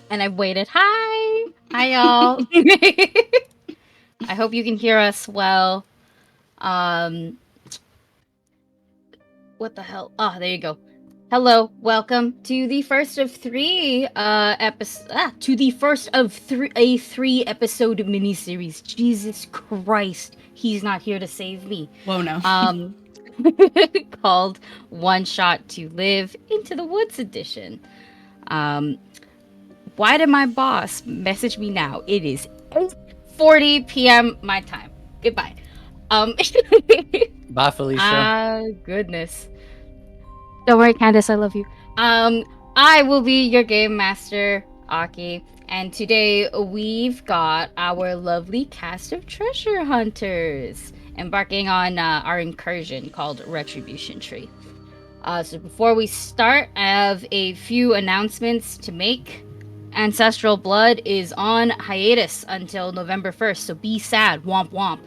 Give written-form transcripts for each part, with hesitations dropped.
And I've waited. Hi, y'all. I hope you can hear us well. Um, what the hell? Oh, there you go. Hello, welcome to the first of three to the first of a 3 episode miniseries. Jesus Christ, he's not here to save me. Whoa, no. Um, called One Shot to Live Into the Woods edition. Um, why did my boss message me now? It is 8:40 p.m. my time. Goodbye. Um, Bye, Felicia. goodness. Don't worry, Candace, I love you. Um, I will be your game master, Aki, and today we've got our lovely cast of treasure hunters embarking on our incursion called Retribution Tree. So before we start, I have a few announcements to make. Ancestral Blood is on hiatus until November 1st, so be sad, womp womp.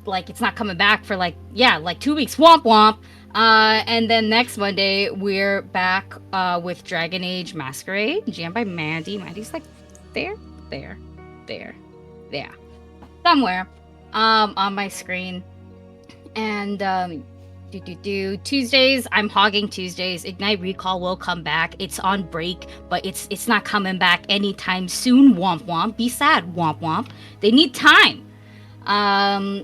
Like it's not coming back for like 2 weeks, womp womp. And then next Monday we're back with Dragon Age Masquerade, jammed by Mandii. Mandi's like there, there, there, there, somewhere on my screen. And Tuesdays, I'm hogging Tuesdays. Ignite Recall will come back. It's on break, but it's not coming back anytime soon. Womp womp. Be sad. Womp womp. They need time. Um,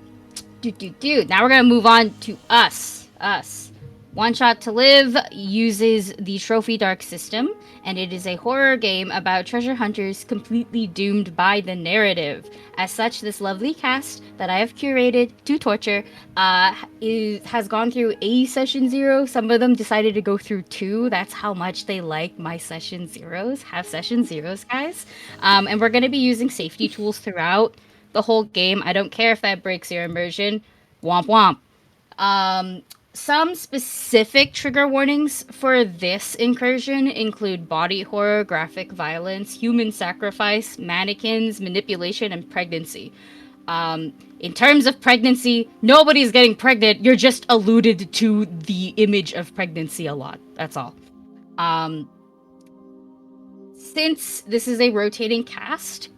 Now we're gonna move on to us. One Shot to Live uses the Trophy Dark system, and it is a horror game about treasure hunters completely doomed by the narrative. As such, this lovely cast that I have curated to torture has gone through a session 0. Some of them decided to go through 2. That's how much they like my session 0s. Have session 0s, guys. And we're going to be using safety tools throughout the whole game. I don't care if that breaks your immersion. Womp womp. Some specific trigger warnings for this incursion include body horror, graphic violence, human sacrifice, mannequins, manipulation, and pregnancy. In terms of pregnancy, nobody's getting pregnant. You're just alluded to the image of pregnancy a lot. That's all. Since this is a rotating cast,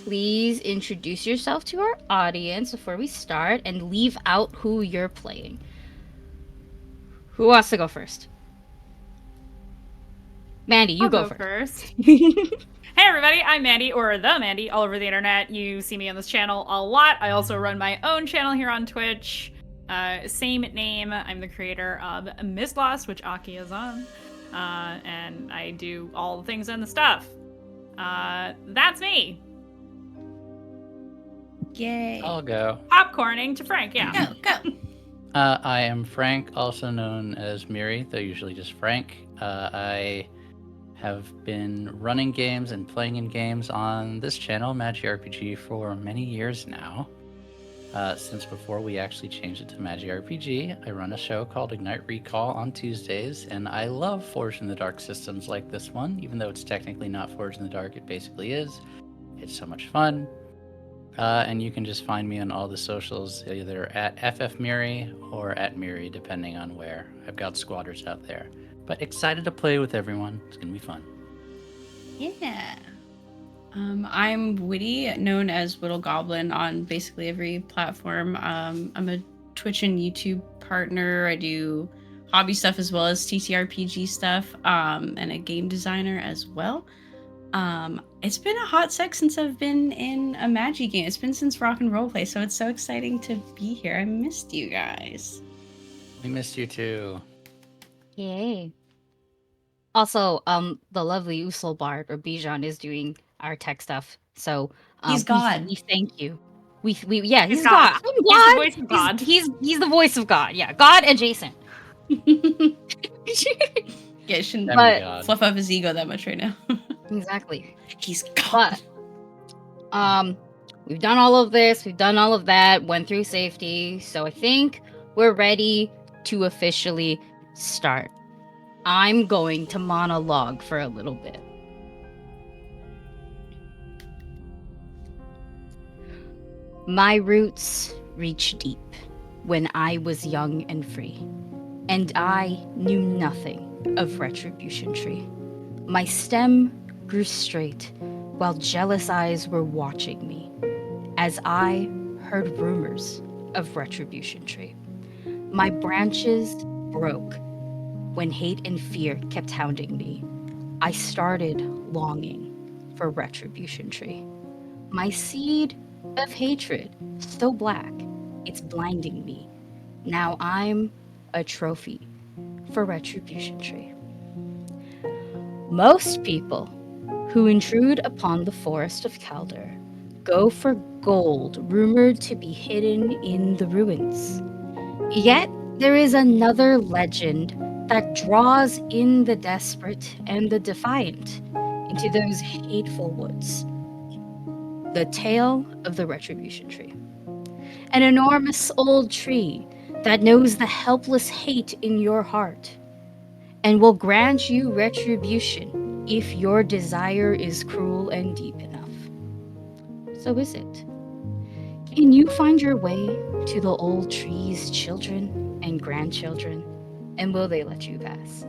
please introduce yourself to our audience before we start and leave out who you're playing. Who wants to go first? Mandii, you I'll go go first. Hey everybody, I'm Mandii, or the Mandii, all over the internet. You see me on this channel a lot. I also run my own channel here on Twitch. Same name. I'm the creator of Miss Lost, which Aki is on. And I do all the things and the stuff. That's me. Yay. I'll go. Popcorning to Frank, yeah. Go. I am Frank, also known as Mirhi, though usually just Frank. I have been running games and playing in games on this channel, Magi RPG, for many years now. Since before we actually changed it to Magi RPG, I run a show called Ignite Recall on Tuesdays, and I love Forged in the Dark systems like this one. Even though it's technically not Forged in the Dark, it basically is. It's so much fun. And you can just find me on all the socials, either at FFMiri or at Mirhi, depending on where. I've got squatters out there. But excited to play with everyone. It's going to be fun. Yeah. I'm Witty, known as WittleGoblin on basically every platform. I'm a Twitch and YouTube partner. I do hobby stuff as well as TTRPG stuff, and a game designer as well. It's been a hot sec since I've been in a Magi game. It's been since Rock and Roleplay, so it's so exciting to be here. I missed you guys. We missed you too. Yay. Also, the lovely Usul Bard or Bijan is doing our tech stuff. So He's God. We thank you. He's He's God. God. I'm He's God. the voice of God. He's the voice of God. Yeah, God adjacent. Yeah, shouldn't Demigod. fluff up his ego that much right now. Exactly. He's God. But we've done all of this, we've done all of that, went through safety, so I think we're ready to officially start. I'm going to monologue for a little bit. My roots reach deep when I was young and free, and I knew nothing of Retribution Tree. My stem grew straight while jealous eyes were watching me as I heard rumors of Retribution Tree. My branches broke when hate and fear kept hounding me. I started longing for Retribution Tree. My seed of hatred, so black, it's blinding me. Now I'm a trophy for Retribution Tree. Most people who intrude upon the forest of Kaldor go for gold rumored to be hidden in the ruins. Yet there is another legend that draws in the desperate and the defiant into those hateful woods. The tale of the Retribution Tree. An enormous old tree that knows the helpless hate in your heart and will grant you retribution if your desire is cruel and deep enough. So is it? Can you find your way to the old tree's children and grandchildren, and will they let you pass?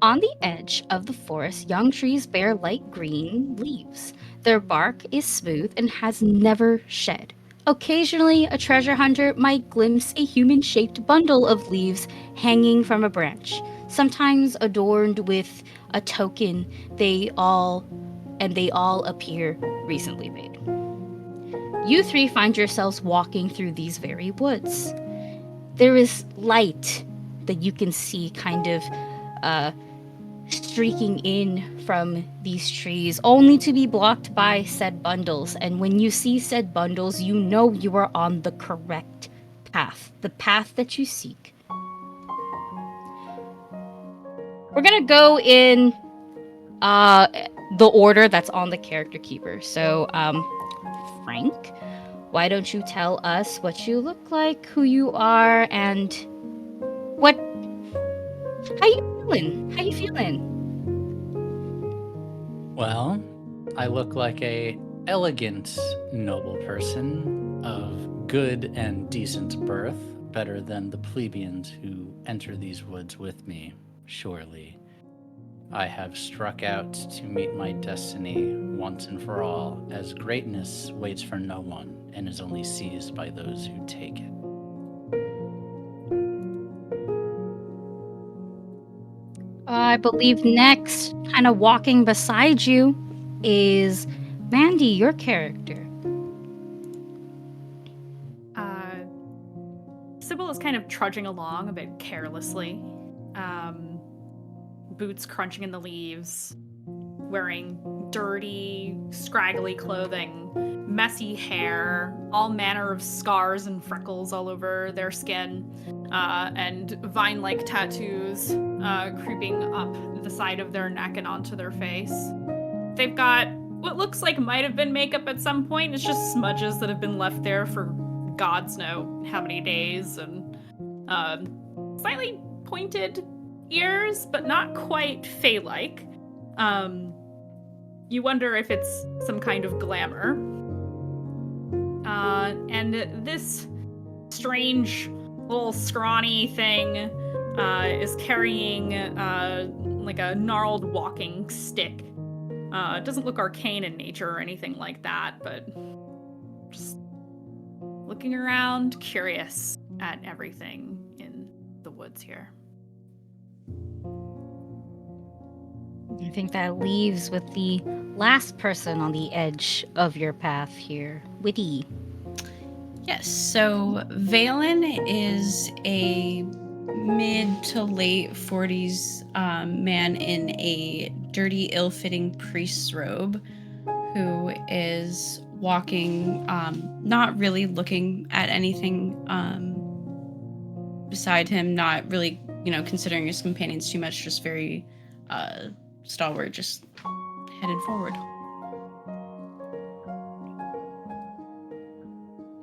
On the edge of the forest, young trees bear light green leaves. Their bark is smooth and has never shed. Occasionally, a treasure hunter might glimpse a human shaped bundle of leaves hanging from a branch, sometimes adorned with a token they all appear recently made. You three find yourselves walking through these very woods. There is light that you can see kind of streaking in from these trees, only to be blocked by said bundles. And when you see said bundles, you know you are on the correct path, the path that you seek. We're gonna go in the order that's on the character keeper. So, Frank, why don't you tell us what you look like, who you are, and what? How you feeling? How you feeling? Well, I look like a elegant, noble person of good and decent birth, better than the plebeians who enter these woods with me, surely. I have struck out to meet my destiny once and for all, as greatness waits for no one and is only seized by those who take it. I believe next, kind of walking beside you, is Mandii, your character. Sybil is kind of trudging along a bit carelessly, boots crunching in the leaves, wearing dirty, scraggly clothing, messy hair, all manner of scars and freckles all over their skin, and vine-like tattoos creeping up the side of their neck and onto their face. They've got what looks like might have been makeup at some point. It's just smudges that have been left there for gods know how many days, and slightly pointed ears, but not quite Fae-like. You wonder if it's some kind of glamour. And this strange little scrawny thing is carrying like a gnarled walking stick. It doesn't look arcane in nature or anything like that, but just looking around, curious at everything in the woods here. I think that leaves with the last person on the edge of your path here, Witty. Yes, so Valen is a mid to late 40s man in a dirty, ill-fitting priest's robe who is walking, not really looking at anything beside him, not really, considering his companions too much, just very stalwart, just headed forward.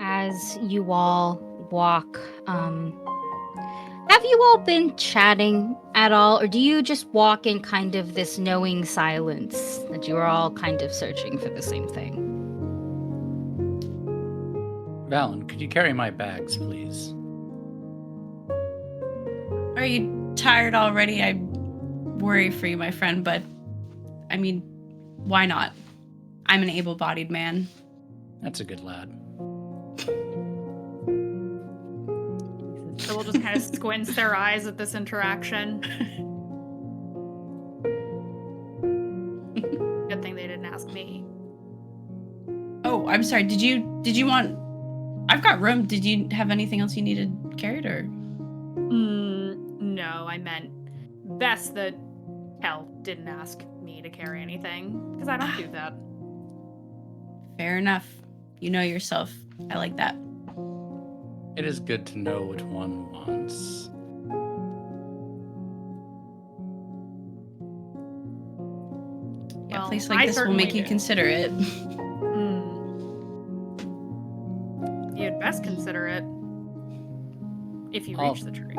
As you all walk, have you all been chatting at all, or do you just walk in kind of this knowing silence that you are all kind of searching for the same thing? Valen, could you carry my bags, please? Are you tired already? I worry for you, my friend, but I mean, why not? I'm an able-bodied man. That's a good lad. Sybil just kind of squints their eyes at this interaction. Good thing they didn't ask me. Oh, I'm sorry. Did you want? I've got room. Did you have anything else you needed carried, or? No, I meant best that Kel didn't ask me to carry anything, because I don't do that. Fair enough. You know yourself. I like that. It is good to know what one wants. Yeah, Well, a place like I this will make certainly you do. consider it. You'd best consider it if you reach the tree.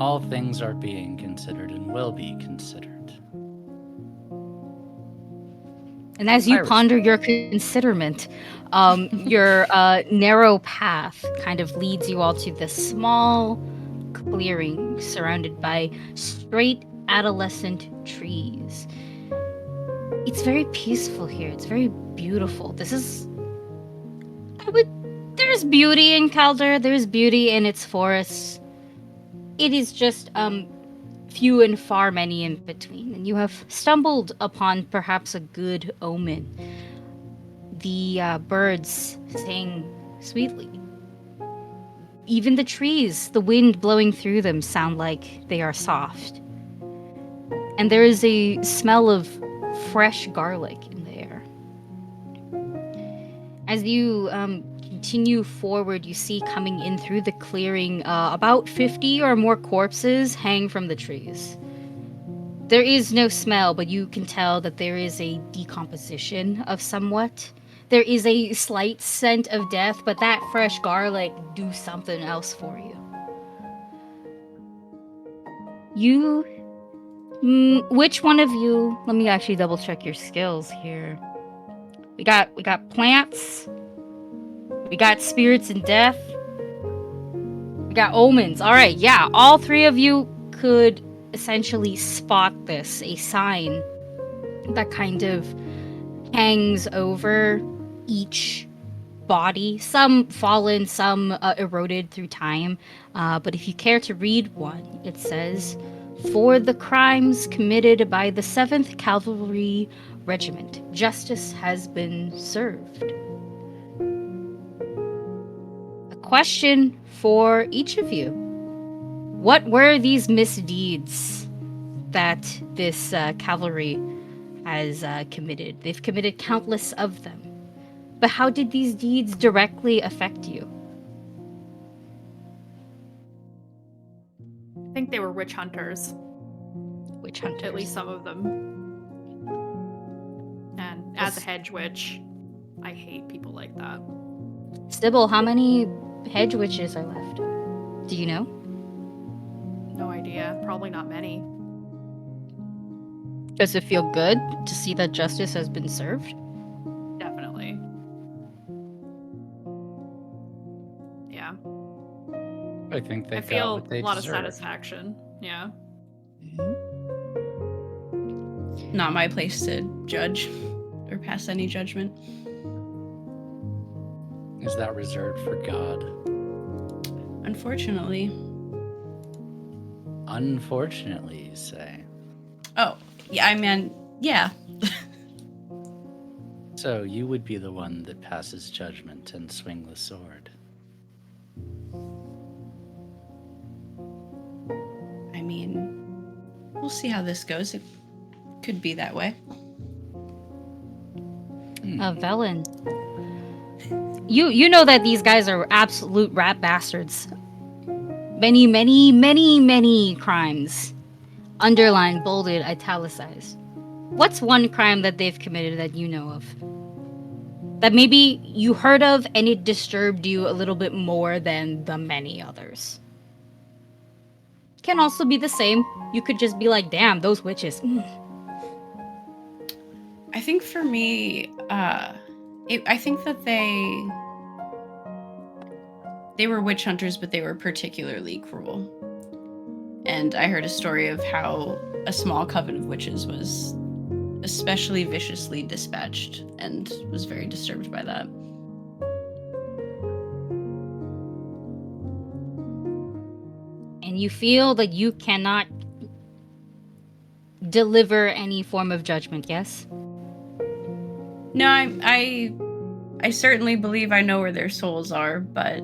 All things are being considered and will be considered. And as you Iris. ponder your considerment, your narrow path kind of leads you all to this small clearing surrounded by straight adolescent trees. It's very peaceful here. It's very beautiful. There's beauty in Calder. There's beauty in its forests. It is just few and far many in between, and you have stumbled upon perhaps a good omen. The birds sing sweetly. Even the trees, the wind blowing through them, sound like they are soft. And there is a smell of fresh garlic in the air. As you continue forward, you see coming in through the clearing about 50 or more corpses hang from the trees. There is no smell, but you can tell that there is a decomposition of somewhat. There is a slight scent of death, but that fresh garlic do something else for you. Which one of you? Let me actually double check your skills here. We got plants. We got spirits and death. We got omens. All right, yeah, all three of you could essentially spot this, a sign that kind of hangs over each body. Some fallen, some eroded through time. But if you care to read one, it says, "For the crimes committed by the 7th Cavalry Regiment, justice has been served." Question for each of you. What were these misdeeds that this cavalry has committed? They've committed countless of them. But how did these deeds directly affect you? I think they were witch hunters. Witch hunters. At least some of them. And as a hedge witch, I hate people like that. Sybil, how many hedge witches are left? Do you know? No idea. Probably not many. Does it feel good to see that justice has been served? Definitely. Yeah. I think they I got feel what they a lot deserve. of satisfaction. Yeah. Not my place to judge or pass any judgment. Is that reserved for God? Unfortunately. Unfortunately, you say. Oh, yeah, I mean, yeah. So you would be the one that passes judgment and swing the sword. I mean, we'll see how this goes. It could be that way. Velen. You know that these guys are absolute rat bastards. Many crimes. Underlined, bolded, italicized. What's one crime that they've committed that you know of? That maybe you heard of and it disturbed you a little bit more than the many others? Can also be the same. You could just be like, damn, those witches. I think for me, I think that they were witch hunters, but they were particularly cruel. and I heard a story of how a small coven of witches was especially viciously dispatched, and was very disturbed by that. And you feel that you cannot deliver any form of judgment, yes? No, I certainly believe I know where their souls are, but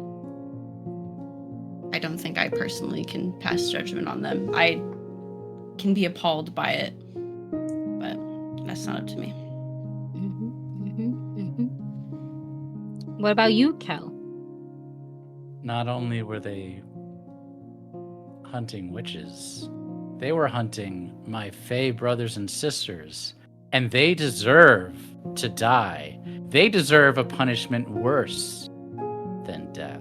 I don't think I personally can pass judgment on them. I can be appalled by it, but that's not up to me. What about you, Kel? Not only were they hunting witches, they were hunting my Fey brothers and sisters, and they deserve to die. They deserve a punishment worse than death.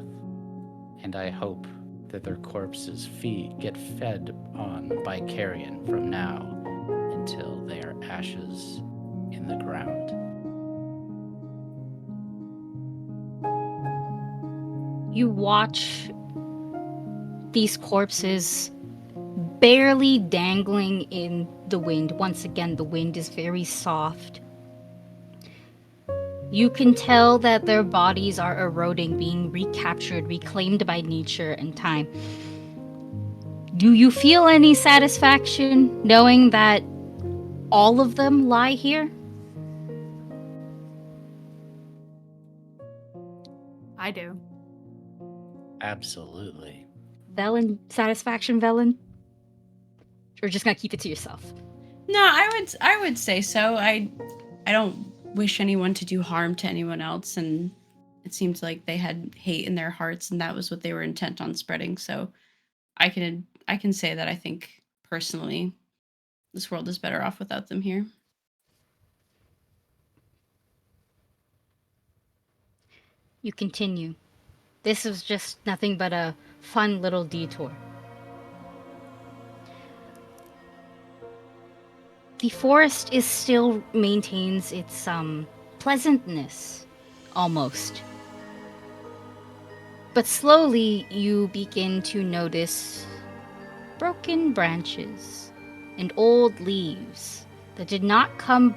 And I hope that their corpses' feet get fed on by carrion from now until they are ashes in the ground. You watch these corpses barely dangling in the wind. Once again, the wind is very soft. You can tell that their bodies are eroding, being recaptured, reclaimed by nature and time. Do you feel any satisfaction knowing that all of them lie here? I do. Absolutely. Velen, satisfaction, Velen? Or just gonna keep it to yourself? No, I would say so. I don't wish anyone to do harm to anyone else, and it seems like they had hate in their hearts, and that was what they were intent on spreading. So I can say that I think personally this world is better off without them here. You continue. This was just nothing but a fun little detour. The forest is still maintains its pleasantness, almost. But slowly you begin to notice broken branches and old leaves that did not come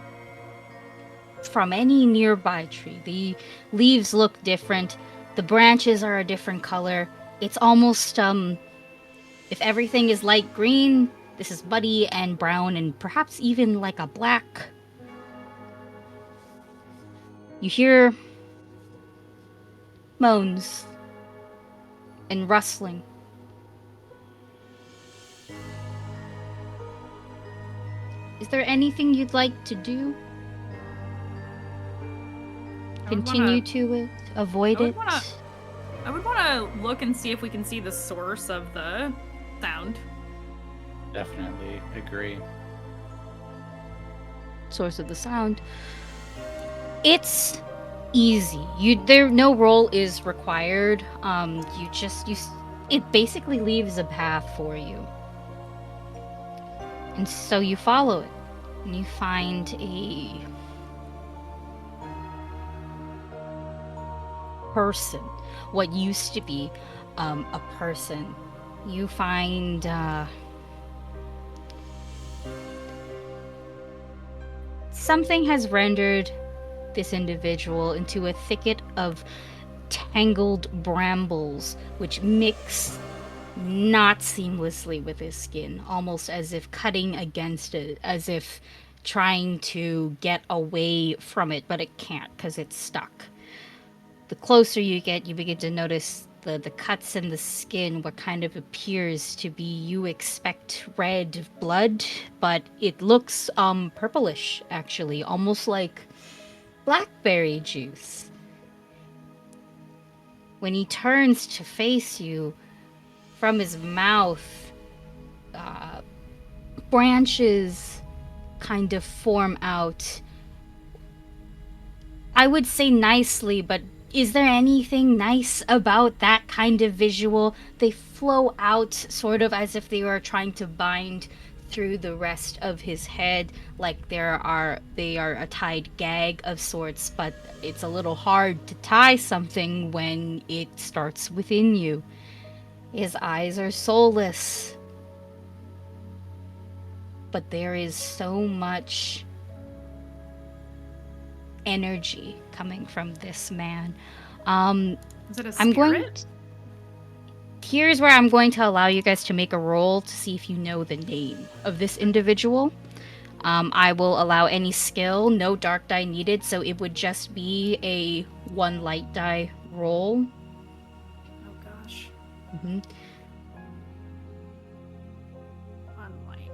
from any nearby tree. The leaves look different. The branches are a different color. It's almost if everything is light green, this is muddy and brown and perhaps even like a black. You hear moans and rustling. Is there anything you'd like to do? Continue to avoid it? I would want to look and see if we can see the source of the sound. Definitely agree. Source of the sound. It's easy. No roll is required. It basically leaves a path for you. And so you follow it. And you find a person. What used to be a person. You find something has rendered this individual into a thicket of tangled brambles which mix not seamlessly with his skin, almost as if cutting against it, as if trying to get away from it, but it can't because it's stuck. The closer you get, you begin to notice the cuts in the skin, what kind of appears to be, you expect red blood, but it looks purplish, actually, almost like blackberry juice. When he turns to face you, from his mouth, branches kind of form out. I would say nicely, but is there anything nice about that kind of visual? They flow out sort of as if they were trying to bind through the rest of his head, like they are a tied gag of sorts, but it's a little hard to tie something when it starts within you. His eyes are soulless. but there is so much energy coming from this man. Is it a I'm going. spirit? Here's where I'm going to allow you guys to make a roll to see if you know the name of this individual. I will allow any skill, no dark die needed, so it would just be a 1 light die roll. Oh gosh. Mhm. Unlight.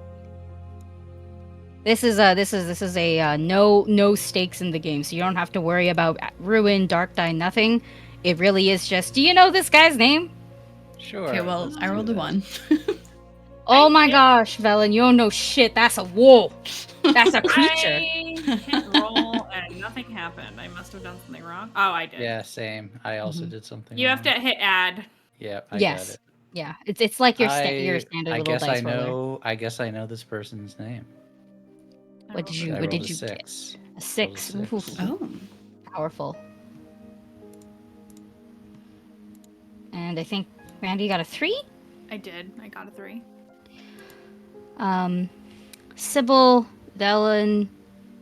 This is a no stakes in the game, so you don't have to worry about ruin, dark die, nothing. It really is just. Do you know this guy's name? Sure. Okay, well, let's I do rolled a that. 1. Oh my can't- gosh, Velen, you don't know shit. That's a wolf. That's a creature. I hit roll and nothing happened. I must have done something wrong. Oh, I did. Yeah, same. I also Mhm. did something. You have to wrong. hit add. Yeah, I got Yes. it. Yeah. It's like your standard I little guess dice I roller. know. I guess I know this person's name. What did I you rolled get? a 6. A 6. Rolled a 6. Ooh, Oh. powerful. And I think Randy got a 3. I did. I got a 3. Sybil, Velen,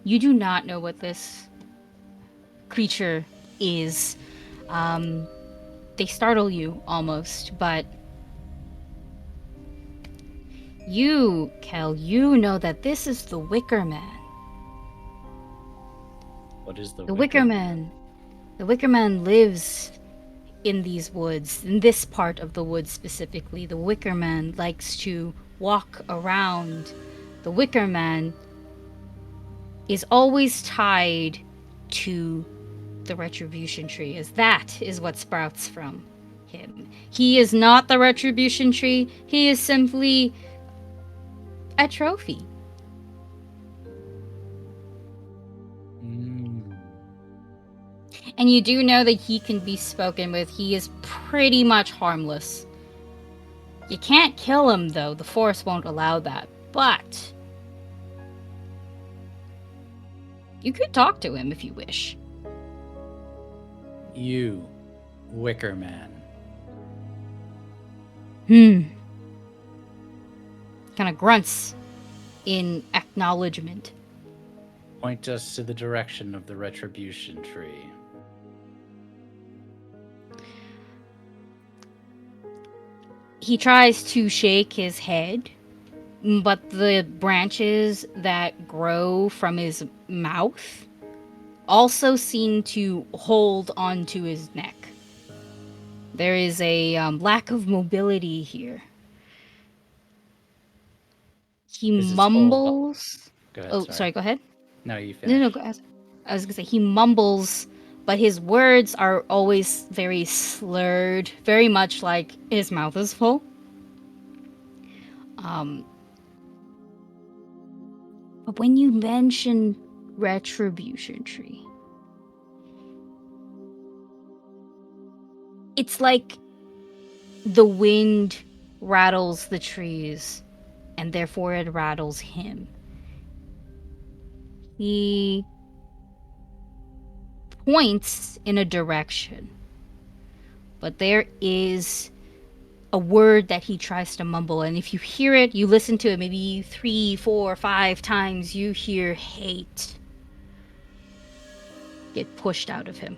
you do not know what this creature is. They startle you almost, but you, Kel, you know that this is the Wicker Man. What is the The Wicker Man. The Wicker Man lives in these woods, in this part of the woods specifically. The Wicker Man likes to walk around. The Wicker Man is always tied to the Retribution Tree, as that is what sprouts from him. He is not the Retribution Tree, he is simply a trophy. And you do know that he can be spoken with. He is pretty much harmless. You can't kill him, though. The Force won't allow that. But you could talk to him if you wish. You, Wicker Man. Kind of grunts in acknowledgement. Point us to the direction of the Retribution Tree. He tries to shake his head, but the branches that grow from his mouth also seem to hold onto his neck. There is a lack of mobility here. He Is his mumbles. Go ahead, Oh, sorry. sorry, go ahead. No, you finish. No, go ahead. I was gonna say he mumbles, but his words are always very slurred, very much like his mouth is full. But when you mention Retribution Tree, it's like the wind rattles the trees, and therefore it rattles him. He points in a direction, but there is a word that he tries to mumble, and if you hear it, you listen to it maybe 3, 4, 5 times, you hear hate get pushed out of him.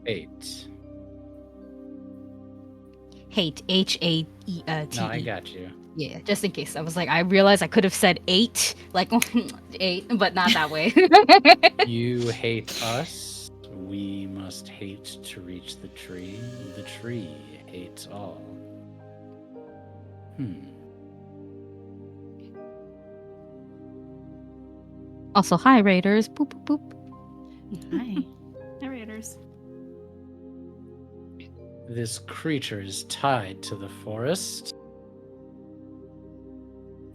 Hate. Hate, H-A-E-T. No, I got you. Yeah, just in case. I was like, I realized I could have said 8, like 8, but not that way. You hate us. We must hate to reach the tree. The tree hates all. Also, hi, Raiders. Boop, boop, boop. Hi. Narrators. This creature is tied to the forest.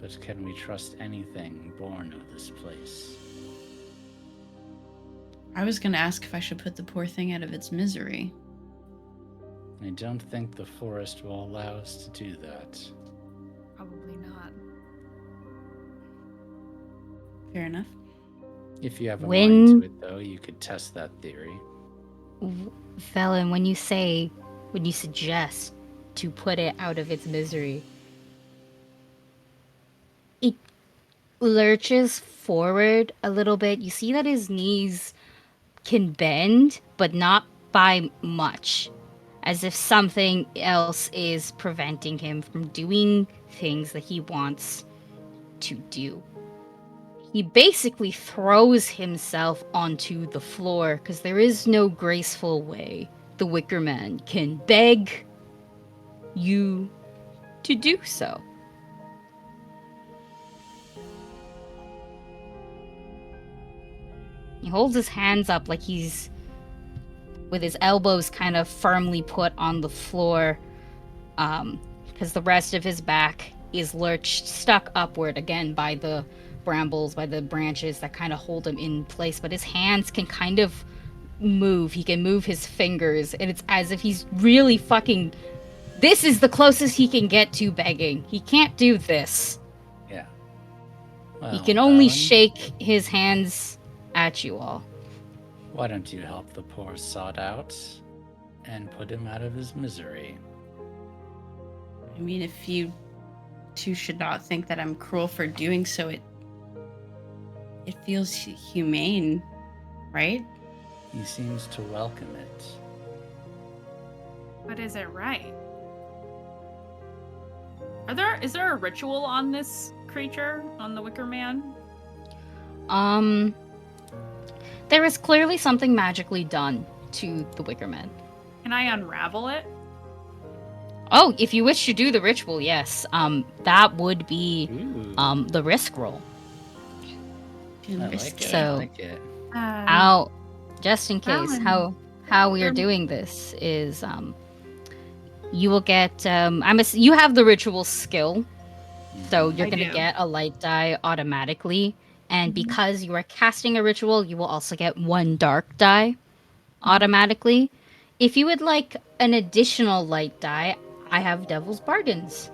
But can we trust anything born of this place? I was going to ask if I should put the poor thing out of its misery. I don't think the forest will allow us to do that. Probably not. Fair enough. If you have a When- mind to it, though, you could test that theory. Velen, when you suggest to put it out of its misery. It lurches forward a little bit. You see that his knees can bend, but not by much, as if something else is preventing him from doing things that he wants to do. He basically throws himself onto the floor because there is no graceful way the Wicker Man can beg you to do so. He holds his hands up like he's with his elbows kind of firmly put on the floor, because the rest of his back is stuck upward again by the brambles, by the branches that kind of hold him in place. But his hands can kind of move. He can move his fingers, and it's as if he's really fucking. This is the closest he can get to begging. He can't do this. Yeah. He can only shake his hands at you all. Why don't you help the poor sod out and put him out of his misery? I mean, if you two should not think that I'm cruel for doing so, it feels humane, right? He seems to welcome it. But is it right? Is there a ritual on this creature, on the Wicker Man? There is clearly something magically done to the Wicker Man. Can I unravel it? Oh, if you wish to do the ritual, yes. That would be Ooh. the risk roll. I like it. So- I like it. How, just in case, Alan, how we are doing this is you will get you have the ritual skill, so you're I gonna do. get a light die automatically, and because you are casting a ritual, you will also get one dark die automatically. If you would like an additional light die, I have Devil's Bargains.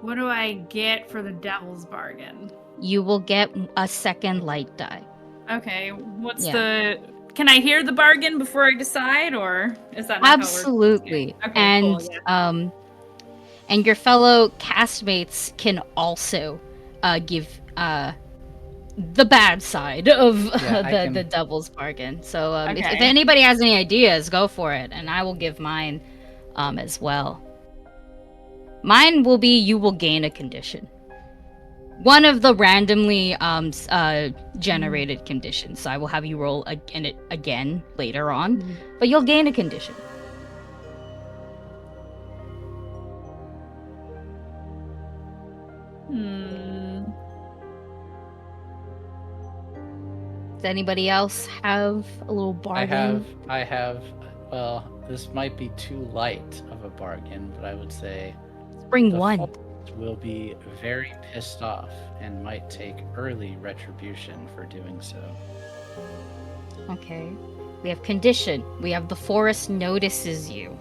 What do I get for the Devil's Bargain? You will get a second light die. Okay, what's Yeah. the? Can I hear the bargain before I decide, or is that not how it works? Absolutely. Okay, And cool, yeah. and your fellow castmates can also give the bad side of Yeah, the Devil's Bargain. So if Okay. anybody has any ideas, go for it, and I will give mine as well. Mine will be you will gain a condition. One of the randomly generated conditions. So I will have you roll it again later on, but you'll gain a condition. Does anybody else have a little bargain? I have, well, this might be too light of a bargain, but I would say Bring the one. forest will be very pissed off and might take early retribution for doing so. Okay. We have condition. We have the forest notices you.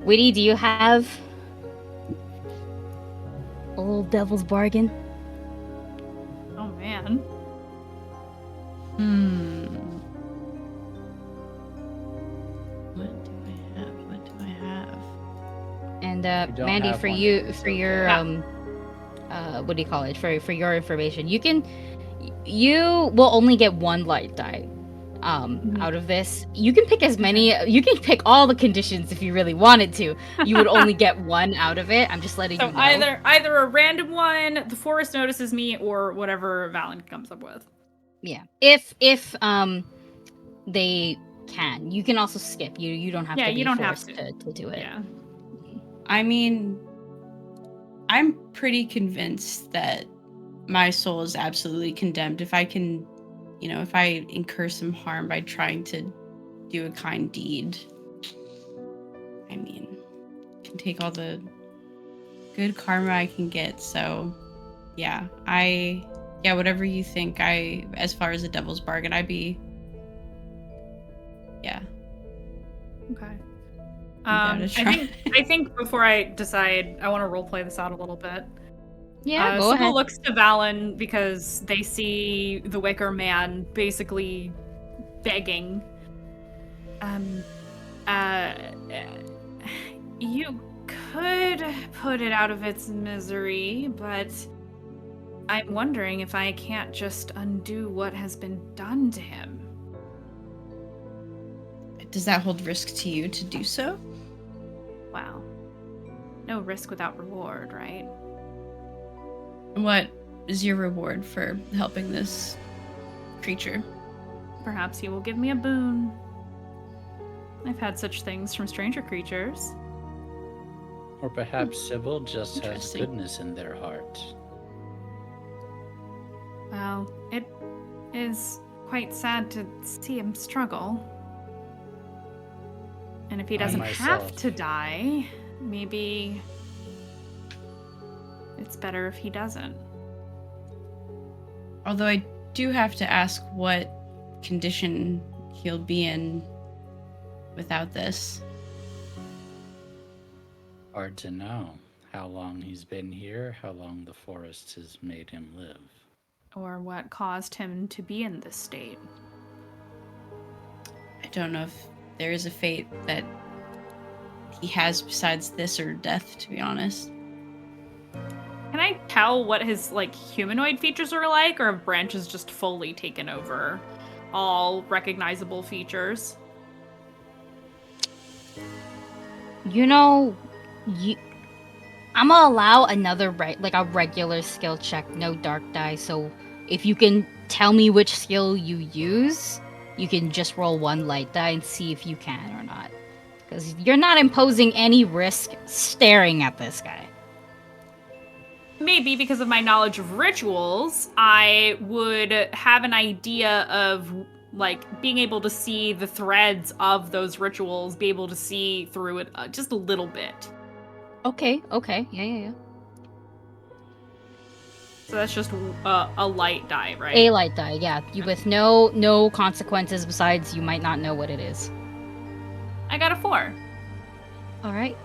Witty, do you have a little Devil's Bargain? Oh man. What do I have? And If you don't Mandii, have for one, you, it's for okay. your what do you call it? For your information, you will only get one light die. Out of this, you can pick as many. You can pick all the conditions if you really wanted to. You would only get one out of it. I'm just letting So you know. either a random one, the forest notices me, or whatever Valen comes up with. Yeah. If they can, you can also skip. You don't have Yeah, to be you don't have forced to. to do it. Yeah. I mean, I'm pretty convinced that my soul is absolutely condemned. If I can, if I incur some harm by trying to do a kind deed, I mean, I can take all the good karma I can get. So, yeah, whatever you think, as far as the Devil's Bargain, yeah. Okay. I'm down to try. I think before I decide, I want to roleplay this out a little bit. Yeah, go Sybil ahead. looks to Valen because they see the Wicker Man basically begging. You could put it out of its misery, but I'm wondering if I can't just undo what has been done to him. Does that hold risk to you to do so? Wow. No risk without reward, right? What is your reward for helping this creature? Perhaps he will give me a boon. I've had such things from stranger creatures. Or perhaps Sybil just has Interesting. goodness in their heart. Well, it is quite sad to see him struggle. And if he doesn't have myself- to die, maybe it's better if he doesn't. Although I do have to ask what condition he'll be in without this. Hard to know how long he's been here, how long the forest has made him live. Or what caused him to be in this state. I don't know if there is a fate that he has besides this or death, to be honest. Can I tell what his humanoid features are like, or have branches just fully taken over all recognizable features? You know, I'm gonna allow another a regular skill check, no dark die. So if you can tell me which skill you use, you can just roll one light die and see if you can or not. Because you're not imposing any risk staring at this guy. Maybe because of my knowledge of rituals, I would have an idea of being able to see the threads of those rituals, be able to see through it just a little bit. Okay, yeah. So that's just a light die, right? A light die, yeah. You with no consequences besides you might not know what it is. I got a 4. All right.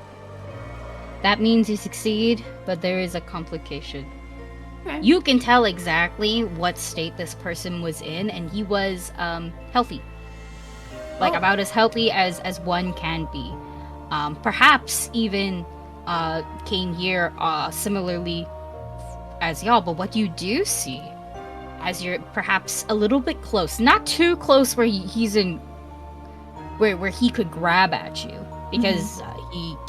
That means you succeed, but there is a complication. Okay. You can tell exactly what state this person was in, and he was healthy. About as healthy as one can be. Perhaps even came here similarly as y'all, but what you do see, as you're perhaps a little bit close, not too close where he's in, where he could grab at you, because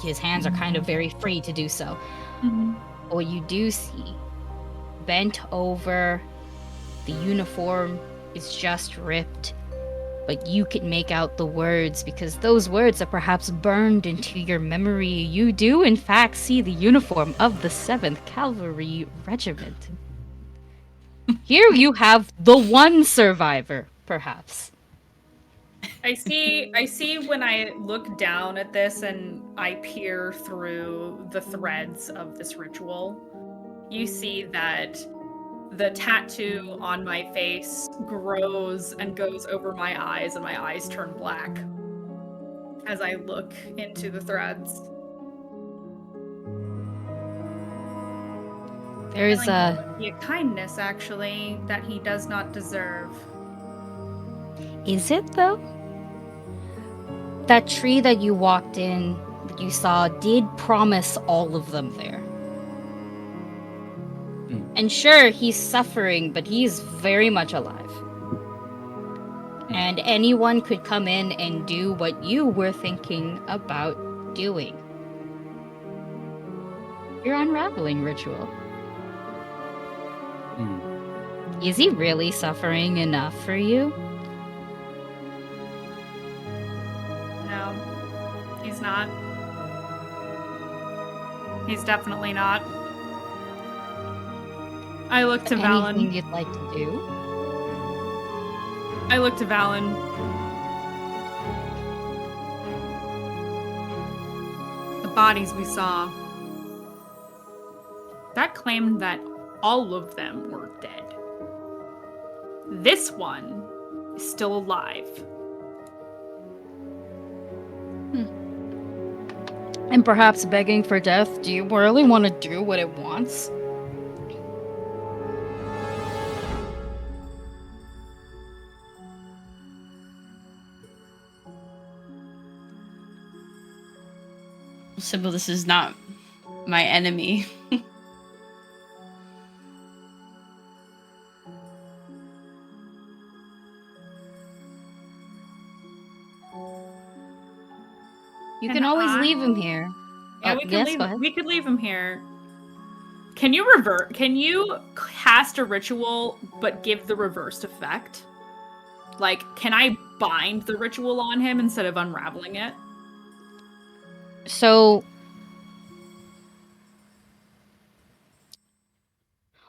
his hands are kind of very free to do so. Mm-hmm. What you do see, bent over, the uniform is just ripped, but you can make out the words because those words are perhaps burned into your memory. You do, in fact, see the uniform of the 7th Cavalry Regiment. Here you have the one survivor, perhaps. I see when I look down at this and I peer through the threads of this ritual, you see that the tattoo on my face grows and goes over my eyes, and my eyes turn black as I look into the threads. There is It would be a kindness, actually, that he does not deserve. Is it, though? That tree that you walked in, that you saw, did promise all of them there. And sure, he's suffering, but he's very much alive. And anyone could come in and do what you were thinking about doing. Your unraveling ritual. Is he really suffering enough for you? No, he's not. He's definitely not. I look to Valen. Anything you'd like to do? I look to Valen. The bodies we saw, that claimed that all of them were dead. This one is still alive. And perhaps begging for death, do you really want to do what it wants? Sybil, this is not my enemy. You Can can always I- leave him here. Yeah, Oh, we can yes, leave. go ahead. We could leave him here. Can you revert? Can you cast a ritual but give the reversed effect? Like, can I bind the ritual on him instead of unraveling it? So,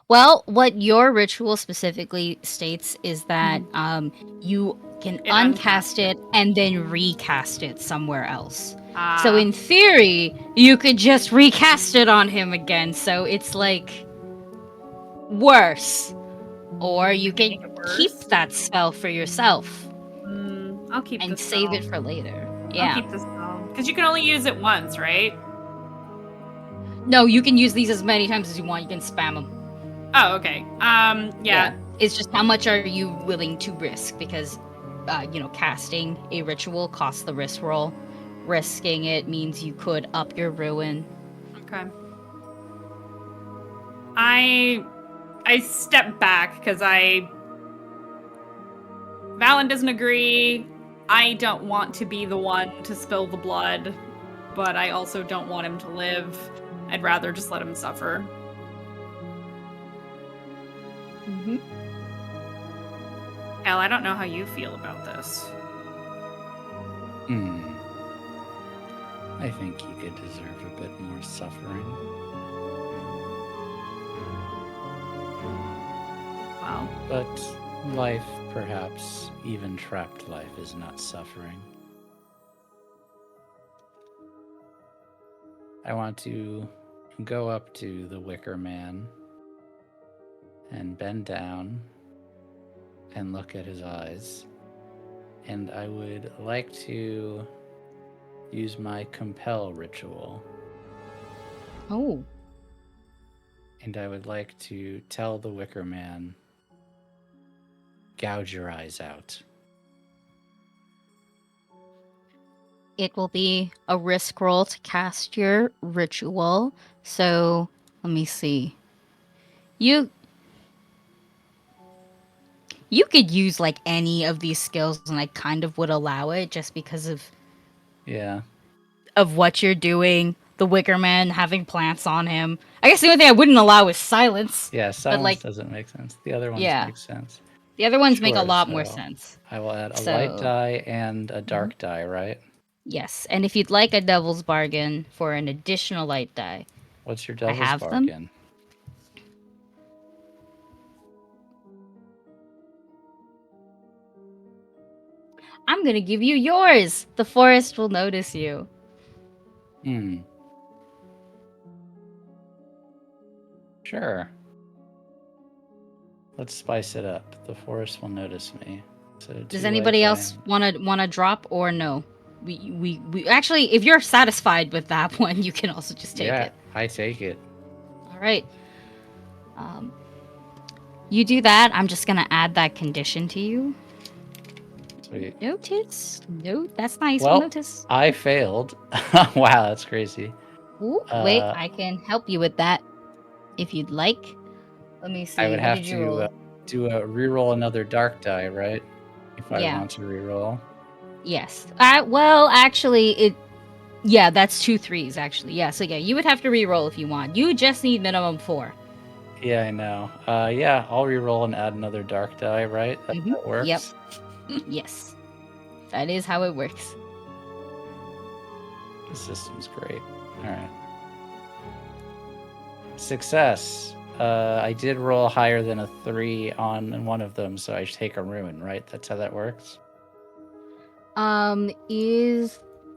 well, what your ritual specifically states is that you can It uncast it and then recast it somewhere else. Ah. So in theory, you could just recast it on him again. So it's like worse. Or you can Make it worse? keep that spell for yourself I'll keep and the save it spell. for later. I'll Yeah. keep the spell. Because you can only use it once, right? No, you can use these as many times as you want. You can spam them. Oh, okay. Yeah. It's just how much are you willing to risk? Because, casting a ritual costs the risk roll. Risking it means you could up your ruin. Okay. I step back because Valen doesn't agree. I don't want to be the one to spill the blood, but I also don't want him to live. I'd rather just let him suffer. Mm-hmm. Elle, I don't know how you feel about this. I think he could deserve a bit more suffering. Well, But life, perhaps even trapped life, is not suffering. I want to go up to the Wicker Man and bend down and look at his eyes. And I would like to use my compel ritual. Oh. And I would like to tell the Wicker Man, gouge your eyes out. It will be a risk roll to cast your ritual. So, let me see. You could use like any of these skills and I kind of would allow it just because of what you're doing. The Wicker Man having plants on him. I guess the only thing I wouldn't allow is silence. Yeah, silence doesn't make sense. The other ones make sense. The other ones make a Sure, lot more so sense. I will add a light die and a dark die, right? Yes, and if you'd like a devil's bargain for an additional light die, What's your I devil's have bargain? them. I'm gonna give you yours. The forest will notice you. Sure. Let's spice it up. The forest will notice me. So Does anybody else wanna drop or no? We actually, if you're satisfied with that one, you can also just take it. I take it. All right. You do that. I'm just gonna add that condition to you. Sweet. Notice. No, that's nice. Well, Notice. I failed. Wow, that's crazy. Ooh, wait, I can help you with that if you'd like. Let me see. I would what have did you to roll? do a reroll another dark die, right? If I want to reroll. Yes. Well, actually, that's 2 3s, actually. Yeah, so you would have to reroll if you want. You just need minimum 4. Yeah, I know. Yeah, I'll reroll and add another dark die, right? That works? Yep. Yes. That is how it works. The system's great. Alright. Success. I did roll higher than a 3 on one of them, so I should take a ruin, right? That's how that works? I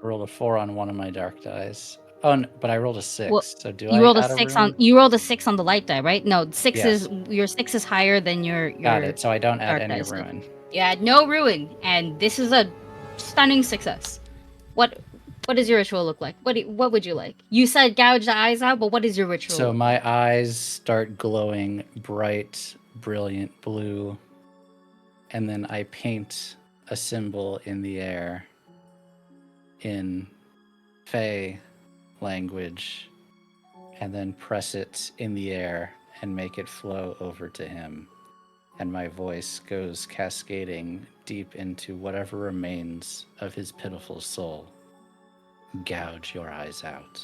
rolled a 4 on one of my dark dice. Oh, no, but I rolled a 6. Well, so do you I rolled a add 6 ruin? you rolled a 6 on the light die, right? No, 6 Yes. your 6 is higher than your Got it. So I don't add dark any dice. ruin. Yeah, no ruin, and this is a stunning success. What does your ritual look like? What would you like? You said gouge the eyes out, but what is your ritual? So my eyes start glowing bright, brilliant blue, and then I paint a symbol in the air in Fey language and then press it in the air and make it flow over to him. And my voice goes cascading deep into whatever remains of his pitiful soul. Gouge your eyes out.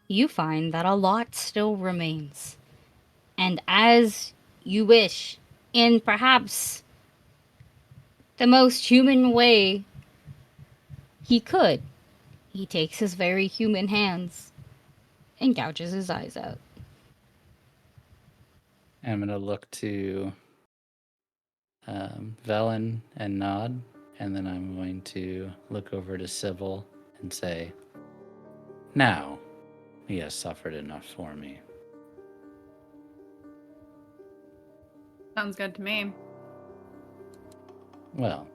You find that a lot still remains. And as you wish, in perhaps the most human way he could, he takes his very human hands and gouges his eyes out. I'm going to look to Velen and nod, and then I'm going to look over to Sybil and say, now, he has suffered enough for me. Sounds good to me. Well,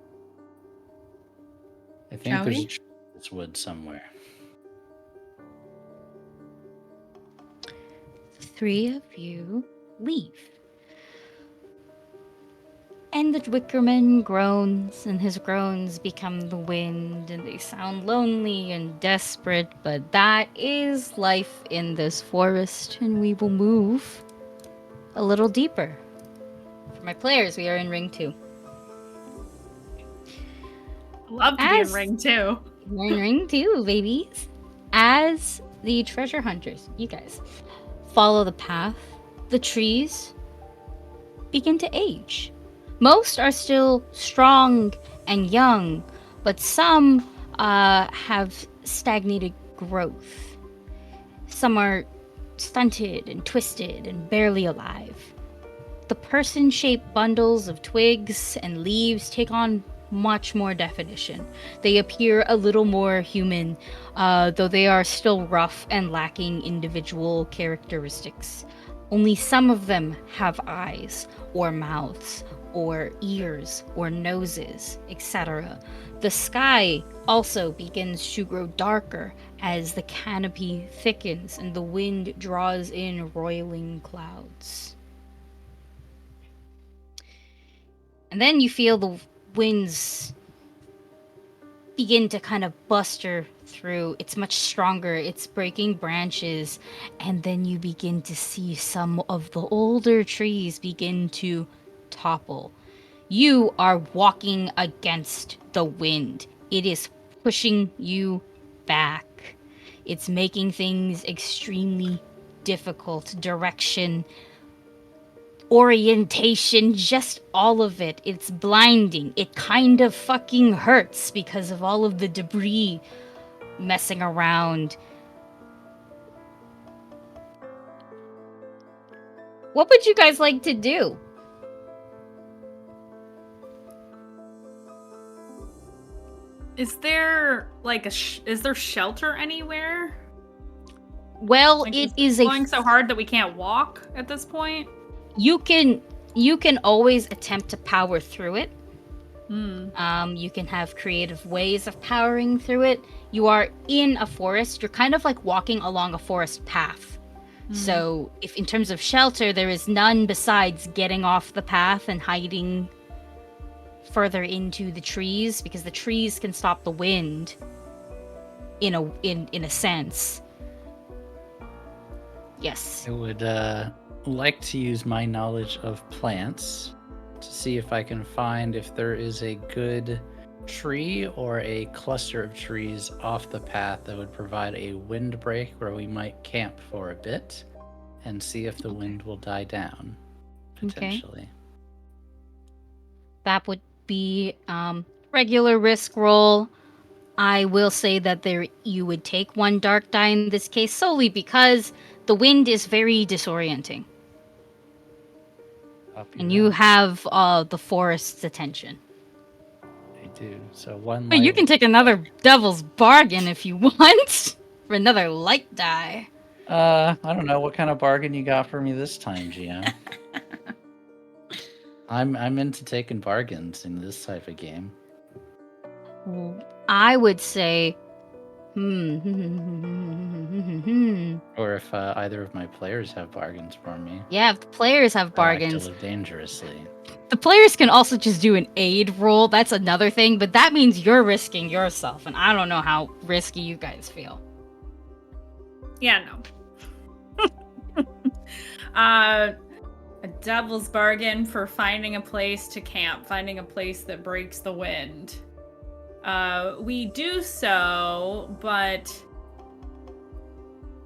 I think Shall there's we? a tree in this wood somewhere. The three of you leave. And the Wickerman groans, and his groans become the wind, and they sound lonely and desperate, but that is life in this forest, and we will move a little deeper. For my players, we are in Ring 2. Love to be in As- Ring 2. We're in Ring 2, babies. As the treasure hunters, you guys, follow the path, the trees begin to age. Most are still strong and young, but some have stagnated growth. Some are stunted and twisted and barely alive. The person-shaped bundles of twigs and leaves take on much more definition. They appear a little more human, though they are still rough and lacking individual characteristics. Only some of them have eyes, or mouths, or ears, or noses, etc. The sky also begins to grow darker as the canopy thickens and the wind draws in roiling clouds. And then you feel the winds begin to kind of buster through. It's much stronger. It's breaking branches. And then you begin to see some of the older trees begin to topple. You are walking against the wind. It is pushing you back. It's making things extremely difficult. Direction, orientation, just all of it. It's blinding. It kind of fucking hurts because of all of the debris messing around. What would you guys like to do? Is there like is there shelter anywhere? Well, Like, it is is it blowing so hard that we can't walk at this point? you can always attempt to power through it. You can have creative ways of powering through it. You are in a forest. You're kind of like walking along a forest path. So, if in terms of shelter, there is none besides getting off the path and hiding further into the trees, because the trees can stop the wind in a sense. Yes. I would like to use my knowledge of plants to see if I can find if there is a good tree or a cluster of trees off the path that would provide a windbreak where we might camp for a bit and see if the wind will die down, potentially. That would be regular risk roll. I will say that you would take one dark die in this case solely because the wind is very disorienting. And you have the forest's attention. I do. So one But you light- can take another devil's bargain if you want for another light die. I don't know what kind of bargain you got for me this time, GM. I'm into taking bargains in this type of game. I would say, Or if either of my players have bargains for me. Yeah, if the players have I like bargains. to live dangerously. The players can also just do an aid roll. That's another thing, but that means you're risking yourself, and I don't know how risky you guys feel. Yeah, no. A devil's bargain for finding a place to camp, finding a place that breaks the wind. We do so, but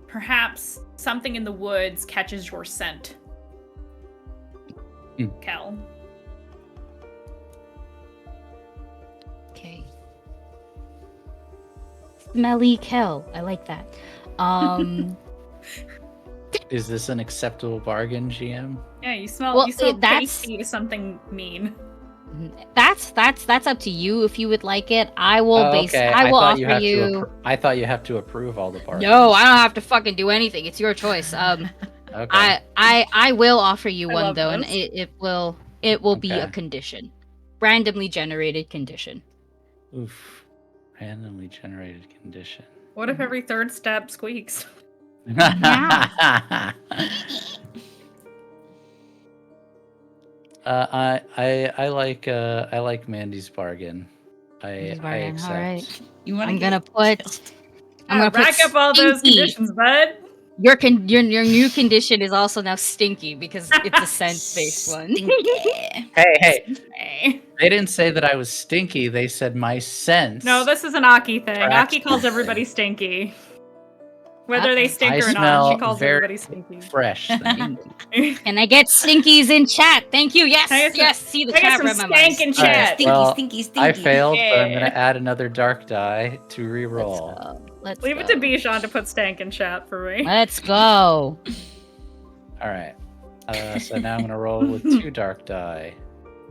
perhaps something in the woods catches your scent. Kel. Okay. Smelly Kel. I like that. Is this an acceptable bargain, GM? Yeah, you smell. Well, you smell that's- tasty to something mean. That's up to you if you would like it. I will Okay. I will thought offer have you. To I thought you have to approve all the bargains. No, I don't have to fucking do anything. It's your choice. Okay. I will offer you I one love though, and this. it will be a Okay. condition, randomly generated condition. Oof. Randomly generated condition. What if every third step squeaks? I like Mandy's bargain. Mandy's I bargain, accept. alright. You want I'm gonna put. I'm gonna rack put up all those stinky. conditions, bud. Your new condition is also now stinky because it's a scent-based one. Stinky. Hey, Hey. they didn't say that I was stinky. They said my sense. No, this is an Aki thing. Tracks Aki calls the everybody stinky. Whether they stink I or not, smell she calls very everybody stinky. fresh. Then. Can I get stinkies in chat? Thank you. Yes, Can I get some- yes. See the can I get chat some remembers. stank in All right, chat? Stinky, well, stinky, stinky. I failed, but I'm gonna Yeah. add another dark die to re-roll. Let's Leave go. it to Bichon to put stank in chat for me. Let's go. All right. So now I'm gonna roll with 2 dark die.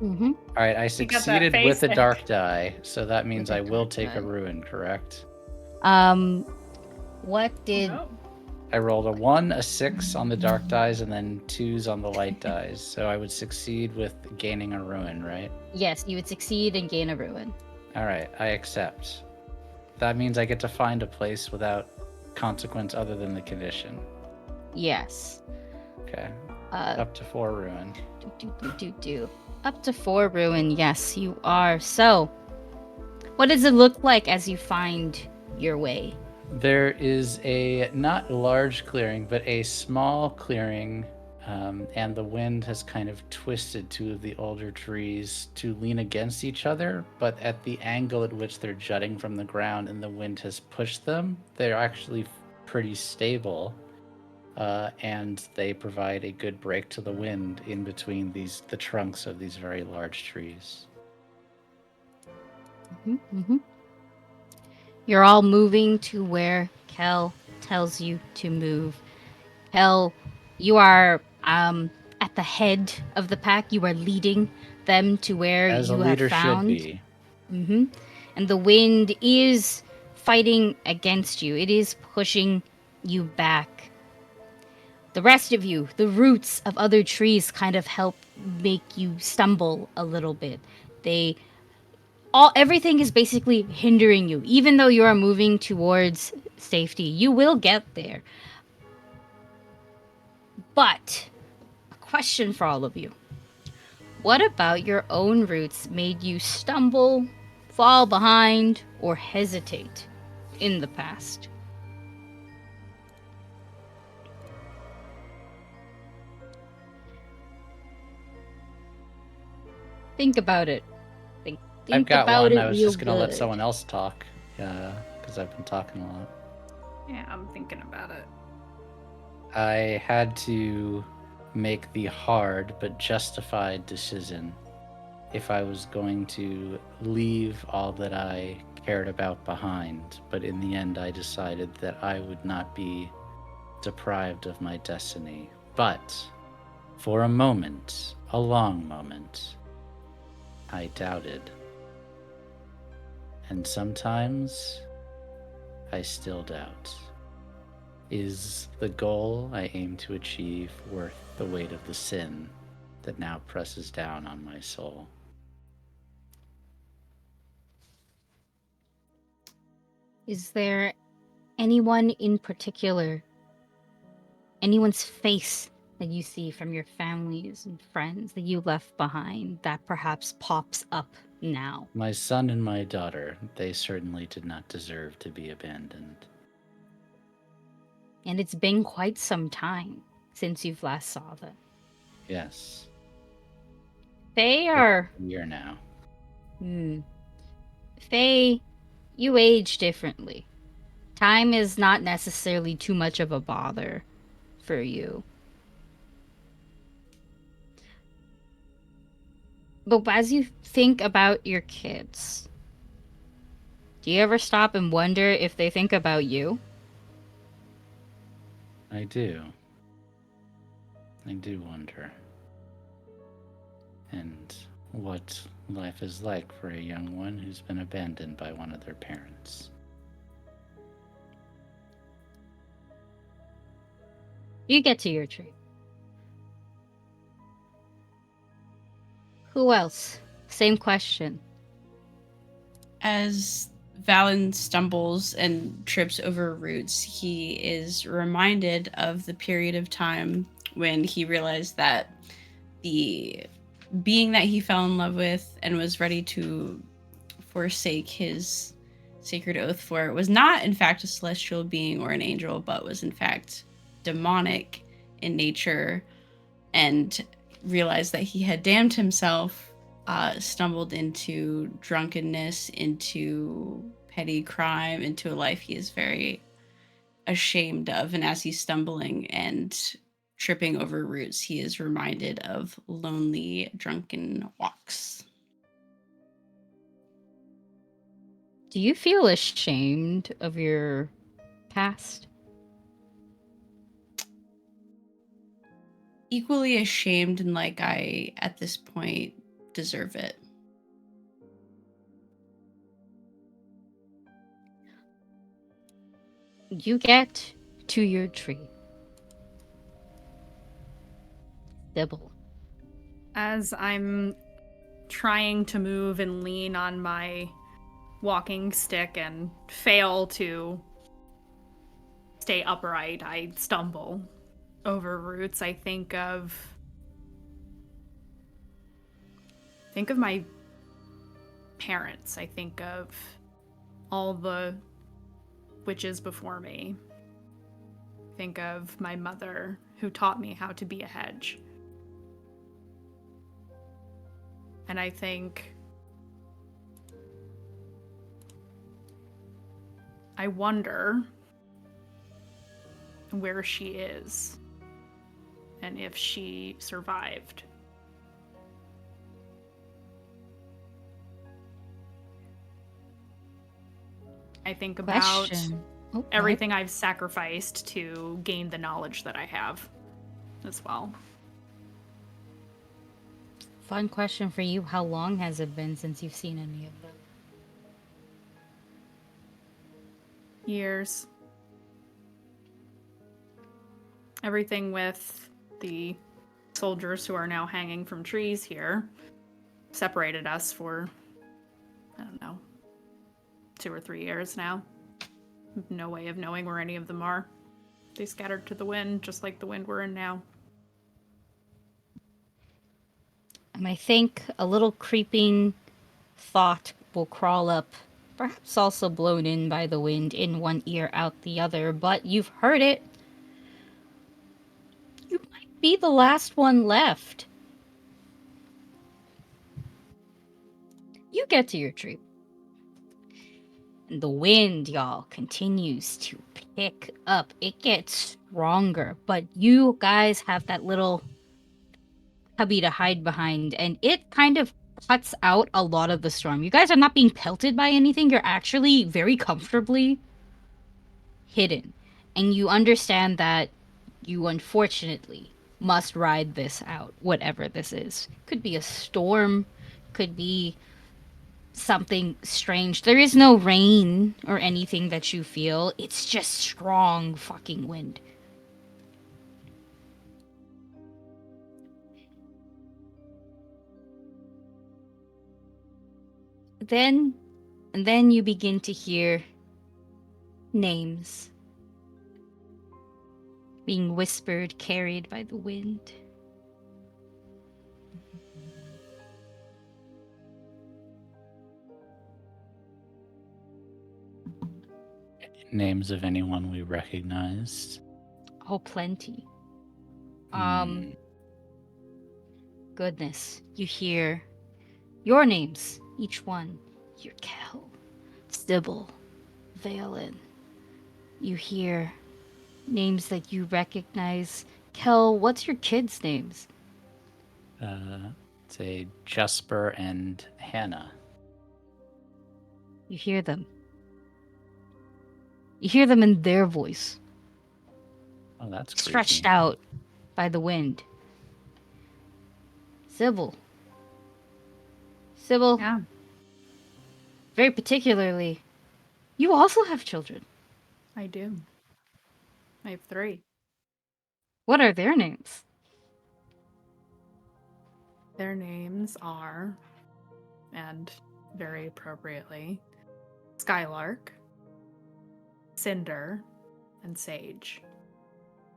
Mm-hmm. All right, I got that succeeded face with a stick. dark die, so that means With a I will dark take die. a ruin, correct? What did? Oh. I rolled a 1, a 6 on the dark dies, and then 2s on the light dies. So I would succeed with gaining a ruin, right? Yes, you would succeed and gain a ruin. All right, I accept. That means I get to find a place without consequence other than the condition. Yes. Okay, Uh, up to 4 ruin. do. Up to 4 ruin. Yes, you are. So, what does it look like as you find your way? There is a not large clearing, but a small clearing, and the wind has kind of twisted 2 of the older trees to lean against each other, but at the angle at which they're jutting from the ground and the wind has pushed them, they're actually pretty stable, and they provide a good break to the wind in between the trunks of these very large trees. Mm-hmm. You're all moving to where Kel tells you to move. Kel, you are at the head of the pack. You are leading them to where As you a leader have found. should be. Mm-hmm. And the wind is fighting against you. It is pushing you back. The rest of you, the roots of other trees kind of help make you stumble a little bit. Everything is basically hindering you. Even though you are moving towards safety, you will get there. But a question for all of you. What about your own roots made you stumble, fall behind, or hesitate in the past? Think about it. Think I've got about one. it I was real just gonna let good. someone else talk, because I've been talking a lot. Yeah, I'm thinking about it. I had to make the hard but justified decision if I was going to leave all that I cared about behind, but in the end I decided that I would not be deprived of my destiny. But for a moment, a long moment, I doubted. And sometimes I still doubt. Is the goal I aim to achieve worth the weight of the sin that now presses down on my soul? Is there anyone in particular anyone's face that you see from your families and friends that you left behind that perhaps pops up now. My son and my daughter, they certainly did not deserve to be abandoned. And it's been quite some time since you've last saw them. Yes. They are. A year now. Faye, you age differently. Time is not necessarily too much of a bother for you. But as you think about your kids, do you ever stop and wonder if they think about you? I do. I do wonder. And what life is like for a young one who's been abandoned by one of their parents. You get to your tree. Who else? Same question. As Valen stumbles and trips over roots, he is reminded of the period of time when he realized that the being that he fell in love with and was ready to forsake his sacred oath for was not, in fact, a celestial being or an angel, but was, in fact, demonic in nature, and realized that he had damned himself, stumbled into drunkenness, into petty crime, into a life he is very ashamed of. And as he's stumbling and tripping over roots, he is reminded of lonely, drunken walks. Do you feel ashamed of your past? Equally ashamed, and like I, at this point, deserve it. You get to your tree. Dibble. As I'm trying to move and lean on my walking stick and fail to stay upright, I stumble over roots. I think of my parents. I think of all the witches before me. Think of my mother who taught me how to be a hedge. And I think I wonder where she is and if she survived. I think about everything I've sacrificed to gain the knowledge that I have as well. Fun question for you. How long has it been since you've seen any of them? Years. Everything with the soldiers who are now hanging from trees here separated us for, I don't know, 2 or 3 years now. No way of knowing where any of them are. They scattered to the wind, just like the wind we're in now. And I think a little creeping thought will crawl up, perhaps also blown in by the wind, in one ear, out the other, but you've heard it. You might be the last one left. You get to your tree. And the wind, y'all, continues to pick up. It gets stronger, but you guys have that little cubby to hide behind, and it kind of cuts out a lot of the storm. You guys are not being pelted by anything. You're actually very comfortably hidden. And you understand that you unfortunately must ride this out, whatever this is. Could be a storm, could be something strange. There is no rain or anything that you feel. It's just strong fucking wind. Then you begin to hear names. being whispered, carried by the wind. Names of anyone we recognize? Oh, plenty. Hmm. Goodness, you hear your names, each one. You hear Kel, Stibble, Valen. You hear names that you recognize. Kel, what's your kids' names? Say Jasper and Hannah. You hear them. You hear them in their voice, Oh, that's creepy. stretched out by the wind. Sybil. Sybil, Yeah. very particularly, you also have children. I do. I have 3. What are their names? Their names are, and very appropriately, Skylark, Cinder, and Sage.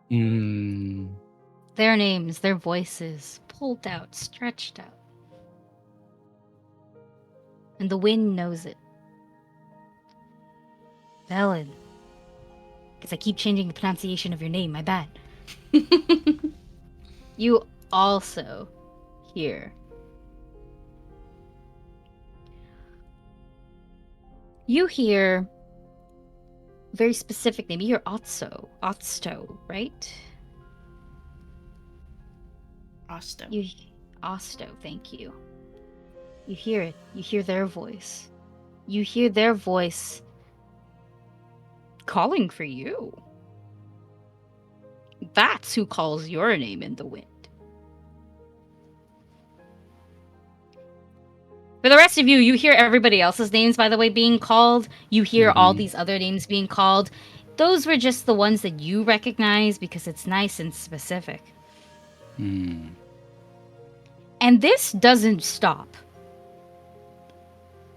Their names, their voices, pulled out, stretched out. And the wind knows it. Velen. Because I keep changing the pronunciation of your name, my bad. You also hear. You hear a very specific name. You hear Otso. Otsto, right? Osto. Osto, thank you. You hear it. You hear their voice. You hear their voice calling for you. That's who calls your name in the wind. For the rest of you, you hear everybody else's names, by the way, being called. You hear all these other names being called. Those were just the ones that you recognize because it's nice and specific. And this doesn't stop.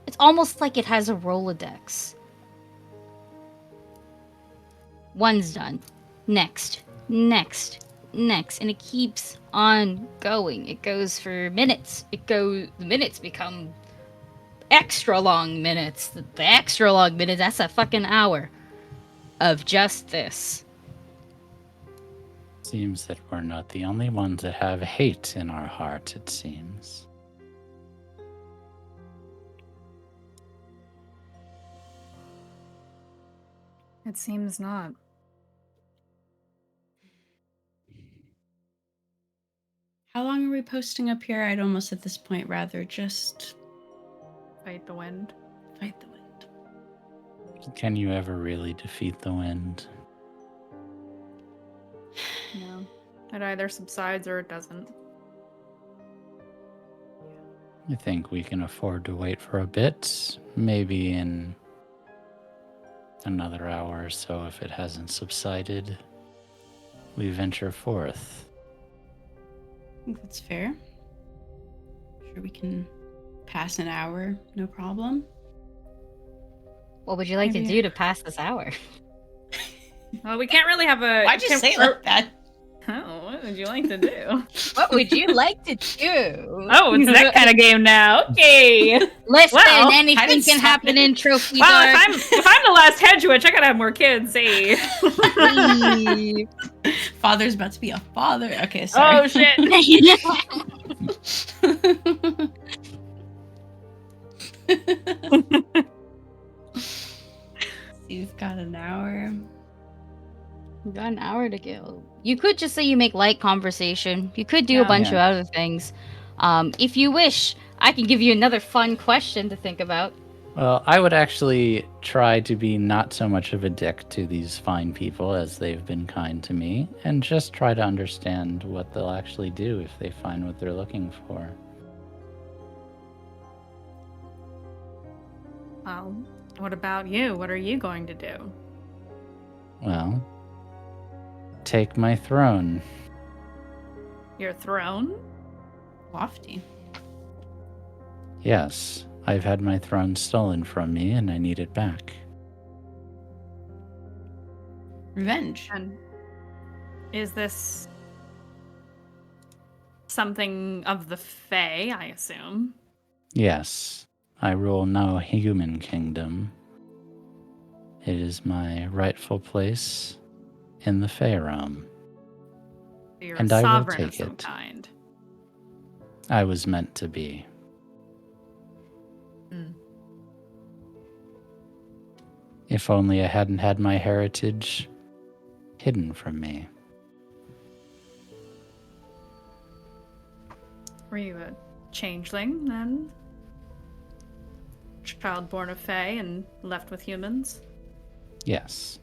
It's almost like it has a Rolodex. One's done. Next. Next. Next. And it keeps on going. It goes for minutes. The minutes become extra long minutes. The extra long minutes, that's a fucking hour of just this. Seems that we're not the only ones that have hate in our heart, it seems. It seems not. How long are we posting up here? I'd almost at this point rather just Fight the wind. fight the wind. Can you ever really defeat the wind? No. It either subsides or it doesn't. I think we can afford to wait for a bit. Maybe in another hour or so, if it hasn't subsided, we venture forth. I think that's fair. Sure, we can pass an hour, no problem. What would you like to Maybe- do to pass this hour? Well, we can't really have a. Why'd you say it like that? Oh, what would you like to do? What would you like to do? Oh, it's that kind of game now. Okay. Listen, Well, anything I didn't can stop happen it. in Trophy Well, Dark. if I'm the last hedge witch, I gotta have more kids. Hey. Father's about to be a father. Okay, sorry. Oh shit. You've got an hour. You got an hour to go. You could just say you make light conversation. You could do a Yeah. bunch of Yeah. other things. If you wish, I can give you another fun question to think about. Well, I would actually try to be not so much of a dick to these fine people as they've been kind to me, and just try to understand what they'll actually do if they find what they're looking for. Well, what about you? What are you going to do? Well, take my throne. Your throne? Lofty. Yes, I've had my throne stolen from me and I need it back. Revenge. And Is this something of the Fae, I assume? Yes, I rule no human kingdom. It is my rightful place in the Fae realm, You're and a I will sovereign of take some it. kind. I was meant to be. Hmm. If only I hadn't had my heritage hidden from me. Were you a changeling, then? Child born of Fae and left with humans? Yes.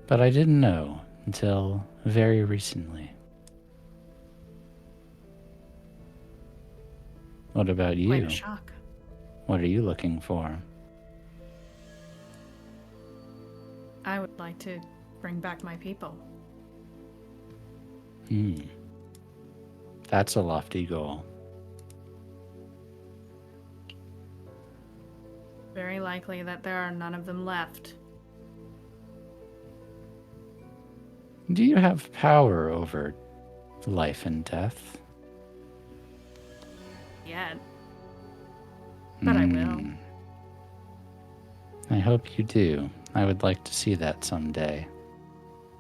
But I didn't know until very recently. What about Quite you? a shock. What are you looking for? I would like to bring back my people. That's a lofty goal. Very likely that there are none of them left. Do you have power over life and death? Yet. But I will. I hope you do. I would like to see that someday.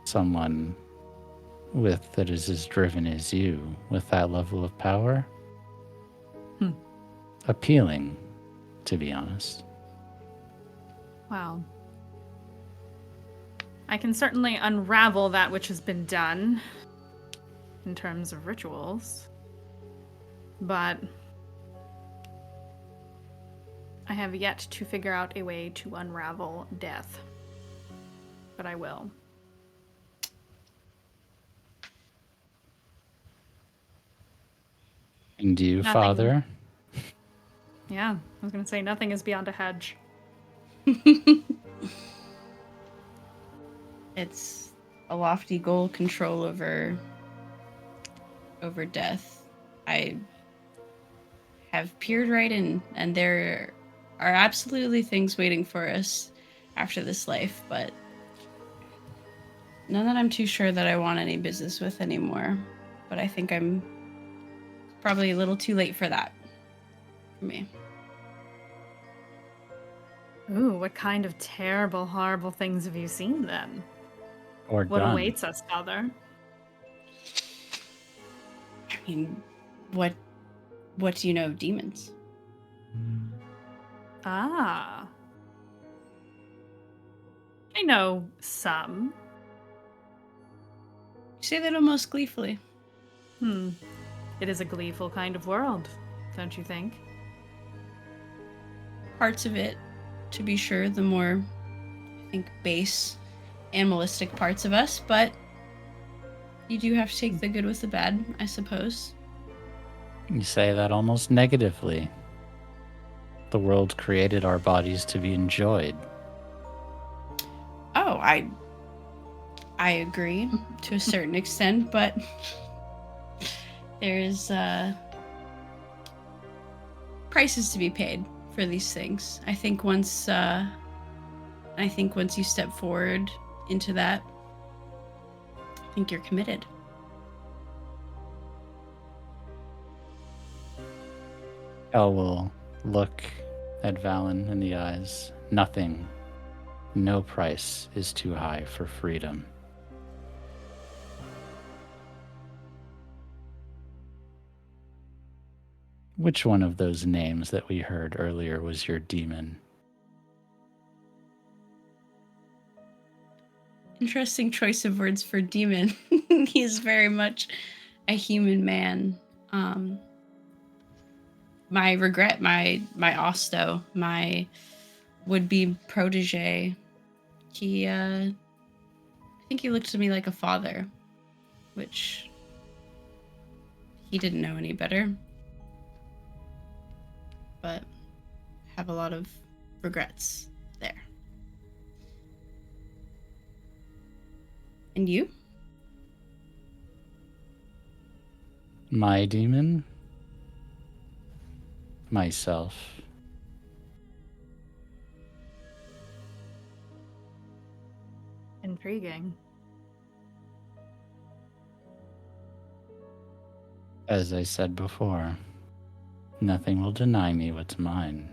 Someone that is as driven as you with that level of power. Appealing, to be honest. Well, I can certainly unravel that which has been done in terms of rituals, but I have yet to figure out a way to unravel death. But I will. And you, Nothing. Father? Yeah, I was gonna say nothing is beyond a hedge. It's a lofty goal, control over death. I have peered right in, and there are absolutely things waiting for us after this life, but none that I'm too sure that I want any business with anymore. But I think I'm probably a little too late for that. For me. Ooh, what kind of terrible, horrible things have you seen then? Or What done? awaits us, Father? I mean, what do you know of demons? Ah. I know some. You say that almost gleefully. It is a gleeful kind of world, don't you think? Parts of it, to be sure, the more, I think, base, animalistic parts of us, but you do have to take the good with the bad, I suppose. You say that almost negatively. The world created our bodies to be enjoyed. Oh, I agree to a certain extent, but there's prices to be paid for these things. I think once you step forward into that, I think you're committed. Elle will look at Valen in the eyes. Nothing, no price is too high for freedom. Which one of those names that we heard earlier was your demon? Interesting choice of words for demon. He's very much a human man. My regret, my Osto, my would-be protege. He, I think he looked to me like a father, which he didn't know any better. But have a lot of regrets there. And you? My demon? Myself. Intriguing. As I said before, nothing will deny me what's mine.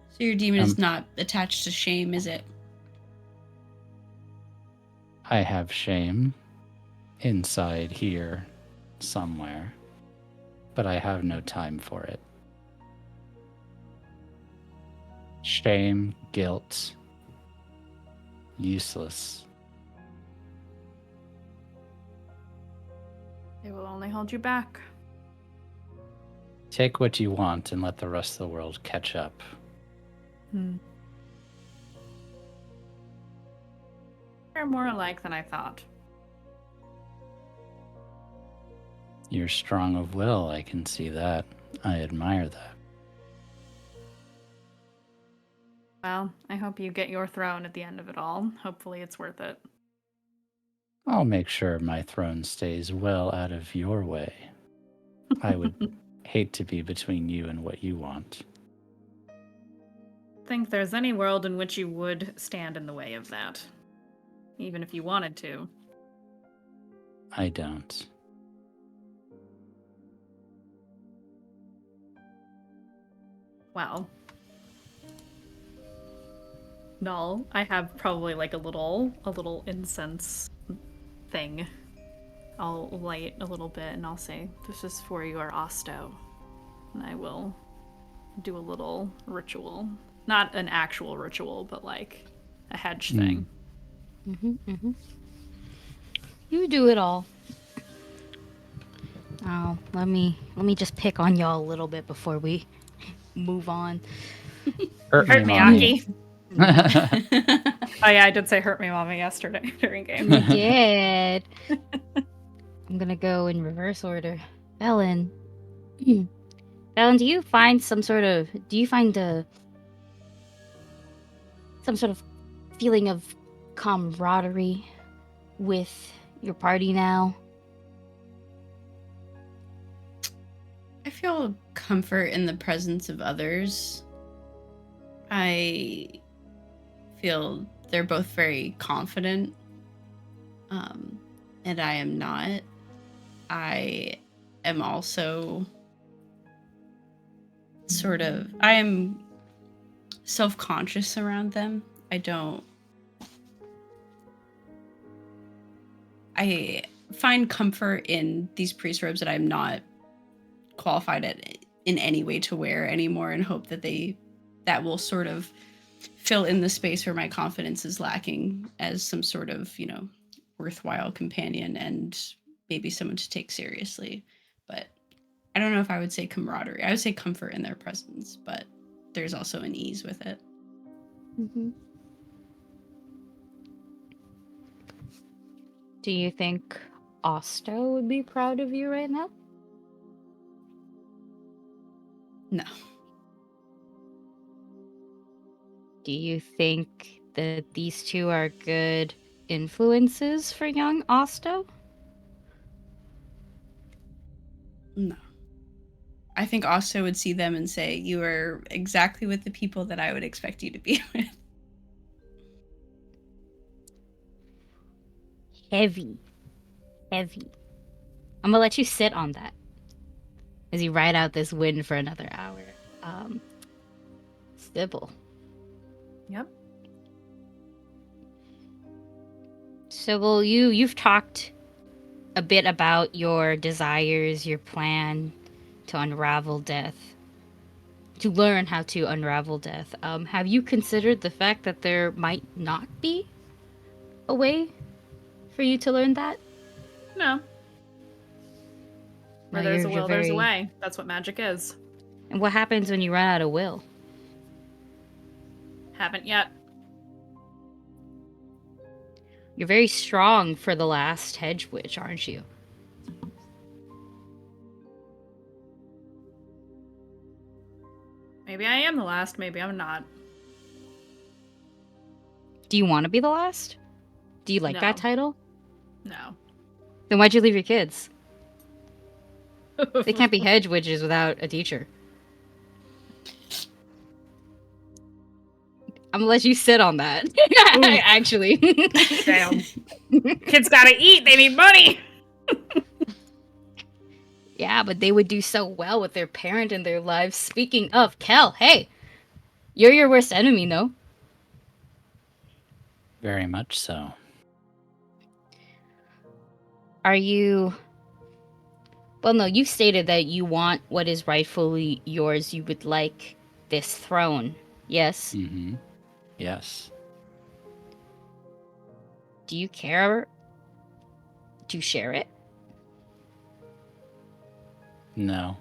So your demon is not attached to shame, is it? I have shame inside here somewhere, but I have no time for it. Shame, guilt, useless. They will only hold you back. Take what you want and let the rest of the world catch up. They're more alike than I thought. You're strong of will, I can see that. I admire that. Well, I hope you get your throne at the end of it all. Hopefully it's worth it. I'll make sure my throne stays well out of your way. I would hate to be between you and what you want. Think there's any world in which you would stand in the way of that, even if you wanted to. I don't. Well, Null, I have probably like a little incense thing. I'll light a little bit and I'll say, "This is for your Osto," and I will do a little ritual. Not an actual ritual, but like a hedge thing. You do it all. Oh, let me just pick on y'all a little bit before we move on. Hurt me, Mommy. Aki. Oh yeah, I did say hurt me, mommy yesterday during game. You did. I'm gonna go in reverse order. Velen. Velen, do you find some sort of feeling of camaraderie with your party now? I feel comfort in the presence of others. I feel they're both very confident, and I am not. I am also I am self-conscious around them. I find comfort in these priest robes that I'm not qualified in any way to wear anymore, and hope that will sort of fill in the space where my confidence is lacking as some sort of, worthwhile companion and maybe someone to take seriously. But I don't know if I would say camaraderie. I would say comfort in their presence, but there's also an ease with it. Do you think Osto would be proud of you right now? No. Do you think that these two are good influences for young Osto? No. I think Osto would see them and say, "You are exactly with the people that I would expect you to be with." Heavy. I'm gonna let you sit on that as you ride out this wind for another hour. Sybil. Yep. Sybil, you've talked a bit about your desires, your plan to unravel death, to learn how to unravel death. Have you considered the fact that there might not be a way for you to learn that? No. Where No, there's a you're will, there's a very- way. That's what magic is. And what happens when you run out of will? Haven't yet. You're very strong for the last hedge witch, aren't you? Maybe I am the last, maybe I'm not. Do you want to be the last? Do you like No. that title? No. Then why'd you leave your kids? They can't be hedge witches without a teacher. I'm gonna let you sit on that. Actually. Damn. Kids gotta eat. They need money. Yeah, but they would do so well with their parent in their lives. Speaking of, Kel, hey, you're your worst enemy, no? Very much so. Are you... Well, no, you stated that you want what is rightfully yours. You would like this throne, yes? Mm-hmm. Yes. Do you care to share it? No.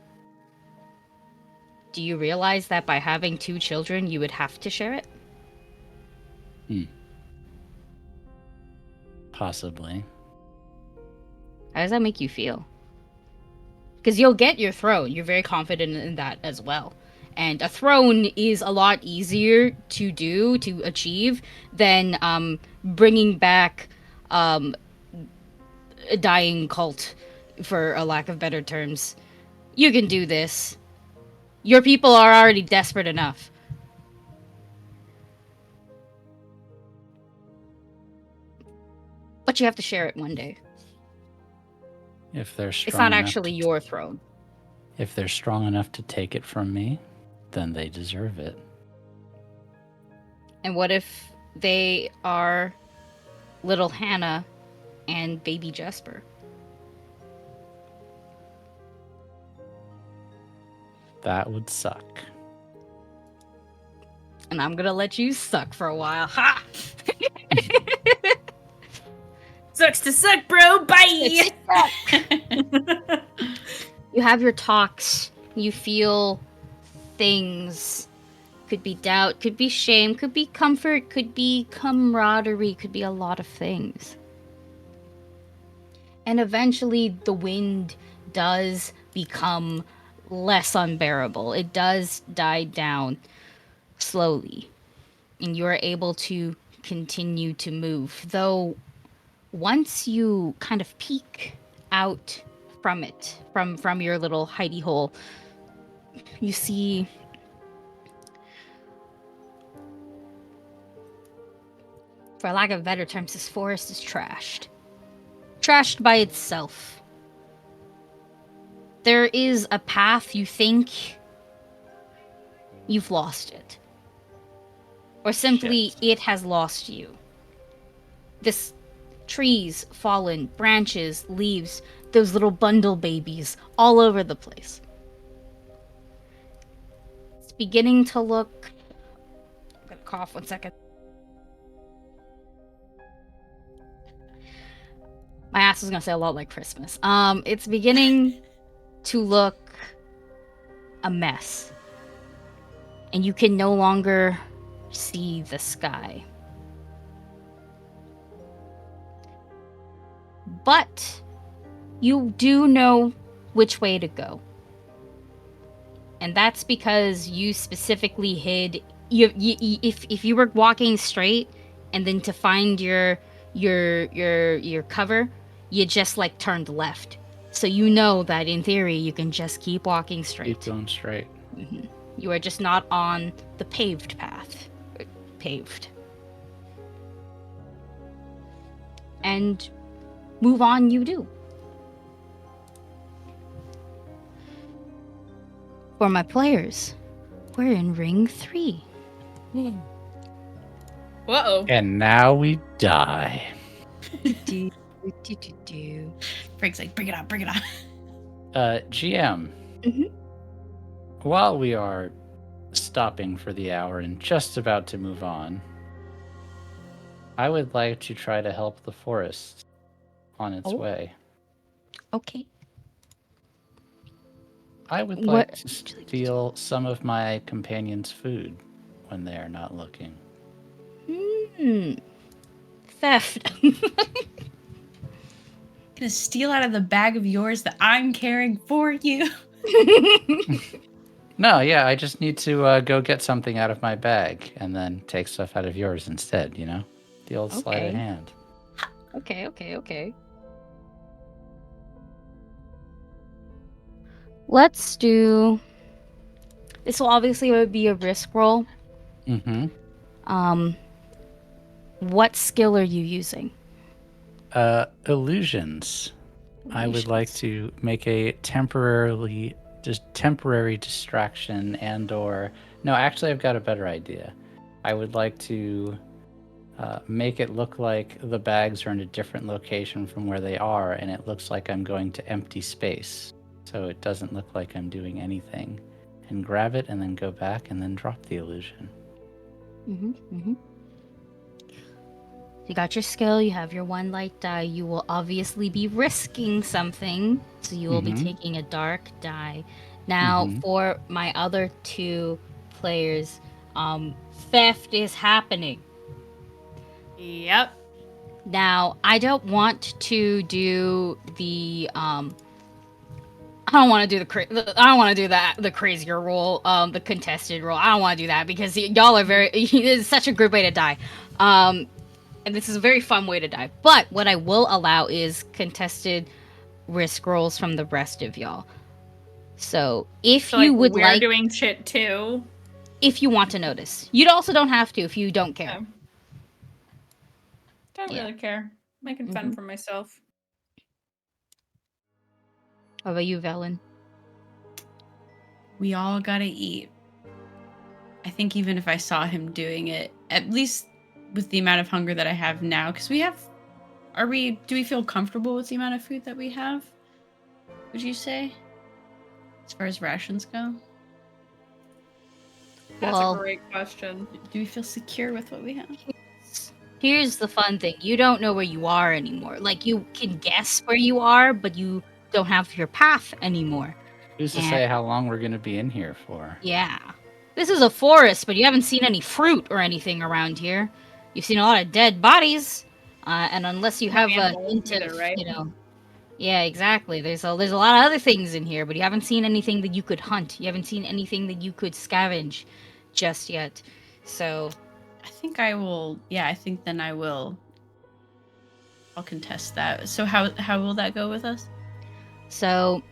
Do you realize that by having 2 children, you would have to share it? Possibly. How does that make you feel? Because you'll get your throne. You're very confident in that as well. And a throne is a lot easier to do, to achieve, than bringing back a dying cult, for a lack of better terms. You can do this. Your people are already desperate enough. But you have to share it one day. If they're strong It's not enough actually your throne. If they're strong enough to take it from me, then they deserve it. And what if they are little Hannah and baby Jesper? That would suck. And I'm gonna let you suck for a while. Ha! Sucks to suck, bro. Bye. You have your talks. You feel things. Could be doubt, could be shame, could be comfort, could be camaraderie, could be a lot of things. And eventually the wind does become less unbearable. It does die down slowly. And you are able to continue to move. Though once you kind of peek out from it, from your little hidey hole, you see for lack of better terms, this forest is trashed. Trashed by itself. There is a path you think you've lost it. Or simply, it has lost you. This trees, fallen, branches, leaves, those little bundle babies all over the place. It's beginning to look... I'm gonna cough 1 second. My ass is gonna say a lot like Christmas. It's beginning to look a mess. And you can no longer see the sky. But you do know which way to go. And that's because you specifically hid if you were walking straight and then to find your cover, you just like turned left. So you know that in theory you can just keep walking straight. Keep going straight. Mm-hmm. You are just not on the paved path. Paved. And move on you do. For my players, we're in ring 3. Uh-oh. And now we die. Frank's like, bring it on, bring it on. GM. Mm-hmm. While we are stopping for the hour and just about to move on, I would like to try to help the forest on its way. Okay. I would like to steal some of my companions' food when they are not looking. Theft. Gonna steal out of the bag of yours that I'm carrying for you. No, yeah, I just need to go get something out of my bag and then take stuff out of yours instead, you know? The old sleight of hand. Okay. Let's do... This will obviously be a risk roll. Mm-hmm. What skill are you using? Illusions. I would like to make a temporary distraction and/or no, actually, I've got a better idea. I would like to make it look like the bags are in a different location from where they are, and it looks like I'm going to empty space, so it doesn't look like I'm doing anything. And grab it, and then go back, and then drop the illusion. You got your skill, you have your one light die, you will obviously be risking something, so you will be taking a dark die. Now, for my other two players, theft is happening. Yep. Now, I don't want to do the I don't want to do the crazier role, the contested role. I don't want to do that because y'all are very. It's such a good way to die, and this is a very fun way to die. But what I will allow is contested risk rolls from the rest of y'all. So if you would we're like, doing shit too. if you want to notice, you also don't have to if you don't care. Okay. Don't really care. Making fun for myself. How about you, Velen? We all gotta eat. I think even if I saw him doing it, at least with the amount of hunger that I have now, because do we feel comfortable with the amount of food that we have? Would you say? As far as rations go? That's Well, a great question. Do we feel secure with what we have? Here's the fun thing. You don't know where you are anymore. Like, you can guess where you are, but you don't have your path anymore. Who's to say how long we're going to be in here for? Yeah. This is a forest, but you haven't seen any fruit or anything around here. You've seen a lot of dead bodies, and unless you have a hint of, right? Yeah, exactly. There's a lot of other things in here, but you haven't seen anything that you could hunt. You haven't seen anything that you could scavenge just yet. So I think I will. Yeah, I think then I will. I'll contest that. So how will that go with us? So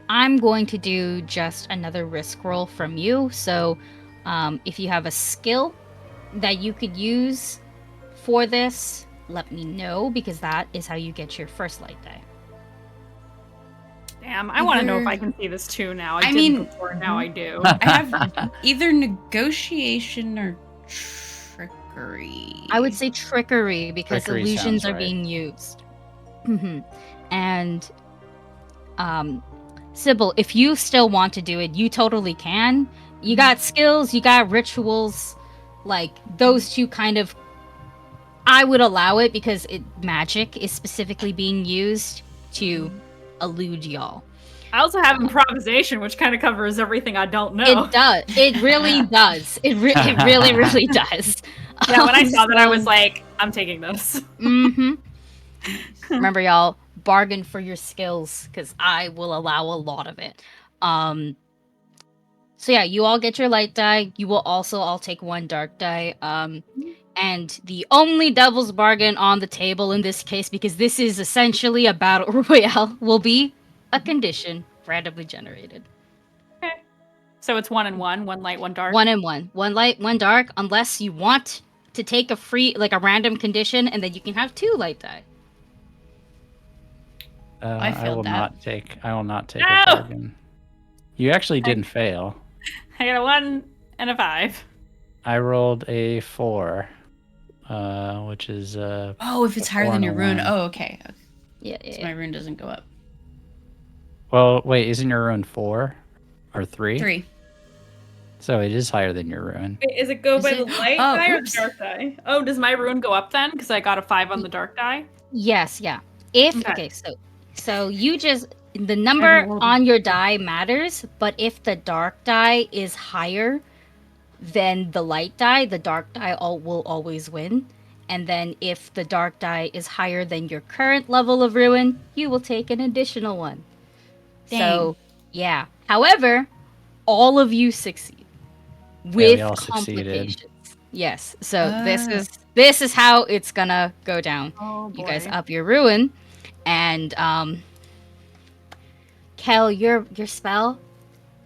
I'm going to do just another risk roll from you. So if you have a skill that you could use for this, let me know, because that is how you get your first light die. Damn, I want to know if I can see this too now. I didn't before, now I do. I have either negotiation or trickery. I would say trickery because Trickery illusions sounds are right. being used. And Sybil, if you still want to do it, you totally can. You got skills, you got rituals, like those two kind of. I would allow it because magic is specifically being used to elude y'all. I also have improvisation, which kind of covers everything I don't know. It does. It really does. It really, really does. Yeah, when I saw that, I was like, I'm taking this. Remember, y'all, bargain for your skills, because I will allow a lot of it. So yeah, you all get your light die. You will also all take one dark die. And the only devil's bargain on the table in this case, because this is essentially a battle royale, will be a condition randomly generated. Okay. So it's 1 and 1, 1 light, 1 dark. 1 and 1. 1 light, 1 dark, unless you want to take a random condition, and then you can have 2 light die. I will that. not take a bargain. You actually didn't fail. I got a 1 and a 5. I rolled a 4, which is if it's higher than your rune. 1. Oh, okay. Yeah. So my rune doesn't go up. Well, wait, isn't your rune 4 or 3? 3. So it is higher than your rune. Wait, is it go Is by it? the light Oh, die or the oops. dark die? Oh, does my rune go up then? Because I got a 5 on the dark die. Yes, yeah. If Okay. so you just the number on your die matters, but if the dark die is higher than the light die, the dark die will always win. And then if the dark die is higher than your current level of ruin, you will take an additional one. So, yeah. However, all of you succeed with all succeeded. complications. Yes. So this is how it's gonna go down. Oh, You guys up your ruin, and Kel, your spell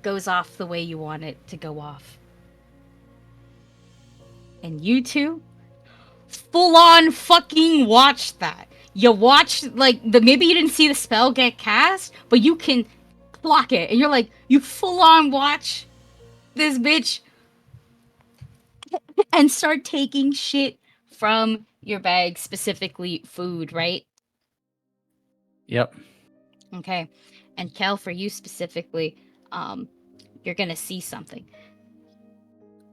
goes off the way you want it to go off. And you two full on fucking watch that. You watch like maybe you didn't see the spell get cast, but you can clock it, and you're like, you full on watch this bitch and start taking shit from your bag, specifically food, right? Yep. Okay. And Kel, for you specifically, you're gonna see something.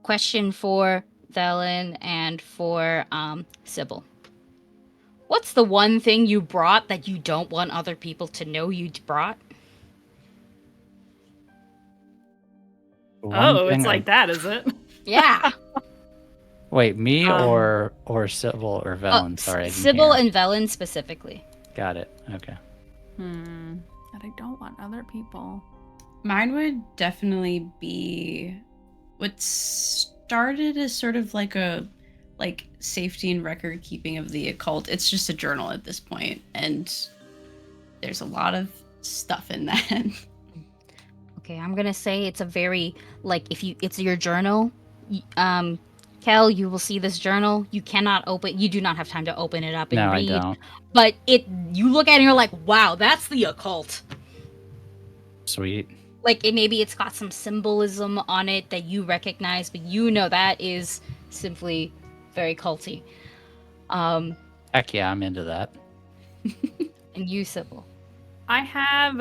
Question for Thelen and for Sybil. What's the one thing you brought that you don't want other people to know you brought? One Oh, thing it's like that, is it? Yeah. Wait, me Um, or Sybil or Velen? Sorry, I didn't Sybil hear. and Velen specifically. Got it. Okay. that I don't want other people. Mine would definitely be what started as sort of like a safety and record keeping of the occult. It's just a journal at this point, and there's a lot of stuff in that. Okay, I'm gonna say it's a very it's your journal. Kel, you will see this journal. You cannot open. You do not have time to open it up and No, I read. don't. But you look at it and you're like, wow, that's the occult. Sweet. Like maybe it's got some symbolism on it that you recognize, but you know that is simply very culty. Heck yeah, I'm into that. And you, Sybil. I have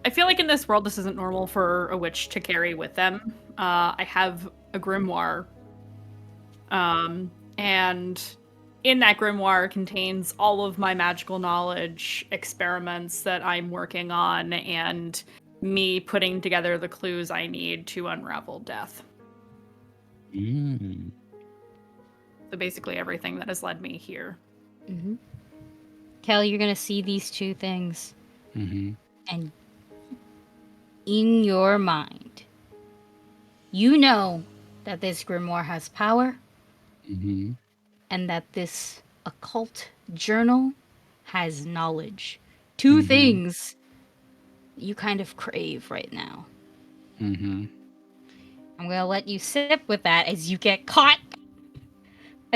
I feel like in this world this isn't normal for a witch to carry with them. I have a grimoire. And in that grimoire contains all of my magical knowledge, experiments that I'm working on, and me putting together the clues I need to unravel death. Mm. So basically everything that has led me here. Mm-hmm. Kel, you're gonna see these two things. Mm-hmm. And in your mind, you know that this grimoire has power, Mm-hmm. and that this occult journal has knowledge. Two things you kind of crave right now. Mm-hmm. I'm gonna let you sit with that as you get caught.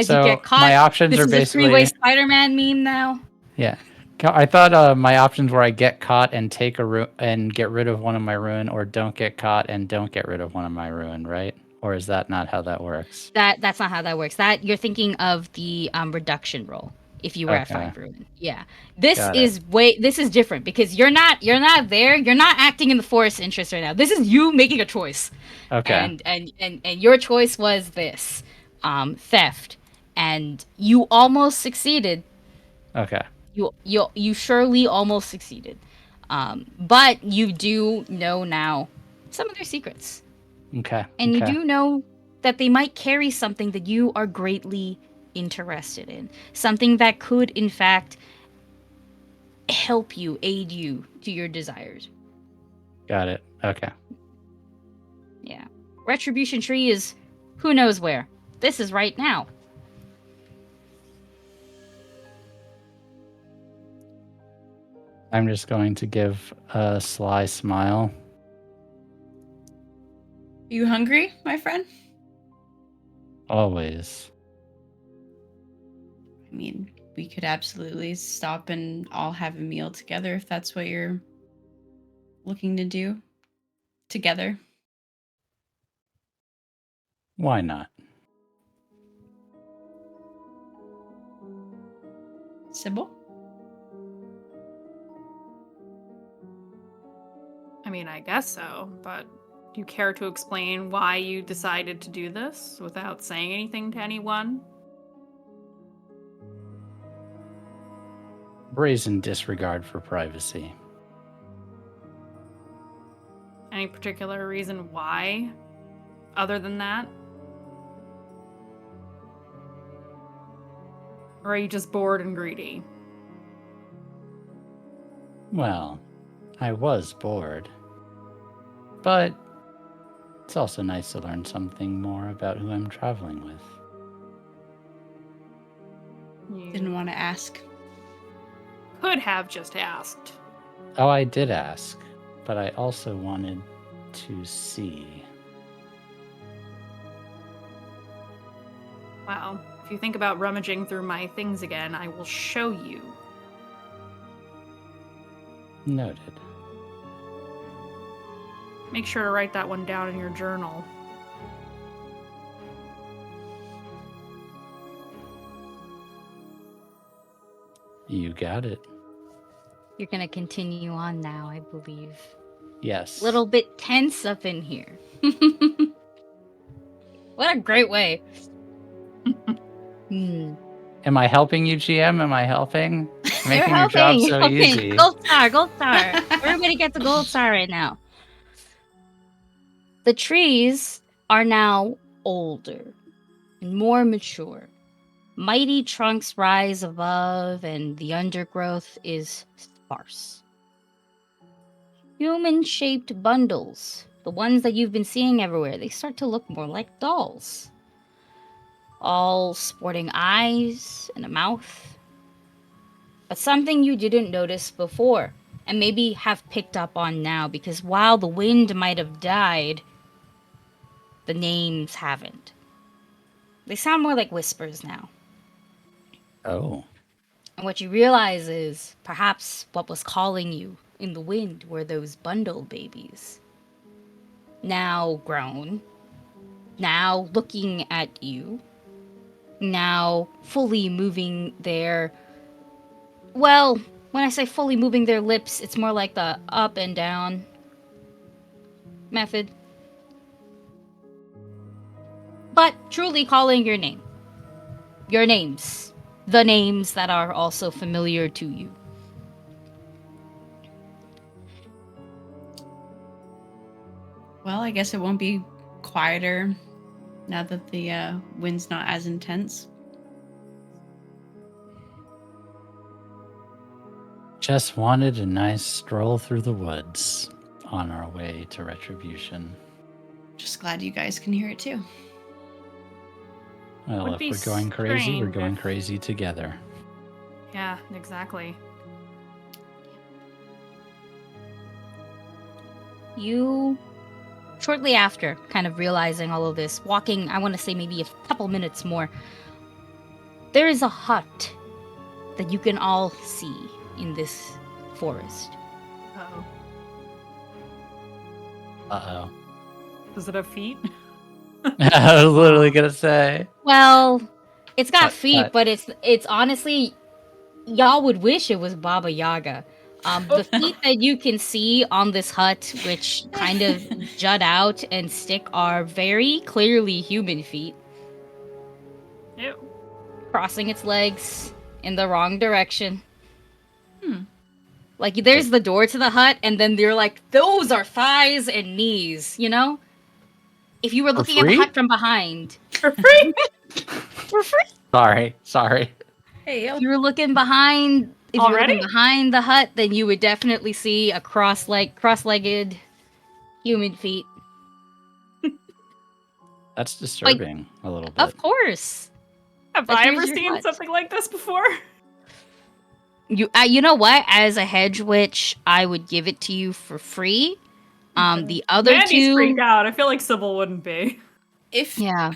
So my options This are is a three-way basically Spider-Man meme now. yeah. I thought my options were I get caught and take and get rid of one of my ruin, or don't get caught and don't get rid of one of my ruin, right? Or is that not how that works? That's not how that works. That you're thinking of the reduction roll. If you were at Okay. 5 ruin, yeah. This Got is This is different because you're not there. You're not acting in the forest interest right now. This is you making a choice. Okay. And your choice was this, theft, and you almost succeeded. Okay. You surely almost succeeded, but you do know now some of their secrets. Okay. And you do know that they might carry something that you are greatly interested in. Something that could, in fact, help you, aid you to your desires. Got it. Okay. Yeah. Retribution Tree is who knows where. This is right now. I'm just going to give a sly smile. You hungry, my friend? Always. I mean, we could absolutely stop and all have a meal together if that's what you're looking to do together. Why not? Sybil? I mean, I guess so, but do you care to explain why you decided to do this without saying anything to anyone? Brazen disregard for privacy. Any particular reason why, other than that? Or are you just bored and greedy? Well, I was bored. But it's also nice to learn something more about who I'm traveling with. You Didn't want to ask. could have just asked. Oh, I did ask, but I also wanted to see. Wow. If you think about rummaging through my things again, I will show you. Noted. Make sure to write that one down in your journal. You got it. You're gonna continue on now, I believe. Yes. Little bit tense up in here. What a great way. Am I helping you, GM? Am I helping? Making your job so easy. Gold star, gold star. Everybody gets a gold star right now. The trees are now older and more mature. Mighty trunks rise above, and the undergrowth is sparse. Human-shaped bundles, the ones that you've been seeing everywhere, they start to look more like dolls. All sporting eyes and a mouth. But something you didn't notice before, and maybe have picked up on now, because while the wind might have died, the names haven't. They sound more like whispers now. Oh. And what you realize is perhaps what was calling you in the wind were those bundle babies. Now grown, now looking at you, now fully moving their... Well, when I say fully moving their lips, it's more like the up and down method. But truly calling your name. Your names. The names that are also familiar to you. Well, I guess it won't be quieter now that the wind's not as intense. Just wanted a nice stroll through the woods on our way to Retribution. Just glad you guys can hear it too. Well, Would if be we're going crazy, we're strange going if- crazy together. Yeah, exactly. You, shortly after kind of realizing all of this, walking, I want to say maybe a couple minutes more, there is a hut that you can all see in this forest. Uh-oh. Uh-oh. Does it have feet? I was literally gonna say. Well, it's got Hut, feet, hut. but it's honestly, y'all would wish it was Baba Yaga. The feet that you can see on this hut, which kind of jut out and stick, are very clearly human feet, Ew. crossing its legs in the wrong direction. Hmm. Like, there's the door to the hut, and then they're like, those are thighs and knees, you know? If you were For looking at the free? hut from behind. For free? For free. Sorry. Hey, If you were looking behind, if you were Already? looking behind the hut, then you would definitely see a cross-legged human feet. That's disturbing a little bit. Of course. Have But I here's ever your seen hut. something like this before? You know what? As a hedge witch, I would give it to you for free. The other Mandy's two, freaked out. I feel like Sybil wouldn't be. if yeah.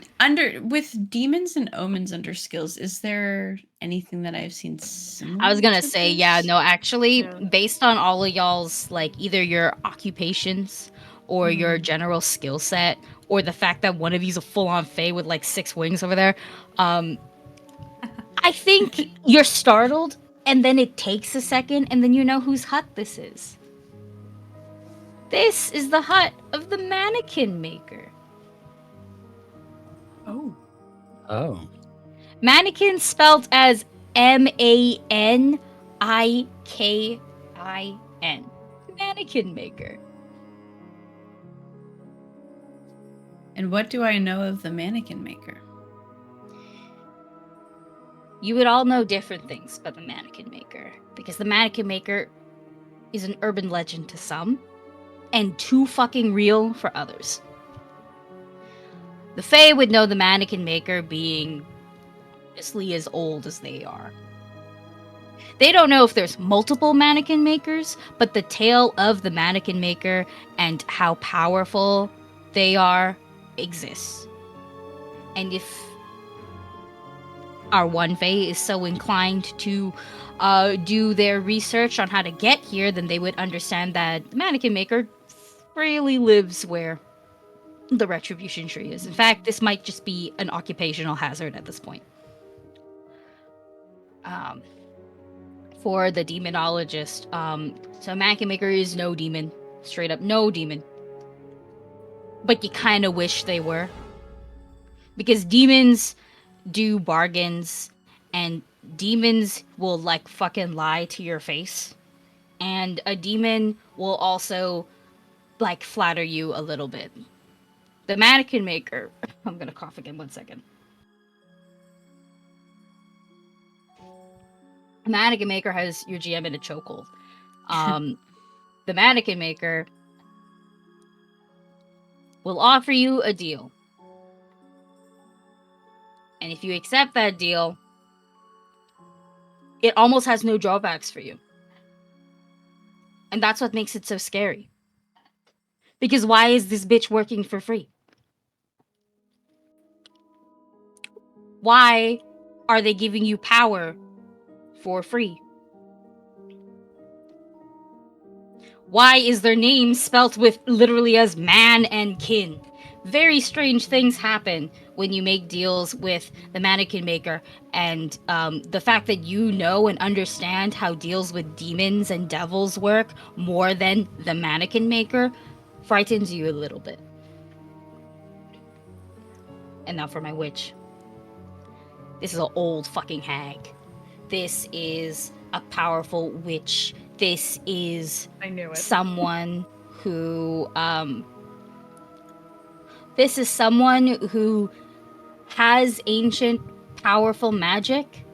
with demons and omens under skills, is there anything that I've seen similar? I was gonna to say, this? yeah, no, actually, Yeah. based on all of y'all's, like, either your occupations or your general skill set, or the fact that one of you's a full-on fae with, like, 6 wings over there, I think you're startled, and then it takes a second, and then you know whose hut this is. This is the hut of the mannequin maker. Oh. Oh. Mannequin spelled as Manikin. Mannequin maker. And what do I know of the mannequin maker? You would all know different things about the mannequin maker, because the mannequin maker is an urban legend to some, and too fucking real for others. The Fae would know the mannequin maker being honestly as old as they are. They don't know if there's multiple mannequin makers, but the tale of the mannequin maker and how powerful they are exists. And if our one Fae is so inclined to do their research on how to get here, then they would understand that the mannequin maker really lives where the retribution tree is. In fact, this might just be an occupational hazard at this point. Um, for the demonologist, so mannequin maker is no demon, straight up no demon. But you kind of wish they were, because demons do bargains, and demons will like fucking lie to your face, and a demon will also like flatter you a little bit. The mannequin maker, I'm gonna cough again, 1 second. The mannequin maker has your GM in a chokehold. The mannequin maker will offer you a deal, and if you accept that deal, it almost has no drawbacks for you. And that's what makes it so scary. Because why is this bitch working for free? Why are they giving you power for free? Why is their name spelt with literally as man and kin? Very strange things happen when you make deals with the mannequin maker, and the fact that you know and understand how deals with demons and devils work more than the mannequin maker frightens you a little bit. And now for my witch. This is an old fucking hag. This is a powerful witch. This is I knew it. someone who this is someone who has ancient powerful magic.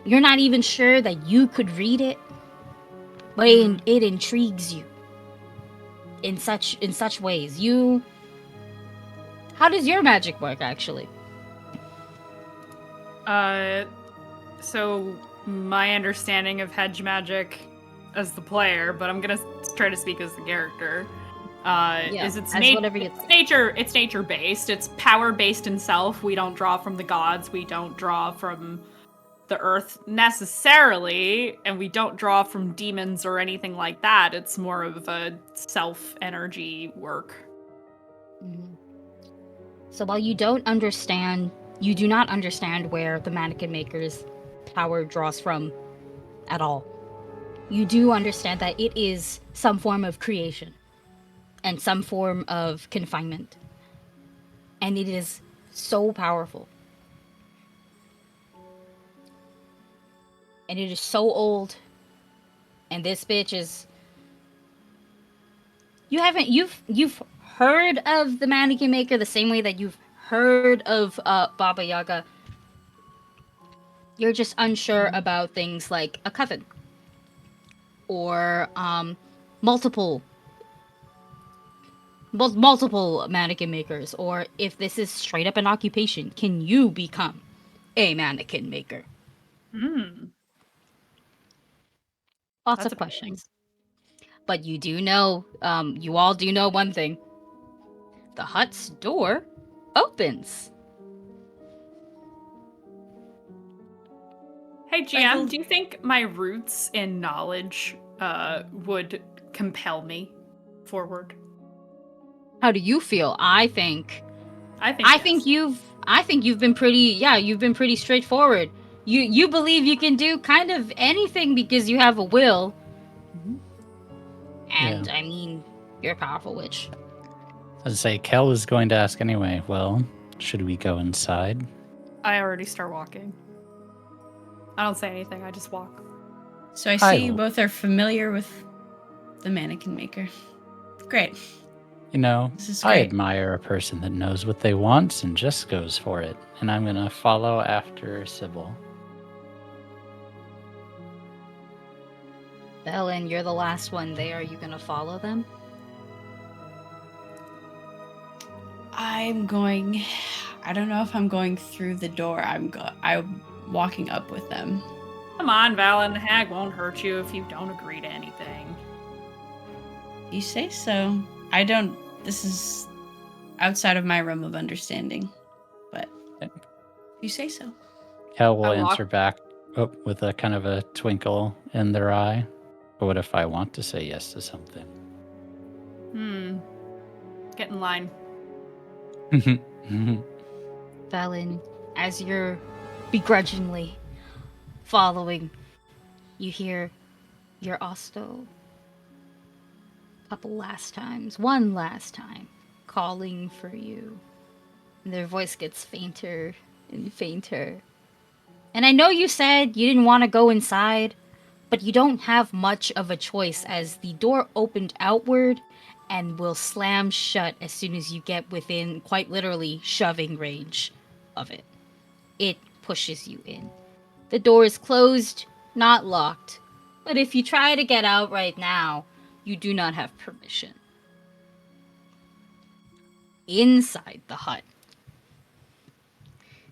You're not even sure that you could read it, but it intrigues you in such ways. How does your magic work actually? So my understanding of hedge magic as the player, but I'm gonna try to speak as the character. Is it's nature based. It's power based in self. We don't draw from the gods. We don't draw from the earth necessarily, and we don't draw from demons or anything like that. It's more of a self energy work. Mm-hmm. So while you do not understand where the mannequin maker's power draws from at all. You do understand that it is some form of creation and some form of confinement. And it is so powerful. And it is so old. And this bitch is... You've heard of the mannequin maker the same way that you've heard of Baba Yaga. You're just unsure about things like a coven. Or multiple mannequin makers, or if this is straight up an occupation, can you become a mannequin maker? Lots That's of questions. But you do know, you all do know one thing. The hut's door opens. Hey GM, do you think my roots in knowledge would compel me forward? How do you feel? I think yes. you've been pretty straightforward. You believe you can do kind of anything because you have a will. And Yeah. I mean, you're a powerful witch. I was say, Kel was going to ask anyway. Well, should we go inside? I already start walking. I don't say anything, I just walk. So I see you both are familiar with the mannequin maker. Great. You know, This is I great. admire a person that knows what they want and just goes for it. And I'm going to follow after Sybil. Belen, you're the last one there. Are you gonna follow them? I don't know if I'm going through the door. I'm walking up with them. Come on, Valen, the hag won't hurt you if you don't agree to anything. You say so. This is outside of my realm of understanding. But if You say so. Kel will I walk- answer back with a kind of a twinkle in their eye. But what if I want to say yes to something? Get in line. Valen, as you're begrudgingly following, you hear your Osto one last time, calling for you. And their voice gets fainter and fainter. And I know you said you didn't want to go inside, but you don't have much of a choice as the door opened outward and will slam shut as soon as you get within, quite literally, shoving range of it. It pushes you in. The door is closed, not locked, but if you try to get out right now, you do not have permission. Inside the hut.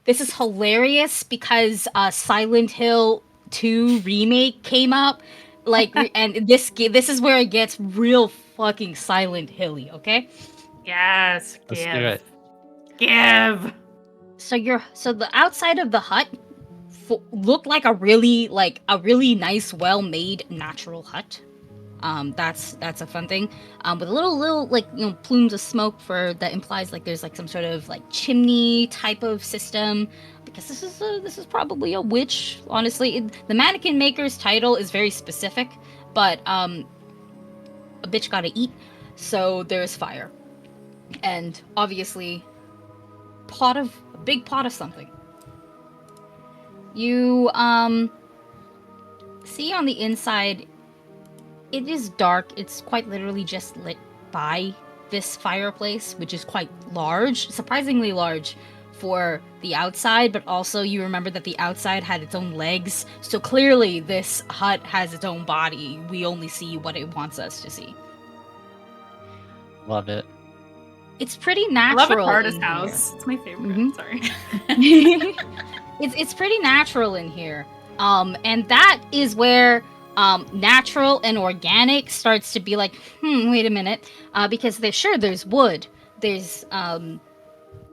This is hilarious because Silent Hill 2 remake came out, and this is where it gets real fucking Silent Hilly, okay? Yes. Let's do it. Give. So the outside of the hut looked like a really nice, well-made natural hut. That's a fun thing. With a little plumes of smoke that implies like there's like some sort of like chimney type of system. Because this is probably a witch. Honestly, the mannequin maker's title is very specific, but a bitch gotta eat, so there's fire, and obviously a big pot of something. You see on the inside. It is dark. It's quite literally just lit by this fireplace, which is quite large, surprisingly large for the outside, but also you remember that the outside had its own legs, so clearly this hut has its own body. We only see what it wants us to see. Love it. It's pretty I love natural. a TARDIS in house. It's my favorite. Mhm. Sorry. Here. It's pretty natural in here. And that is where natural and organic starts to be like, wait a minute, because there's wood, there's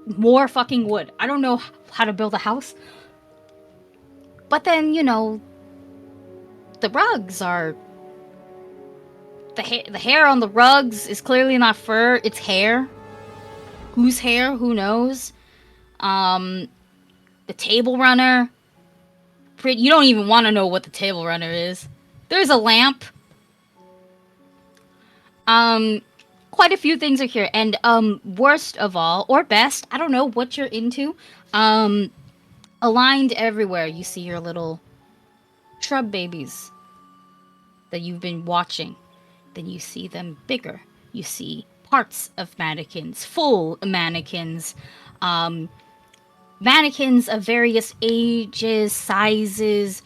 more fucking wood. I don't know how to build a house, but then the rugs are the hair on the rugs is clearly not fur, it's hair. Whose hair? Who knows? The table runner. You don't even want to know what the table runner is. There's a lamp. Quite a few things are here, and worst of all, or best, I don't know what you're into. Aligned everywhere, you see your little shrub babies that you've been watching. Then you see them bigger. You see parts of mannequins, full mannequins, mannequins of various ages, sizes,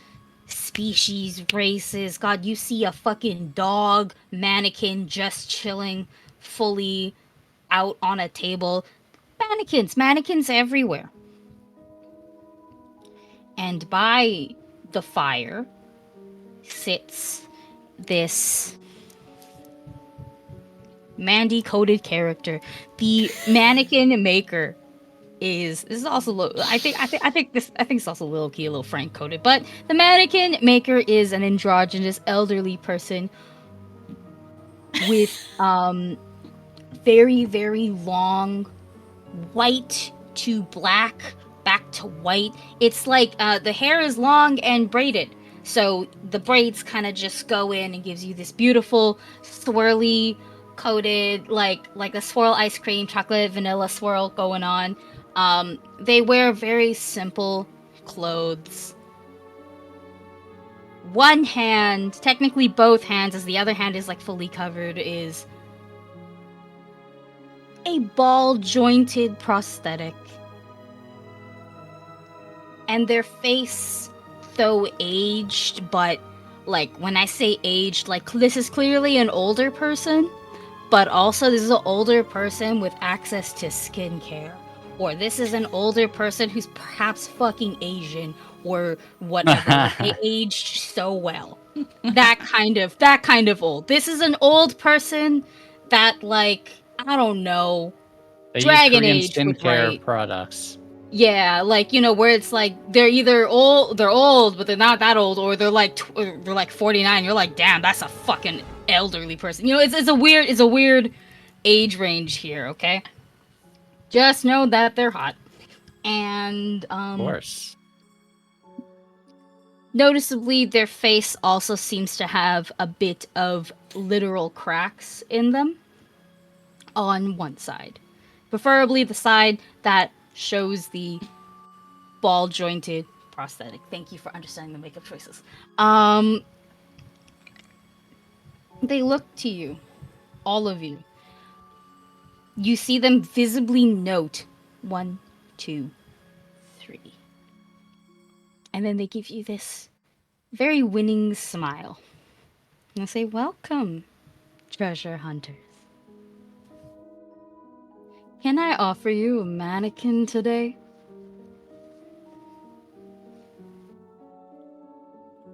species, races. God, you see a fucking dog mannequin just chilling fully out on a table. Mannequins everywhere. And by the fire sits this Mandii coded character. The mannequin maker this is also I think it's also low key a little Frank coded, but the mannequin maker is an androgynous elderly person with very, very long white to black back to white. It's like the hair is long and braided, so the braids kind of just go in and gives you this beautiful swirly coated like a swirl ice cream chocolate vanilla swirl going on. They wear very simple clothes. One hand, technically both hands, as the other hand is like fully covered, is a ball-jointed prosthetic. And their face, though aged, but like when I say aged, like this is clearly an older person, but also this is an older person with access to skincare. Or this is an older person who's perhaps fucking Asian or whatever. They aged so well. That kind of old. This is an old person that, like, I don't know. They Dragon use Korean Age would skincare write. products. Yeah, like where it's like they're old, but they're not that old, or they're like 49. You're like, damn, that's a fucking elderly person. It's a weird age range here. Okay, just know that they're hot, and Of course. noticeably their face also seems to have a bit of literal cracks in them on one side, preferably the side that shows the ball jointed prosthetic. Thank you for understanding the makeup choices. Um, they look to you, all of you. You see them visibly note 1, 2, 3. And then they give you this very winning smile. And they say, "Welcome, treasure hunters. Can I offer you a mannequin today?"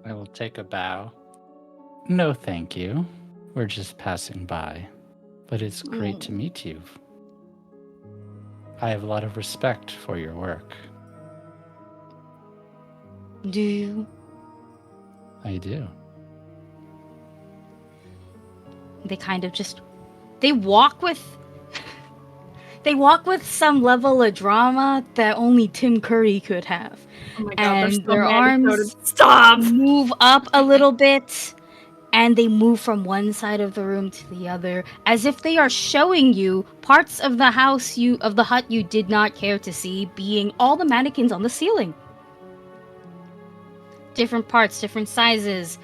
I will take a bow. No, thank you. We're just passing by. But it's great to meet you. I have a lot of respect for your work. Do you? I do. They kind of just they walk with some level of drama that only Tim Curry could have. Oh my god, And they're so their Mandy-coded. arms Stop! move up a little bit, and they move from one side of the room to the other, as if they are showing you parts of the hut you did not care to see, being all the mannequins on the ceiling. Different parts, different sizes,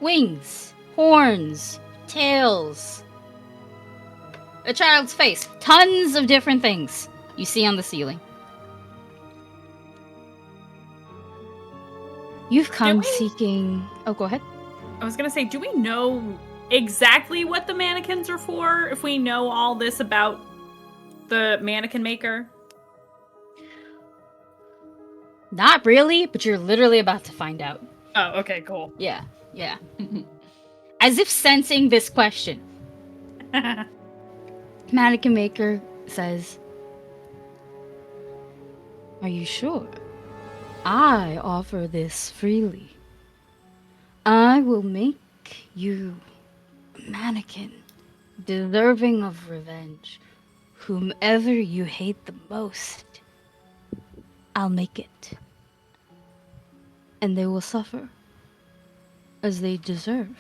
wings, horns, tails, a child's face, tons of different things you see on the ceiling. You've come seeking... Oh, go ahead. I was gonna say, do we know exactly what the mannequins are for? If we know all this about the mannequin maker? Not really, but you're literally about to find out. Oh, okay, cool. Yeah. As if sensing this question, mannequin maker says, "Are you sure? I offer this freely. I will make you a mannequin, deserving of revenge. Whomever you hate the most, I'll make it. And they will suffer as they deserve."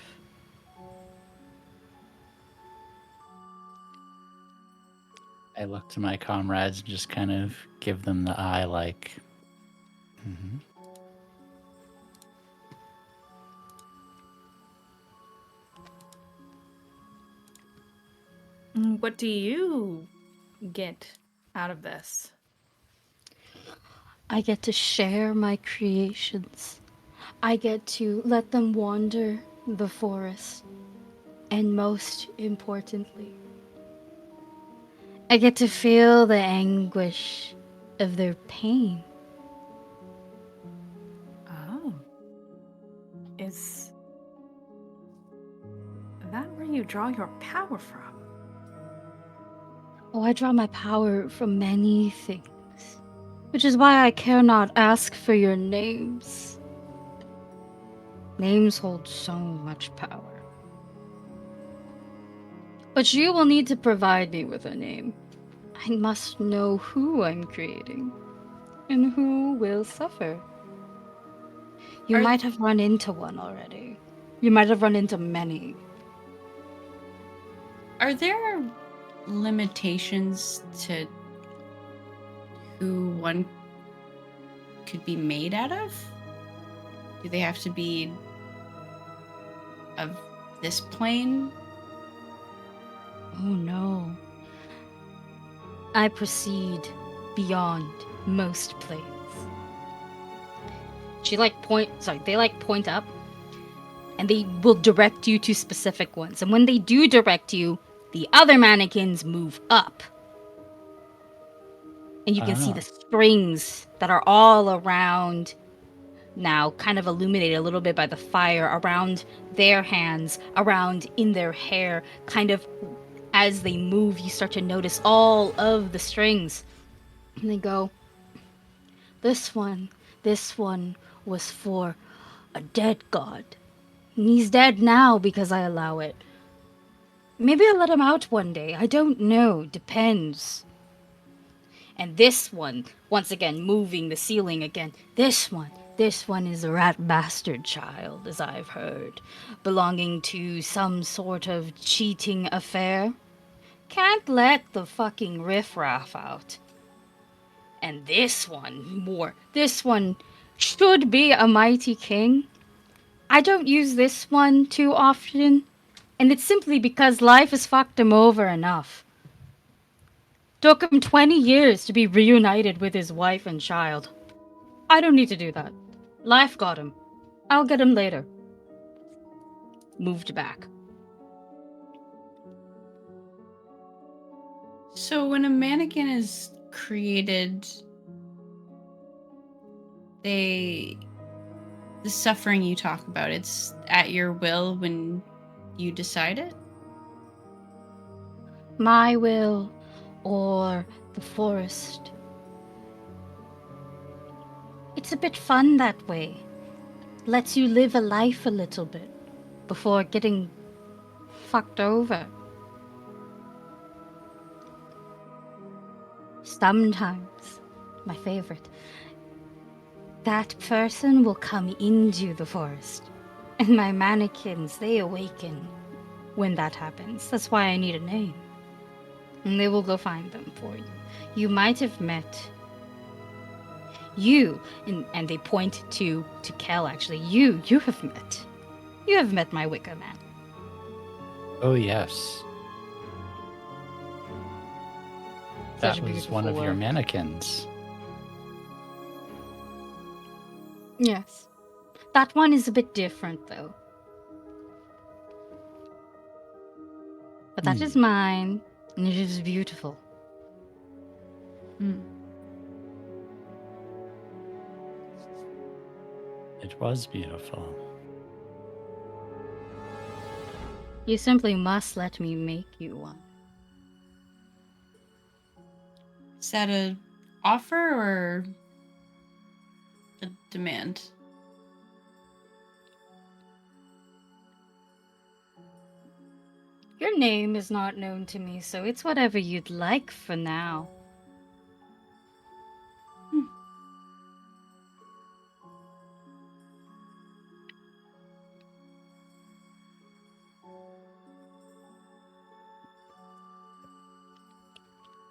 I look to my comrades and just kind of give them the eye like, What do you get out of this? I get to share my creations. I get to let them wander the forest. And most importantly, I get to feel the anguish of their pain. Oh. Is that where you draw your power from? Oh, I draw my power from many things, which is why I care not ask for your names. Names hold so much power. But you will need to provide me with a name. I must know who I'm creating, and who will suffer. You might have run into one already. You might have run into many. Are there limitations to who one could be made out of? Do they have to be of this plane? Oh no. I proceed beyond most planes. They point up, and they will direct you to specific ones. And when they do direct you, the other mannequins move up. And you can see the strings that are all around now, kind of illuminated a little bit by the fire, around their hands, around in their hair. Kind of as they move, you start to notice all of the strings. And they go, This one was for a dead god. And he's dead now because I allow it. Maybe I'll let him out one day. I don't know. Depends. And this one, once again, moving the ceiling again. This one is a rat bastard child, as I've heard, belonging to some sort of cheating affair. Can't let the fucking riffraff out. And this one should be a mighty king. I don't use this one too often, and it's simply because life has fucked him over enough. Took him 20 years to be reunited with his wife and child. I don't need to do that. Life got him. I'll get him later. Moved back. So when a mannequin is created, the suffering you talk about, it's at your will when you decide it? My will or the forest. It's a bit fun that way. Lets you live a life a little bit before getting fucked over. Sometimes, my favorite, that person will come into the forest, and my mannequins, they awaken when that happens. That's why I need a name. And they will go find them for you. You might have met you, and they point to Kel actually. You have met. You have met my Wicker Man. Oh, yes. Such That a was beautiful one of your work. mannequins. Yes. That one is a bit different though. But that is mine, and it is beautiful. It was beautiful. You simply must let me make you one. Is that a offer or a demand? Your name is not known to me, so it's whatever you'd like for now.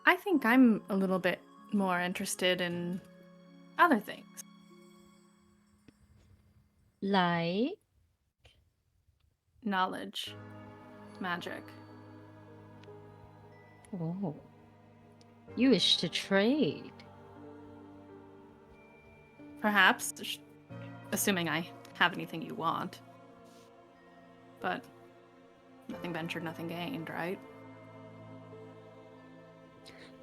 I think I'm a little bit more interested in other things. Like? Knowledge, magic. Oh. You wish to trade. Perhaps, assuming I have anything you want. But nothing ventured, nothing gained, right?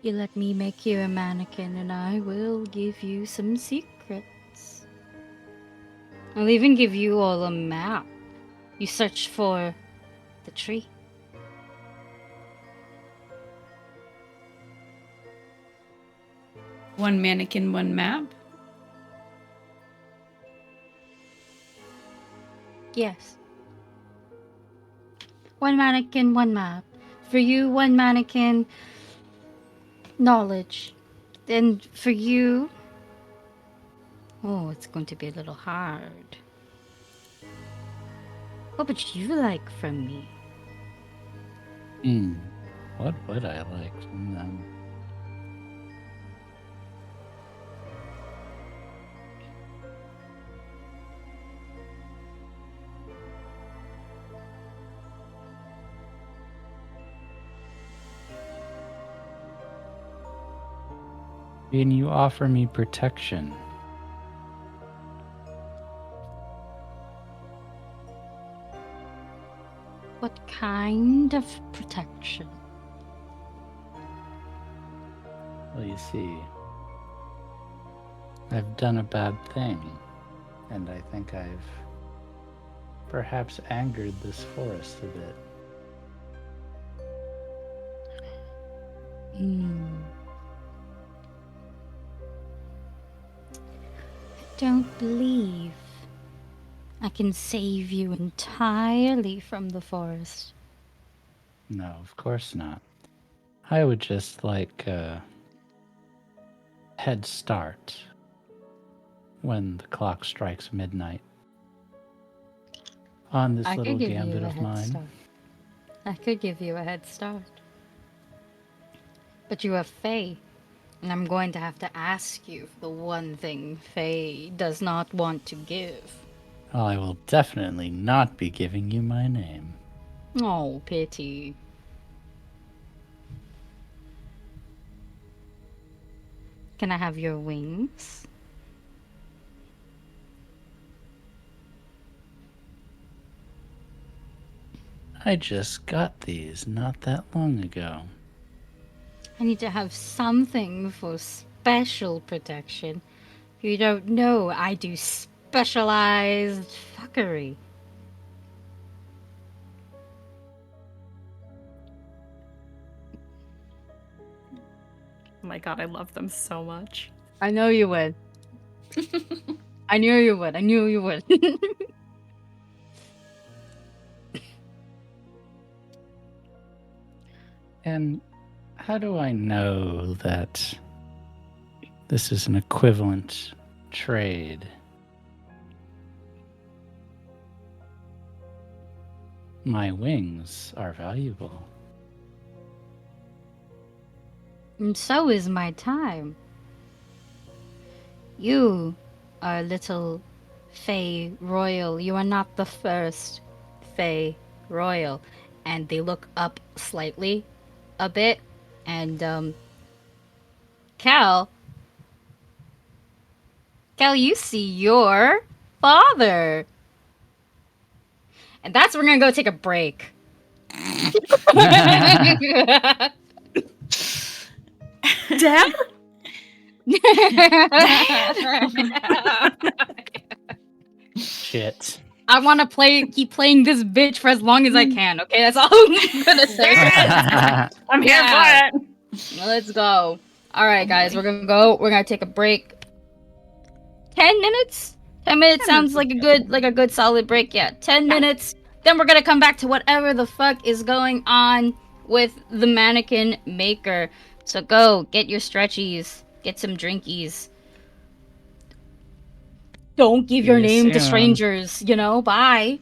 You let me make you a mannequin, and I will give you some secrets. I'll even give you all a map. You search for the tree. One mannequin, one map? Yes. One mannequin, one map. For you, one mannequin, knowledge. Then for you... Oh, it's going to be a little hard. What would you like from me? What would I like from them? Can you offer me protection? What kind of protection? Well, you see, I've done a bad thing, and I think I've perhaps angered this forest a bit. Don't believe I can save you entirely from the forest. No, of course not. I would just like a head start when the clock strikes midnight on this I little could give you gambit a of head mine. start. I could give you a head start. But you are Fae, and I'm going to have to ask you for the one thing Fae does not want to give. Well, I will definitely not be giving you my name. Oh, pity. Can I have your wings? I just got these not that long ago. I need to have something for special protection. You don't know I do specialized fuckery. Oh my god, I love them so much. I know you would. I knew you would. I knew you would. And how do I know that this is an equivalent trade? My wings are valuable. And so is my time. You are a little Fey Royal. You are not the first Fey Royal. And they look up slightly a bit. And, Cal, you see your father. And that's where we're gonna go take a break. Dad? Shit. I want to keep playing this bitch for as long as I can. Okay, that's all I'm gonna say. I'm here Yeah. for it. Let's go. All right, Oh, guys, boy. we're gonna go. We're gonna take a break. 10 minutes. 10 minutes 10 sounds minutes. like a good solid break. Yeah, 10 minutes. Then we're gonna come back to whatever the fuck is going on with the mannequin maker. So go get your stretchies, get some drinkies. Don't give See your you name to soon. strangers. Bye.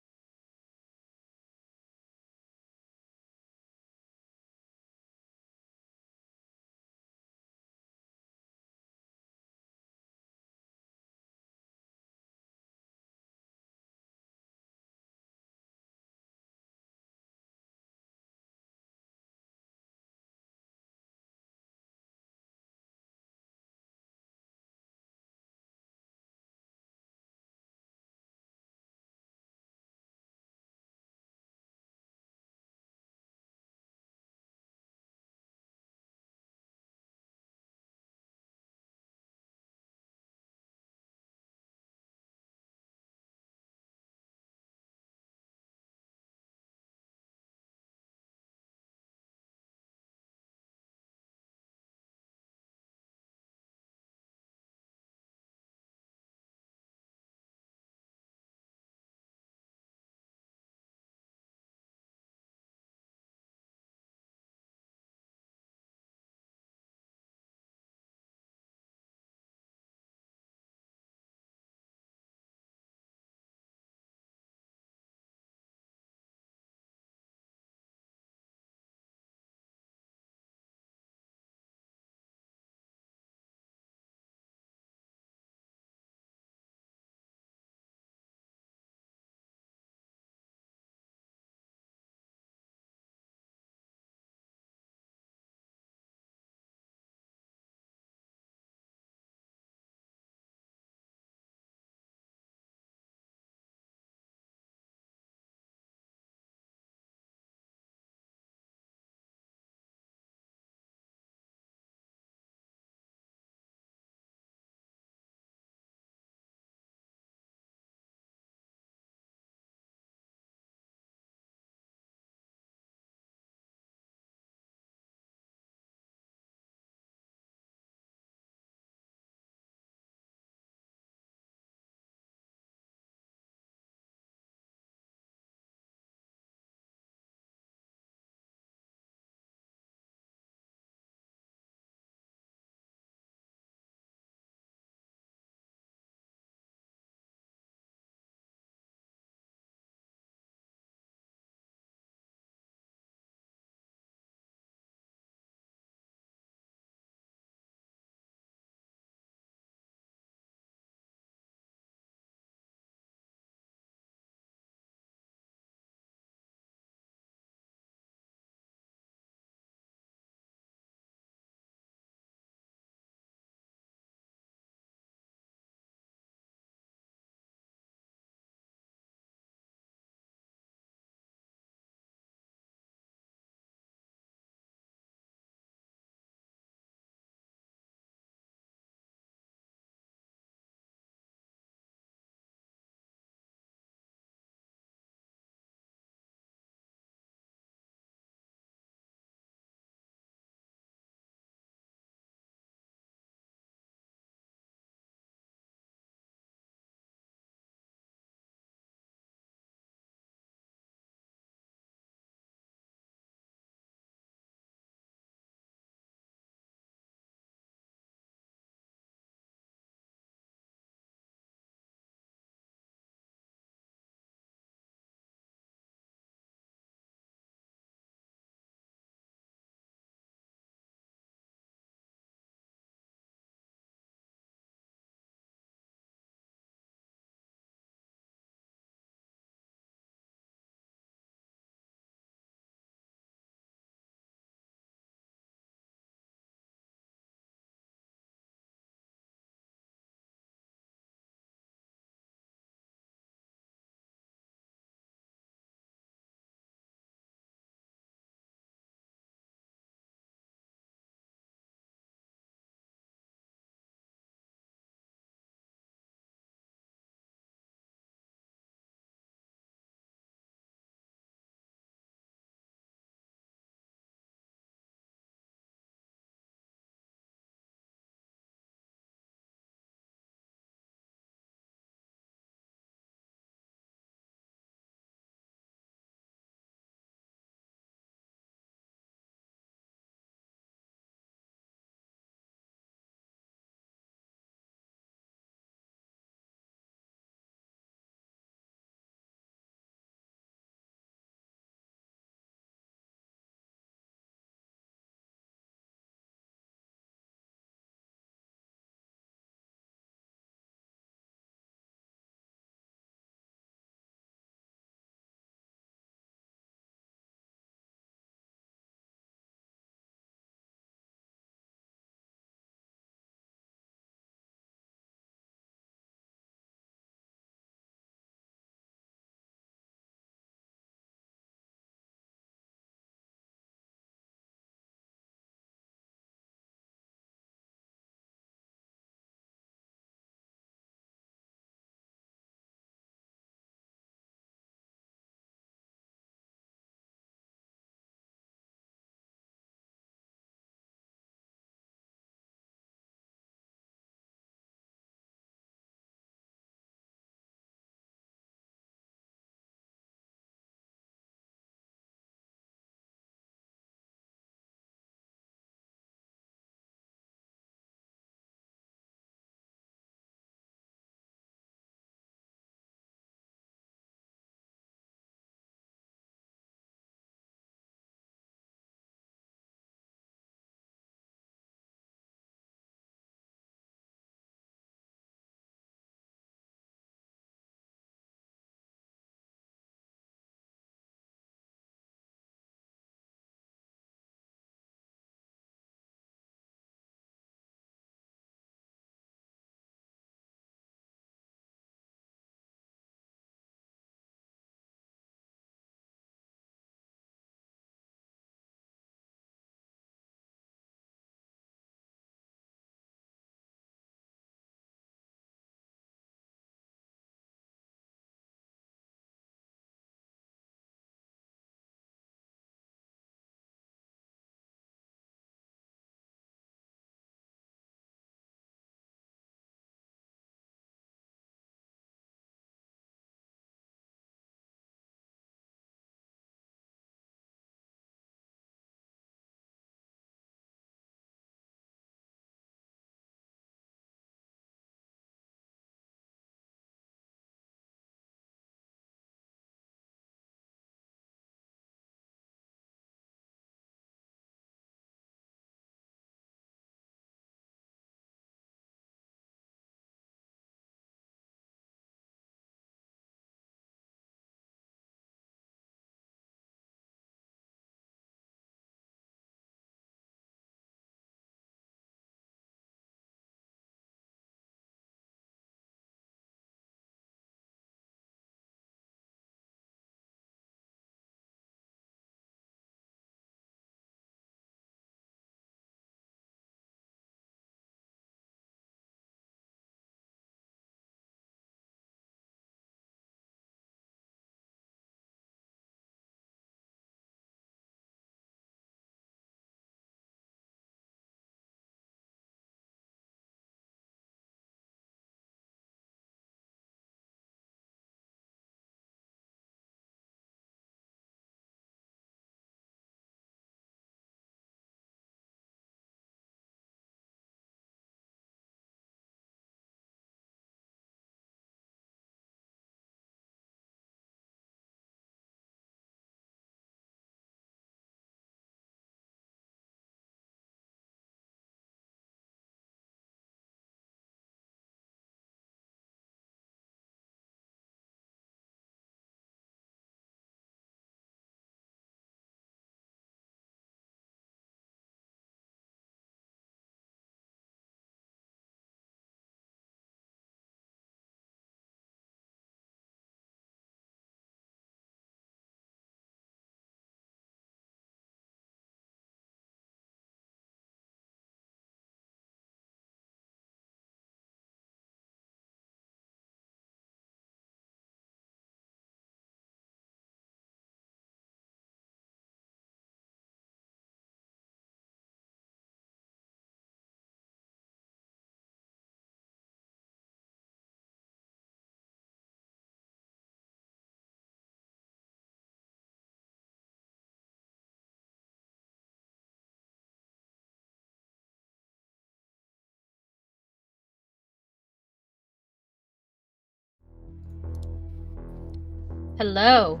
Hello,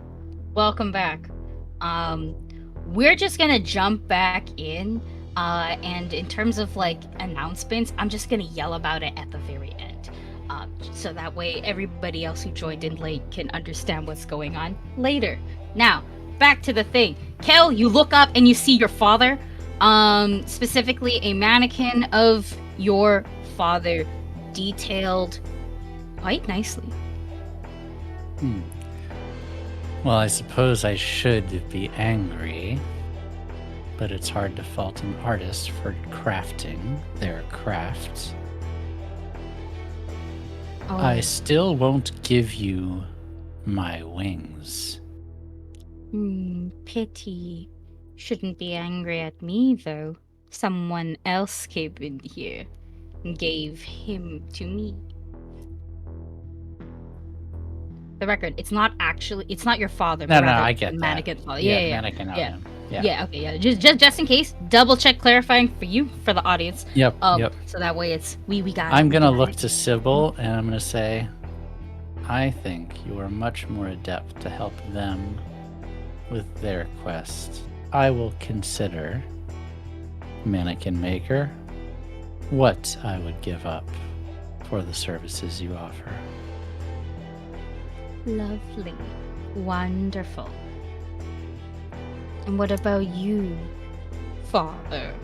welcome back. We're just gonna jump back in, and in terms of like announcements, I'm just gonna yell about it at the very end, so that way everybody else who joined in late can understand what's going on later. Now, back to the thing. Kel, you look up and you see your father, specifically a mannequin of your father, detailed quite nicely. Well, I suppose I should be angry, but it's hard to fault an artist for crafting their craft. Oh. I still won't give you my wings. Pity. Shouldn't be angry at me, though. Someone else came in here and gave him to me. The record, it's not your father, No, but no, rather I get the that. mannequin father. Yeah, Yeah. mannequin out Yeah. him. Yeah. Yeah, okay, yeah. Just in case, double check clarifying for you, for the audience. Yep. Yep. So that way it's we got it. I'm we gonna got look it. to Sybil and I'm gonna say, I think you are much more adept to help them with their quest. I will consider, mannequin maker, what I would give up for the services you offer. Lovely. Wonderful. And what about you, father?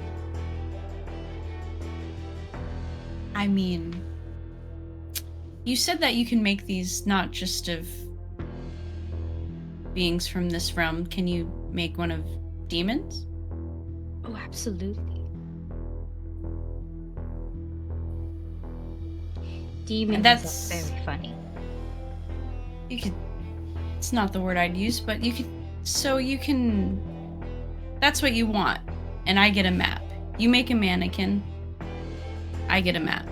I mean, you said that you can make these not just of beings from this realm. Can you make one of demons? Oh, absolutely. Demons that's- are very funny. You could. It's not the word I'd use, but you could. So you can. That's what you want, and I get a map. You make a mannequin. I get a map.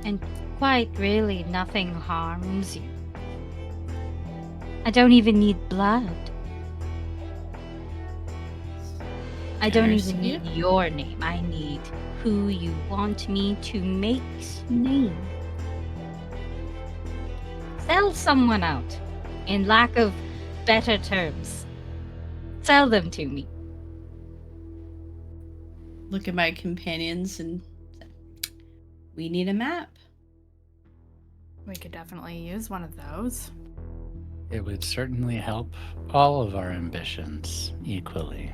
And quite really, nothing harms you. I don't even need blood. I don't There's even you. need your name. I need who you want me to make's name. Sell someone out, in lack of better terms. Sell them to me. Look at my companions and say, we need a map. We could definitely use one of those. It would certainly help all of our ambitions equally.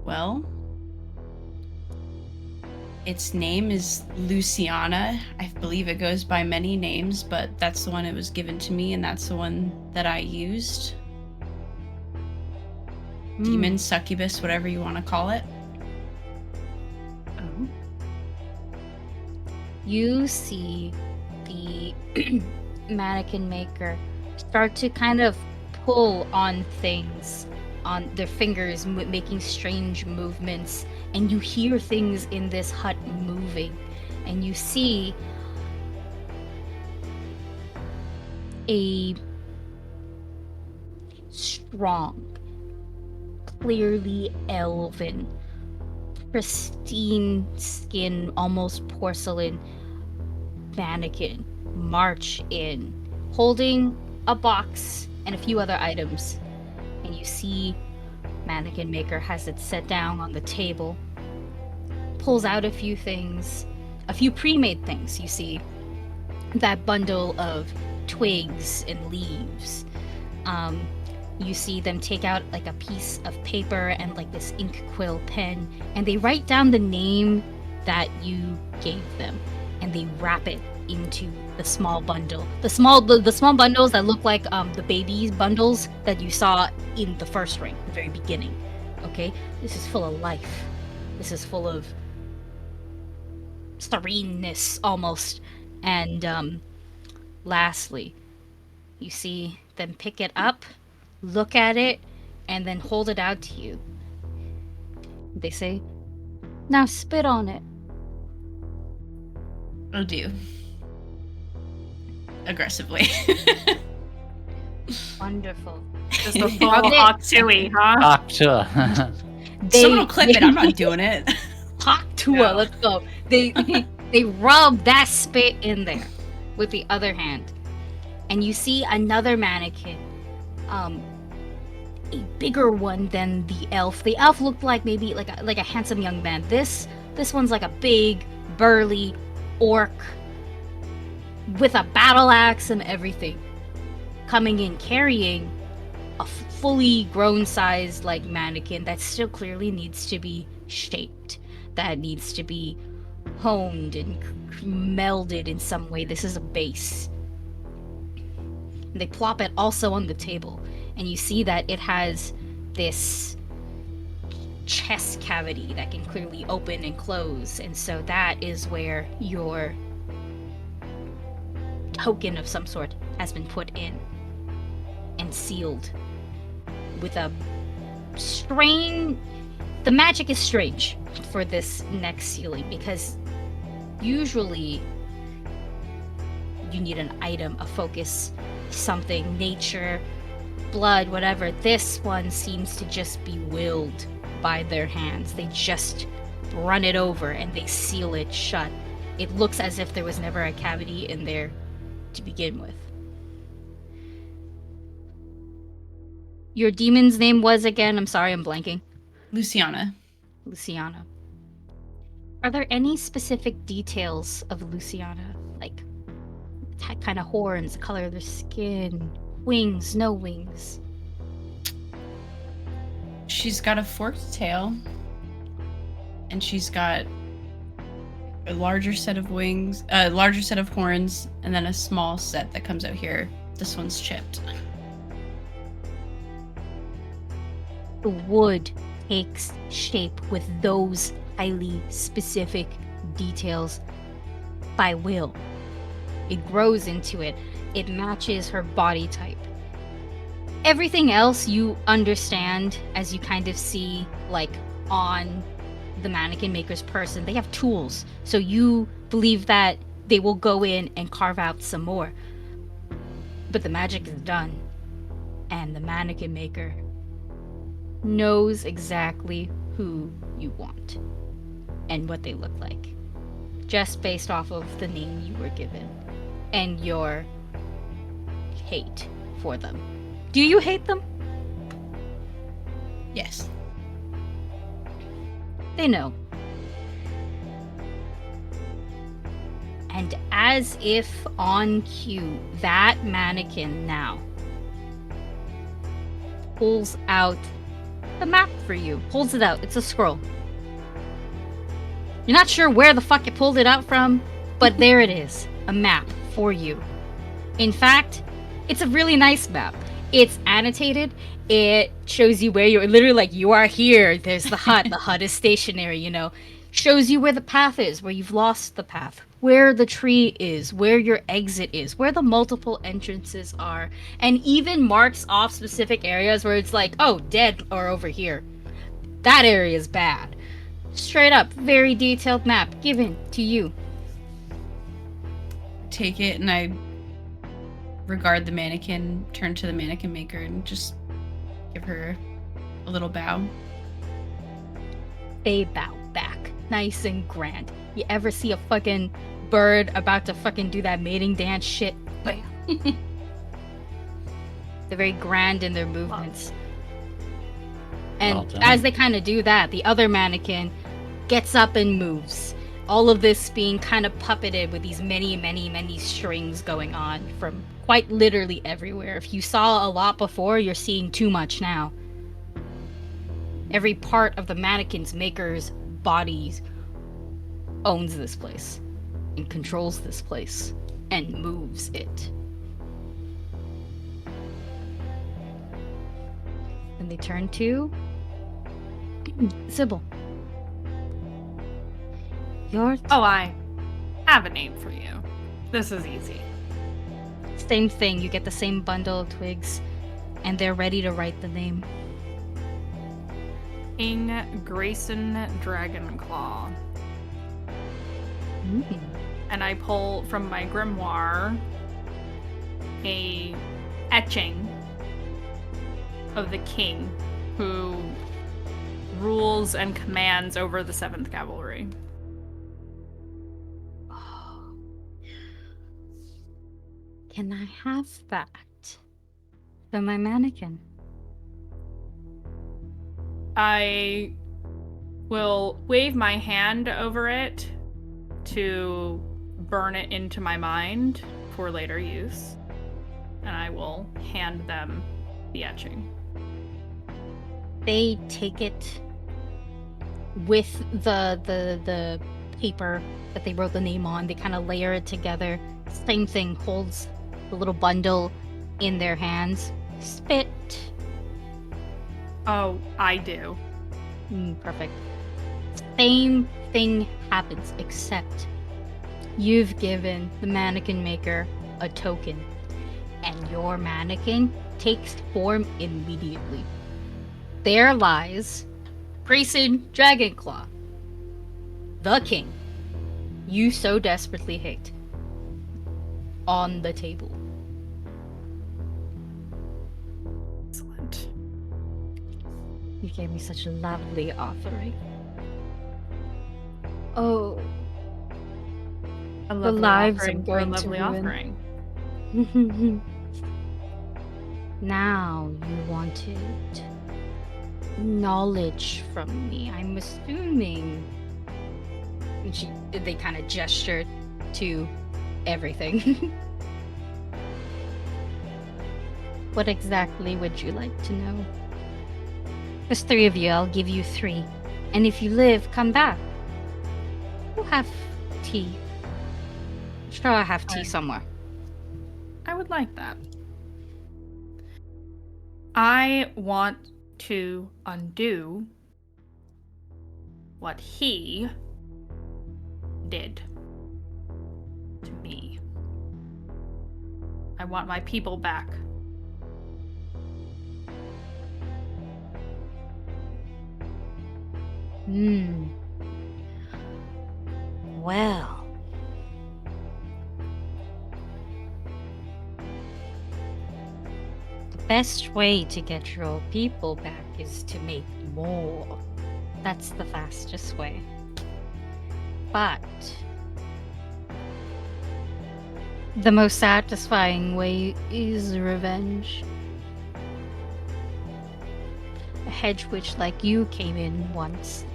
Well, its name is Luciana. I believe it goes by many names, but that's the one it was given to me, and that's the one that I used. Demon, succubus, whatever you want to call it. Oh. You see the mannequin maker start to kind of pull on things, on their fingers, making strange movements, and you hear things in this hut moving, and you see a strong, clearly elven, pristine skin, almost porcelain mannequin march in, holding a box and a few other items. And you see mannequin maker has it set down on the table, pulls out a few things, a few pre-made things. You see that bundle of twigs and leaves. You see them take out like a piece of paper and like this ink quill pen, and they write down the name that you gave them, and they wrap it into the small bundle. The small bundles that look like the baby's bundles that you saw in the first ring, the very beginning. Okay, this is full of life. This is full of sereneness almost. And lastly, you see them pick it up, look at it, and then hold it out to you. They say, "Now spit on it." I'll do. Aggressively. Wonderful. Just a full Rub it. Hatsui, huh? Octa. Someone will clip it. I'm not doing it. Hot tour. No. Let's go. They rub that spit in there with the other hand, and you see another mannequin, a bigger one than the elf. The elf looked like maybe like a handsome young man. This one's like a big, burly orc with a battle axe and everything, coming in carrying a fully grown sized like mannequin that still clearly needs to be shaped, that needs to be honed and melded in some way. This is a base. They plop it also on the table, and you see that it has this chest cavity that can clearly open and close, and so that is where your token of some sort has been put in and sealed with a strange... The magic is strange for this next sealing, because usually you need an item, a focus, something, nature, blood, whatever. This one seems to just be willed by their hands. They just run it over and they seal it shut. It looks as if there was never a cavity in there to begin with. Your demon's name was again? I'm sorry, I'm blanking. Luciana. Luciana. Are there any specific details of Luciana? Like, kind of horns, the color of their skin, wings, no wings? She's got a forked tail, and she's got a larger set of wings, a larger set of horns, and then a small set that comes out here. This one's chipped. The wood takes shape with those highly specific details by will. It grows into it. It matches her body type. Everything else you understand as you kind of see, like, on the mannequin maker's person. They have tools, so you believe that they will go in and carve out some more. But the magic is done, and the mannequin maker knows exactly who you want and what they look like, just based off of the name you were given and your hate for them. Do you hate them? Yes. They know. And as if on cue, that mannequin now pulls out the map for you. Pulls it out. It's a scroll. You're not sure where the fuck it pulled it out from, but there it is. A map for you. In fact, it's a really nice map. It's annotated. It shows you where you're literally like, you are here. There's the hut. The hut is stationary, you know. Shows you where the path is, where you've lost the path, where the tree is, where your exit is, where the multiple entrances are, and even marks off specific areas where it's like, oh, dead or over here. That area is bad. Straight up, very detailed map given to you. Take it and I regard the mannequin, turn to the mannequin maker, and just give her a little bow. They bow back, nice and grand. You ever see a fucking bird about to fucking do that mating dance shit? Bam. They're very grand in their movements. And Well done. as they kind of do that, the other mannequin gets up and moves. All of this being kind of puppeted with these many, many, many strings going on from quite literally everywhere. If you saw a lot before, you're seeing too much now. Every part of the mannequin's maker's bodies owns this place and controls this place and moves it. Then they turn to Sybil. Oh, I have a name for you. This is easy. Same thing. You get the same bundle of twigs, and they're ready to write the name. King Grayson Dragonclaw. And I pull from my grimoire a etching of the king who rules and commands over the 7th Cavalry. Can I have that for my mannequin? I will wave my hand over it to burn it into my mind for later use. And I will hand them the etching. They take it with the paper that they wrote the name on. They kind of layer it together. Same thing, holds the little bundle in their hands. Spit. Oh, I do. Perfect. Same thing happens, except you've given the mannequin maker a token, and your mannequin takes form immediately. There lies Grayson Dragonclaw, the king you so desperately hate, on the table. Excellent. You gave me such a lovely offering. Oh, A the lovely lives offering I'm for a going to lovely ruin. offering. Now you wanted knowledge from me, I'm assuming. And they kind of gestured to everything. What exactly would you like to know? There's 3 of you, I'll give you 3. And if you live, come back. We'll have tea. I'm sure I have tea somewhere. I would like that. I want to undo what he did to me. I want my people back. Well. The best way to get your people back is to make more. That's the fastest way. But the most satisfying way is revenge. A hedge witch like you came in once.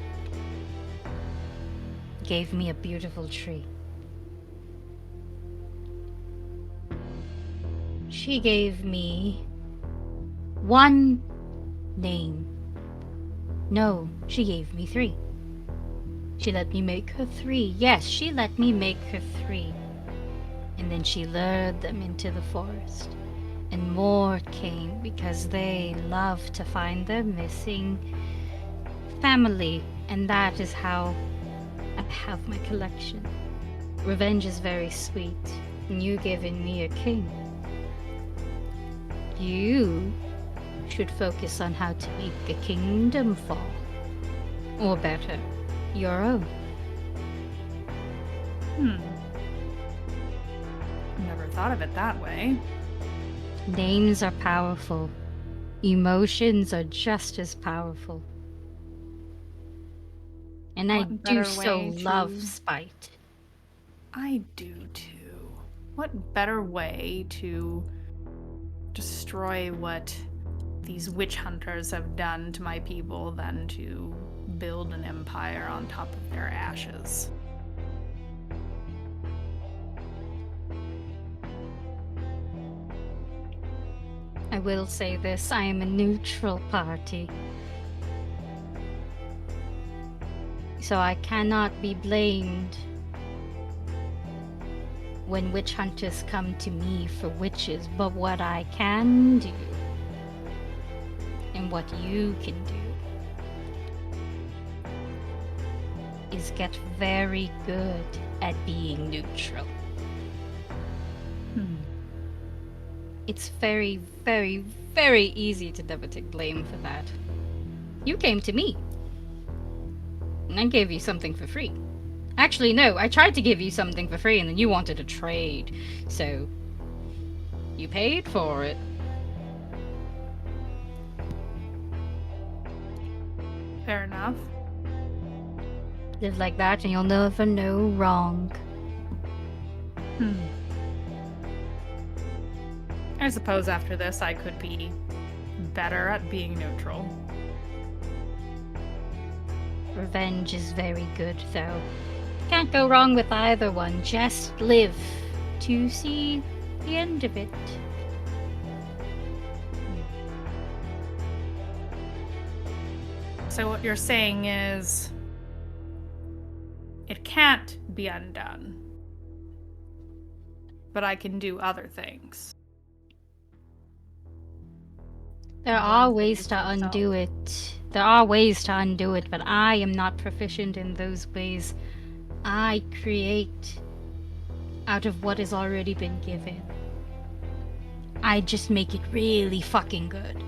Gave me a beautiful tree. She gave me 1 name. No, she gave me 3. She let me make her 3. Yes, she let me make her 3. And then she lured them into the forest. And more came because they love to find their missing family. And that is how I have my collection. Revenge is very sweet. And you giving me a king. You should focus on how to make a kingdom fall. Or better, your own. Never thought of it that way. Names are powerful. Emotions are just as powerful. And I What do better so way love to- spite. I do too. What better way to destroy what these witch hunters have done to my people than to build an empire on top of their ashes? I will say this, I am a neutral party. So I cannot be blamed when witch hunters come to me for witches, but what I can do, and what you can do, is get very good at being neutral. It's very, very, very easy to never take blame for that. You came to me, and I gave you something for free. Actually, no, I tried to give you something for free and then you wanted a trade. So, you paid for it. Fair enough. Live like that and you'll never know wrong. I suppose after this I could be better at being neutral. Revenge is very good, though. Can't go wrong with either one. Just live to see the end of it. So what you're saying is it can't be undone. But I can do other things. There are ways to undo it. There are ways to undo it, but I am not proficient in those ways. I create out of what has already been given. I just make it really fucking good.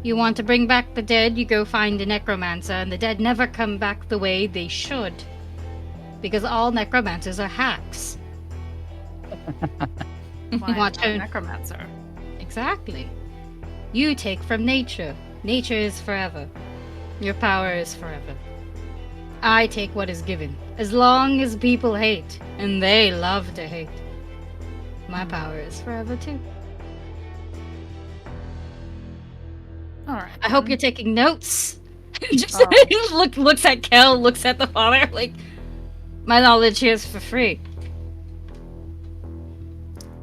You want to bring back the dead, you go find a necromancer, and the dead never come back the way they should. Because all necromancers are hacks. Why Want am I a to- necromancer? Exactly. You take from nature. Nature is forever. Your power is forever. I take what is given. As long as people hate, and they love to hate, my power is forever too. Alright. I hope you're taking notes. Just Oh. looks at Kel, looks at the father, like, my knowledge here is for free.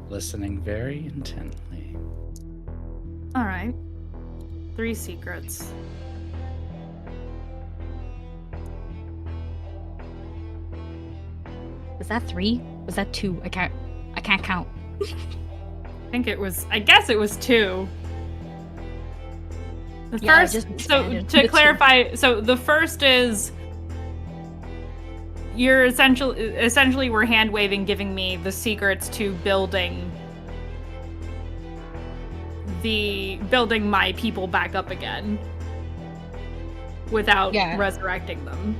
Listening very intently. Alright. 3 secrets. Was that 3? Was that 2? I can't count. I guess it was 2. The Yeah, first, just so expanded. to clarify, so the first is you're essentially we're hand waving, giving me the secrets to building my people back up again without Yeah. resurrecting them.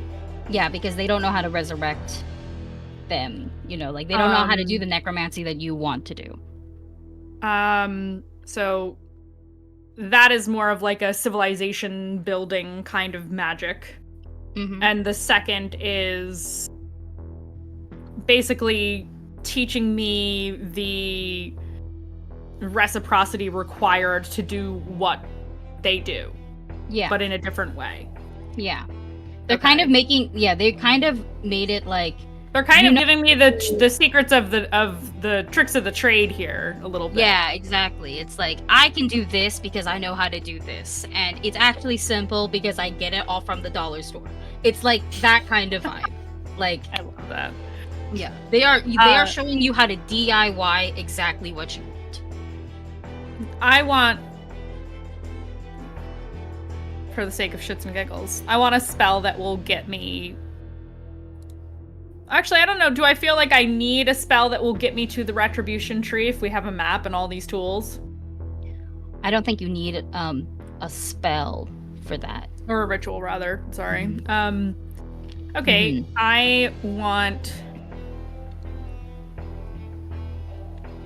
Yeah, because they don't know how to resurrect them. You know, like, they don't know how to do the necromancy that you want to do. So that is more of like a civilization building kind of magic. Mhm. And the second is basically teaching me the reciprocity required to do what they do, Yeah. but in a different way. Yeah. They're kind Okay. of making, they kind of made it like, They're kind You of know- giving me the secrets of the tricks of the trade here a little bit. yeah, exactly. It's like, I can do this because I know how to do this. And it's actually simple because I get it all from the dollar store. It's like that kind of vibe. Like, I love that. yeah. They are showing you how to DIY exactly what you want. I want, for the sake of shits and giggles, I want a spell that will get me... Actually, I don't know. Do I feel like I need a spell that will get me to the retribution tree if we have a map and all these tools? I don't think you need a spell for that. Or a ritual, rather. Sorry. Okay, Mhm. I want...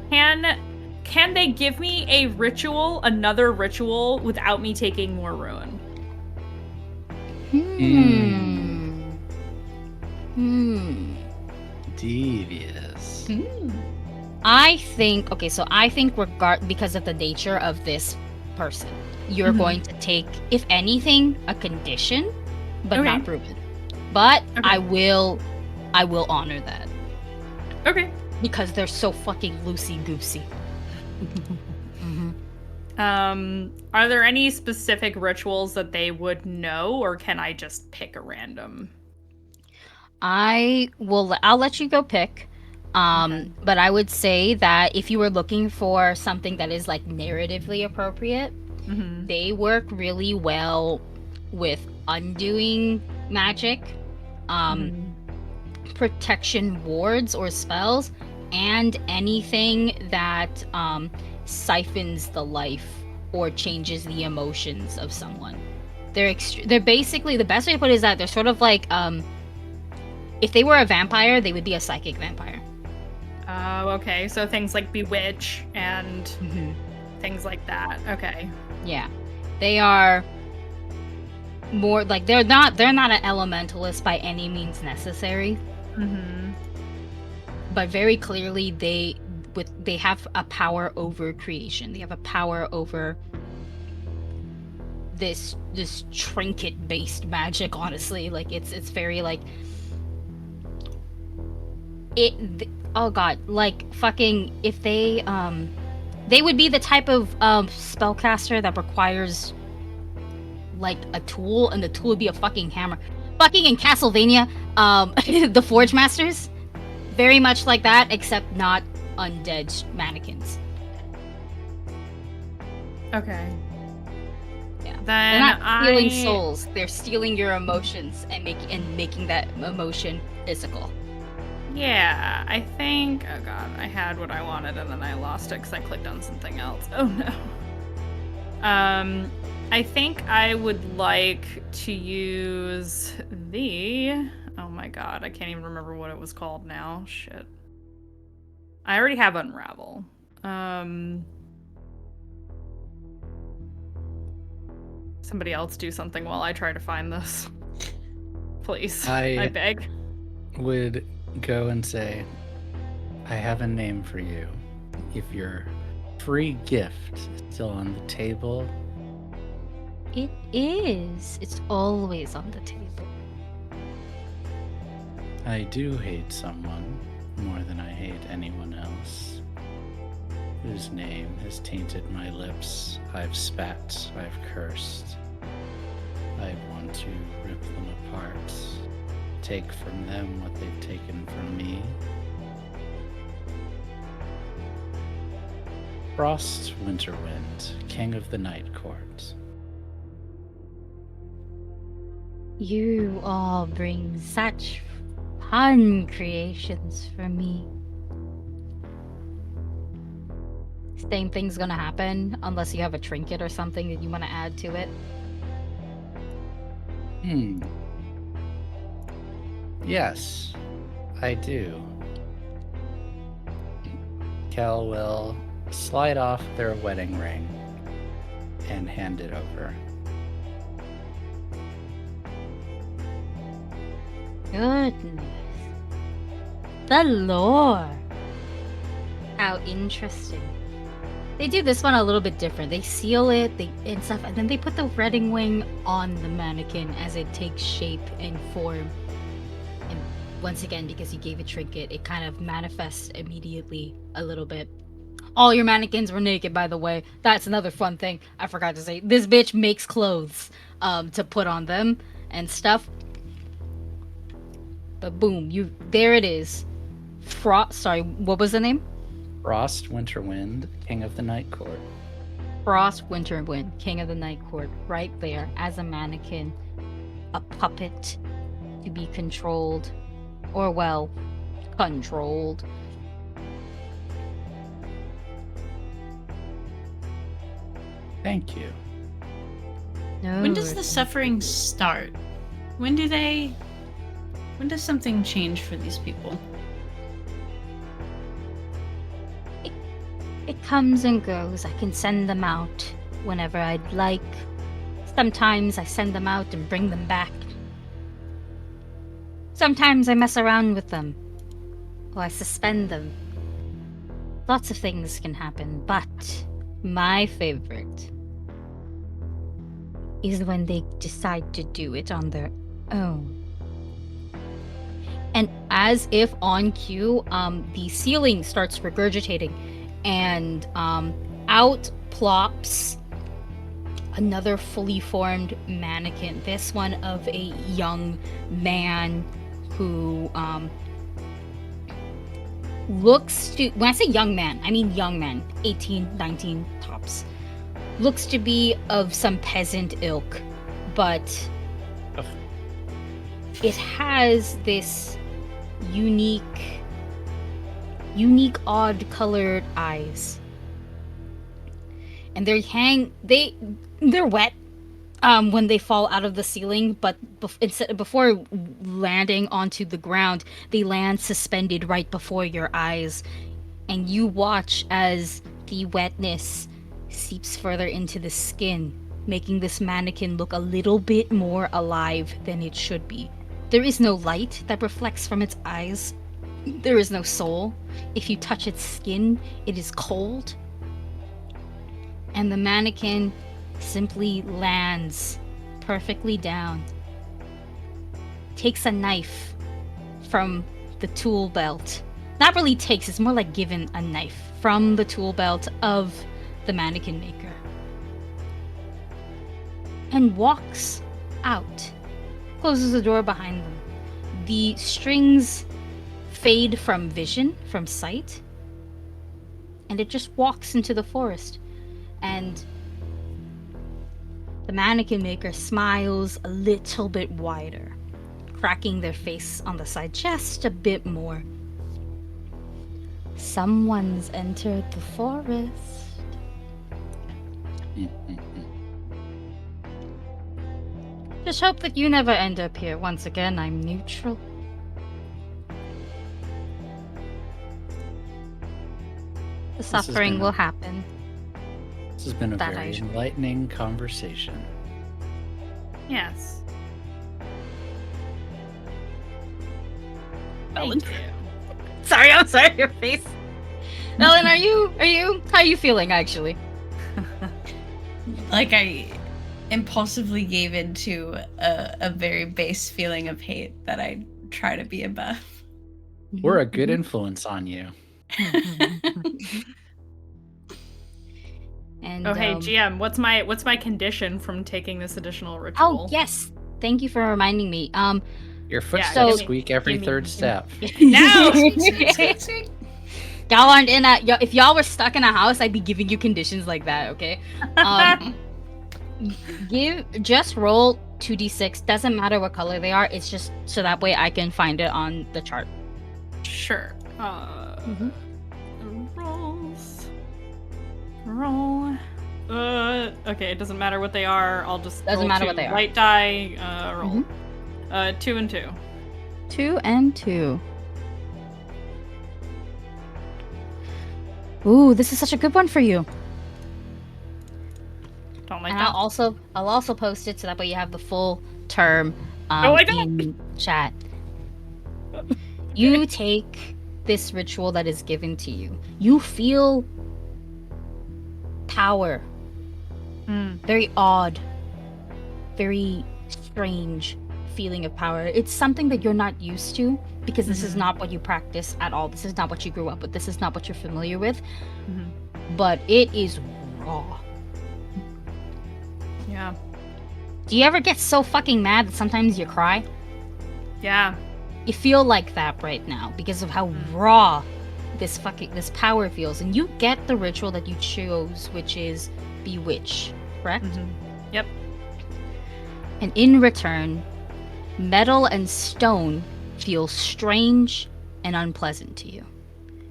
Can they give me a ritual, another ritual, without me taking more ruin? Devious. I think because of the nature of this person, you're Mhm. going to take, if anything, a condition, but Okay. not proven. But Okay. I will honor that Okay. because they're so fucking loosey goosey. Are there any specific rituals that they would know, or can I just pick a random? I'll let you go pick. Okay. But I would say that if you were looking for something that is like narratively appropriate, Mm-hmm. they work really well with undoing magic, protection wards or spells, and anything that siphons the life or changes the emotions of someone. They're basically, the best way to put it is that they're sort of like if they were a vampire, they would be a psychic vampire. Oh, okay. So things like bewitch and things like that. Okay. Yeah, they are more like they're not an elementalist by any means necessary, Mm-hmm. but very clearly they have a power over creation. They have a power over this trinket based magic, honestly. Like it's very like oh god, like fucking if they would be the type of spellcaster that requires like a tool, and the tool would be a fucking hammer. Fucking in Castlevania, the Forge Masters, very much like that, except not undead mannequins. Okay. Yeah. Then They're not stealing souls. They're stealing your emotions and making that emotion physical. Yeah, I think. Oh god, I had what I wanted and then I lost it because I clicked on something else. Oh no. I think I would like to use the. Oh my god, I can't even remember what it was called now. Shit. I already have Unravel. Somebody else do something while I try to find this. Please. I beg. Would go and say, I have a name for you. If your free gift is still on the table. It is. It's always on the table. I do hate someone more than I hate anyone else, whose name has tainted my lips. I've spat, I've cursed. I want to rip them apart, take from them what they've taken from me. Frost Winterwind, King of the Night Court. You all bring such fun creations for me. Same thing's gonna happen unless you have a trinket or something that you want to add to it. Yes, I do. Kel will slide off their wedding ring and hand it over. Goodness. The lore. How interesting. They do this one a little bit different. They seal it and stuff, and then they put the wedding ring on the mannequin as it takes shape and form. And once again, because you gave a trinket, it kind of manifests immediately a little bit. All your mannequins were naked, by the way. That's another fun thing I forgot to say. This bitch makes clothes to put on them and stuff. But boom, there it is. Sorry, what was the name? Frost Winterwind, King of the Night Court. Frost Winterwind, King of the Night Court, right there as a mannequin, a puppet to be controlled, or well, controlled. Thank you. No. When does the suffering start? When does something change for these people? It comes and goes. I can send them out whenever I'd like. Sometimes I send them out and bring them back. Sometimes I mess around with them. Or I suspend them. Lots of things can happen, but my favorite is when they decide to do it on their own. And as if on cue, the ceiling starts regurgitating, and out plops another fully formed mannequin. This one of a young man who looks to, when I say young man, I mean young man, 18, 19 tops. Looks to be of some peasant ilk, but it has this unique odd colored eyes. And they're wet when they fall out of the ceiling, but before landing onto the ground, they land suspended right before your eyes, and you watch as the wetness seeps further into the skin, making this mannequin look a little bit more alive than it should be. There is no light that reflects from its eyes, There is no soul. If you touch its skin, it is cold. And the mannequin simply lands perfectly down, takes a knife from the tool belt. Not really takes, it's more like given a knife from the tool belt of the mannequin maker. And walks out. Closes the door behind them. The strings fade from vision, from sight. And it just walks into the forest. And the mannequin maker smiles a little bit wider, cracking their face on the side just a bit more. Someone's entered the forest. Just hope that you never end up here. Once again, I'm neutral. The suffering will happen. This has been a That very I- enlightening conversation. Yes. Ellen. Thank you. Sorry, I'm sorry, your face. Ellen, how are you feeling actually? Like I impulsively gave into a very base feeling of hate that I try to be above. We're a good influence on you. And Oh hey GM, what's my condition from taking this additional ritual? oh yes, thank you for reminding me. Your footsteps so- squeak every gimme- third step. No! Y'all aren't in a. If y'all were stuck in a house, I'd be giving you conditions like that. Okay. Just roll 2d6. Doesn't matter what color they are. It's just so that way I can find it on the chart. Sure. Mhm. Roll. Okay, it doesn't matter what they are. I'll just Doesn't roll matter two what they are. Light die. Roll. 2 and 2. 2 and 2. Ooh, this is such a good one for you. Don't like And that. I'll also post it so that way you have the full term I don't. in chat. You take this ritual that is given to you. You feel power. Very odd, very strange feeling of power. It's something that you're not used to because this is not what you practice at all. This is not what you grew up with. This is not what you're familiar with. But it is raw. Yeah. Do you ever get so fucking mad that sometimes you cry? Yeah. You feel like that right now because of how raw this power feels. And you get the ritual that you chose, which is Bewitch, correct? Yep. And in return, metal and stone feel strange and unpleasant to you.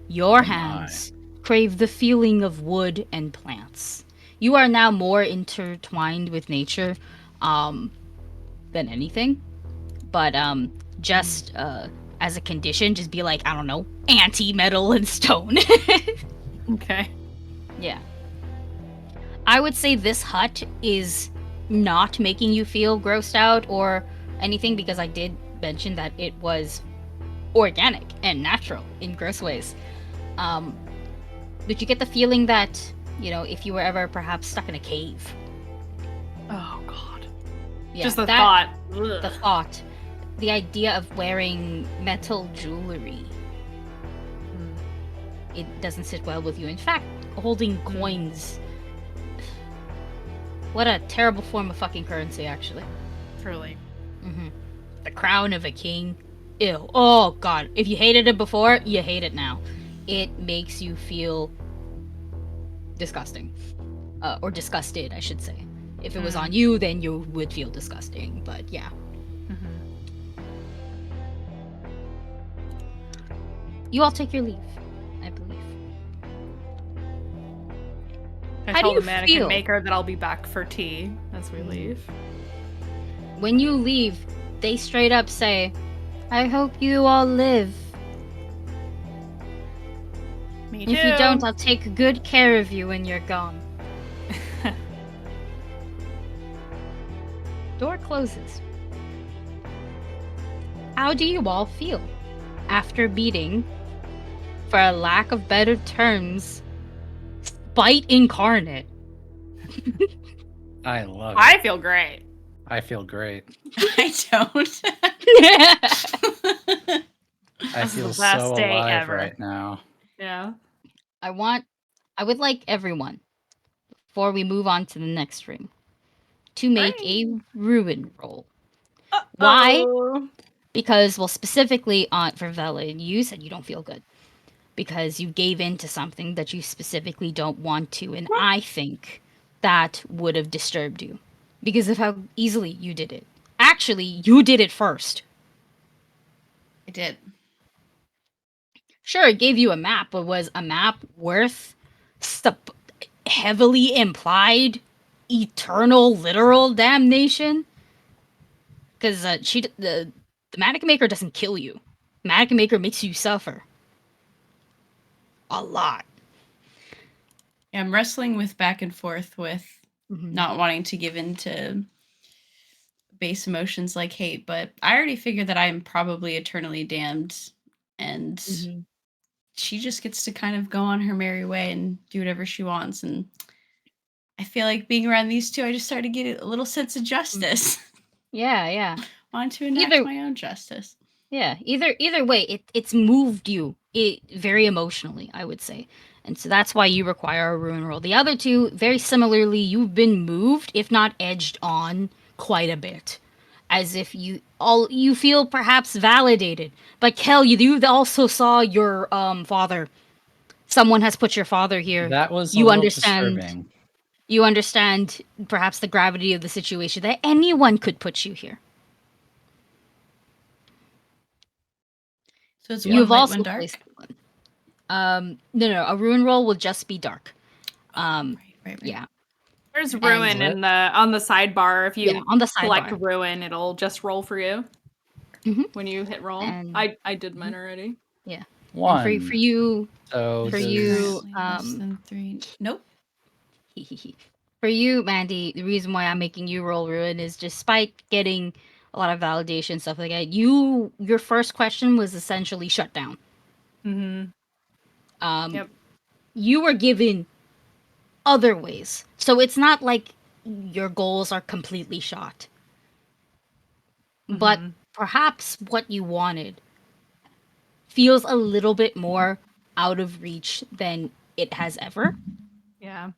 Your hands crave the feeling of wood and plants. You are now more intertwined with nature than anything. But just as a condition, just be like, I don't know, anti-metal and stone. Okay. Yeah. I would say this hut is not making you feel grossed out or anything because I did mention that it was organic and natural in gross ways. But you get the feeling that, you know, if you were ever perhaps stuck in a cave. Oh god. Yeah, Just the thought. The thought. The idea of wearing metal jewelry. It doesn't sit well with you. In fact, holding coins. What a terrible form of fucking currency, actually. Truly. The crown of a king. Ew. Oh, God. If you hated it before, you hate it now. It makes you feel disgusting. Or disgusted, I should say. If it was on you, then you would feel disgusting. But yeah. You all take your leave, I believe. I How do tell you the mannequin feel? maker that I'll be back for tea as we leave. When you leave, they straight up say, I hope you all live. Me If you don't, I'll take good care of you when you're gone. Door closes. How do you all feel? after beating, for a lack of better terms, Spite Incarnate. I love it. I feel great. I feel great. I don't. I This is feel the best so day alive ever. right now. Yeah. I would like everyone, before we move on to the next stream, to make a ruin roll. Why? Uh-oh. Because, well, specifically for Vela, you said you don't feel good because you gave in to something that you specifically don't want to, and I think that would have disturbed you because of how easily you did it. Actually, you did it first. I did. Sure, it gave you a map, but was a map worth heavily implied eternal literal damnation? Because the Manic Maker doesn't kill you. Manic Maker makes you suffer a lot. Yeah, I'm wrestling with back and forth with Mhm. not wanting to give in to base emotions like hate, but I already figured that I am probably eternally damned, and Mhm. she just gets to kind of go on her merry way and do whatever she wants. And I feel like being around these two, I just started getting a little sense of justice. Yeah. Want to enact Either my own justice. either way, it's moved you very emotionally, I would say. And so that's why you require a ruin roll. The other two, very similarly, you've been moved, if not edged on, quite a bit. As if you feel perhaps validated. But Kel, you also saw your father. Someone has put your father here. That was a You little understand disturbing. you understand perhaps the gravity of the situation that anyone could put you here. So it's Yeah. You've one light, also one dark. placed one. No, a ruin roll will just be dark. Right. Yeah. There's And- ruin Lit. on the sidebar. If you on the collect sidebar. ruin, it'll just roll for you Mhm. when you hit roll. And I did mine already. and One. for you So for does- you Currently less than 3. Nope. for you, Mandy, the reason why I'm making you roll ruin is despite getting a lot of validation stuff like that, your first question was essentially shut down. Mm-hmm. Yep. You were given other ways. So it's not like your goals are completely shot. But Mhm. perhaps what you wanted feels a little bit more out of reach than it has ever. Yeah.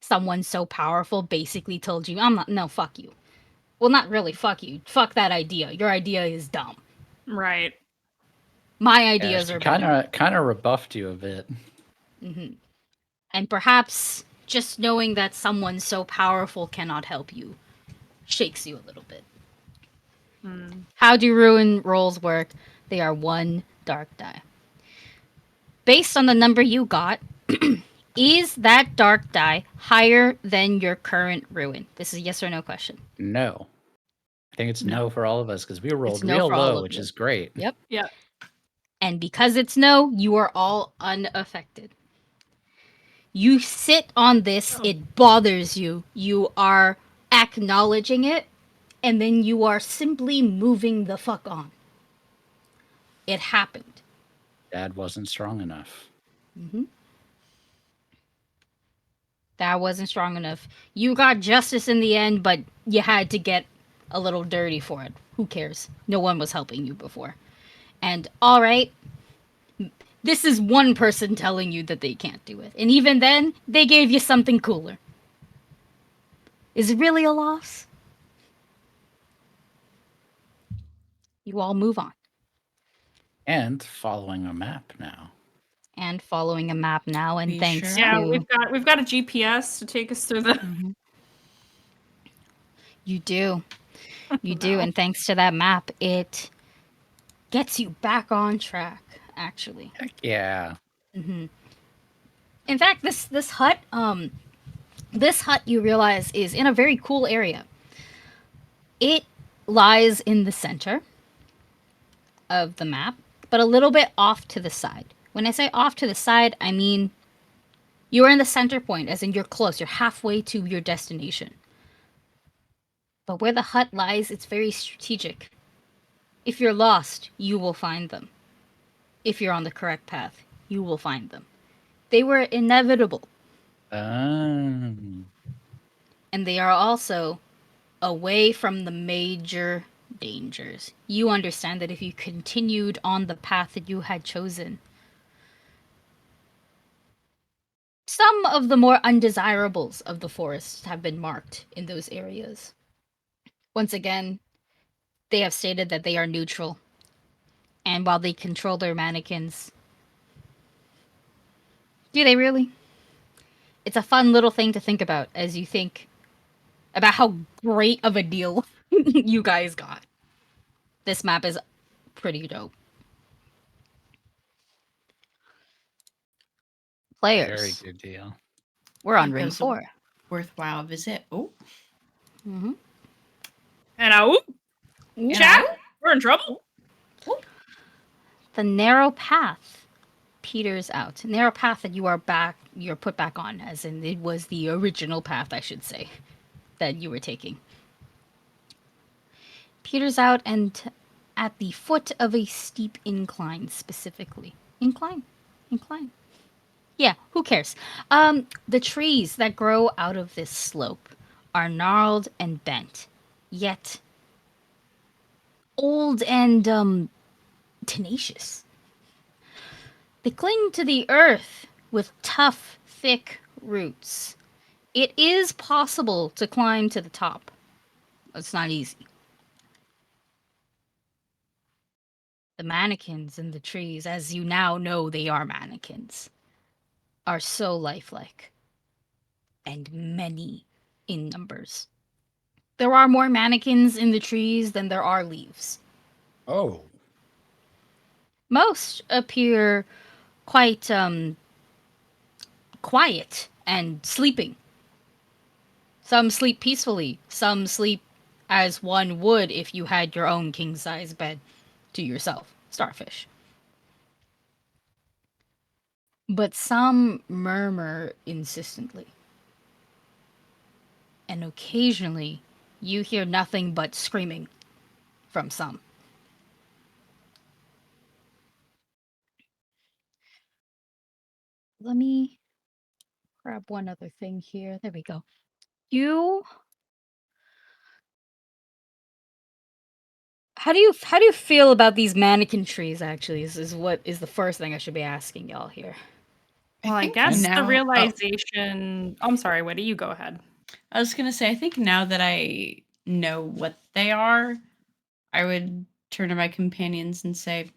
Someone so powerful basically told you, no, fuck you. Well, not really, fuck you. Fuck that idea. Your idea is dumb. Right. My Yeah, ideas she are kind better. of rebuffed you a bit. And perhaps just knowing that someone so powerful cannot help you shakes you a little bit. Mm. How do ruin rolls work? They are one dark die. Based on the number you got, is that dark die higher than your current ruin? This is a yes or no question. No. I think it's no for all of us because we rolled no real for all low, of which you. is great. Yep. Yep. And because it's no, you are all unaffected. You sit on this, it bothers you. You are acknowledging it, and then you are simply moving the fuck on. It happened. Dad wasn't strong enough. That wasn't strong enough. You got justice in the end, but you had to get a little dirty for it. Who cares? No one was helping you before. And alright, this is one person telling you that they can't do it. And even then, they gave you something cooler. Is it really a loss? You all move on. And following a map now. And following a map now, and We thanks sure Yeah, to we've got a GPS to take us through the. you do. You do, No. and thanks to that map, it gets you back on track, actually. Heck yeah. In fact, this hut you realize is in a very cool area. It lies in the center of the map, but a little bit off to the side. When I say off to the side, I mean you're in the center point, as in you're close, you're halfway to your destination. But where the hut lies, it's very strategic. If you're lost, you will find them. if you're on the correct path, you will find them. They were inevitable, Um, and they are also away from the major dangers. You understand that if you continued on the path that you had chosen, some of the more undesirables of the forests have been marked in those areas. Once again, they have stated that they are neutral, and while they control their mannequins, do they really? It's a fun little thing to think about as you think about how great of a deal you guys got. This map is pretty dope. very Players, good deal. we're on Think ring that's a 4. worthwhile visit. Oh, Mm-hmm. And and chat, we're in trouble. The narrow path peters out. Narrow path that you're put back on, as in it was the original path, I should say, that you were taking. Peters out and at the foot of a steep incline, specifically. Incline? Incline. Yeah, who cares? The trees that grow out of this slope are gnarled and bent, yet old and tenacious. They cling to the earth with tough, thick roots. It is possible to climb to the top. It's not easy. The mannequins in the trees, as you now know they are mannequins, are so lifelike and many in numbers. There are more mannequins in the trees than there are leaves. Oh, Most appear quite quiet and sleeping. Some sleep peacefully, some sleep as one would if you had your own king size bed to yourself. Starfish. But some murmur insistently. And occasionally you hear nothing but screaming from some. Let me grab one other thing here. There we go. You how do you feel about these mannequin trees actually is what is the first thing I should be asking y'all here. Well, I think guess now. the realization. I'm sorry, Witty, you go ahead. I was gonna say, I think now that I know what they are, I would turn to my companions and say,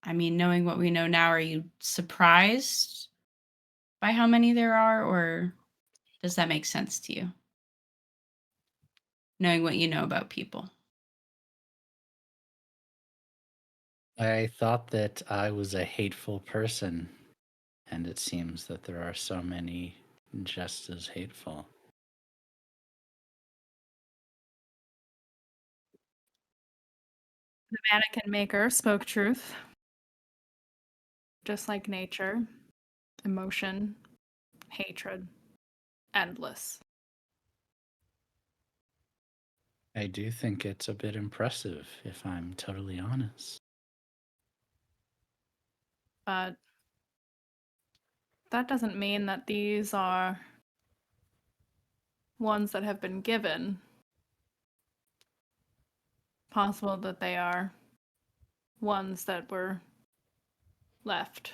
I mean, knowing what we know now, are you surprised by how many there are, or does that make sense to you? Knowing what you know about people. I thought that I was a hateful person, and it seems that there are so many just as hateful. The mannequin maker spoke truth. Just like nature, emotion, hatred, endless. I do think it's a bit impressive, if I'm totally honest. But that doesn't mean that these are ones that have been given. Possible that they are ones that were left.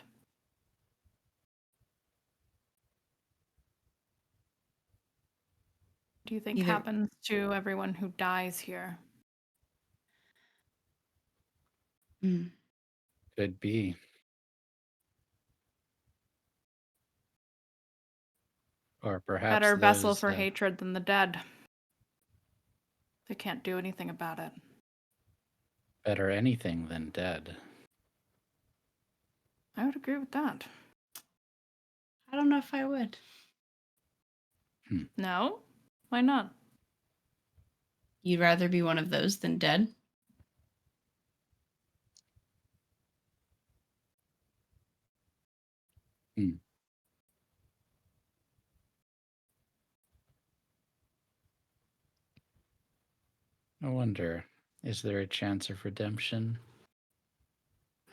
Do you think Either- happens to everyone who dies here? Mm. Could be. Or perhaps Better vessel those, for hatred than the dead. They can't do anything about it. better anything than dead. I would agree with that. I don't know if I would. No? Why not? You'd rather be one of those than dead? Hmm. I wonder, is there a chance of redemption?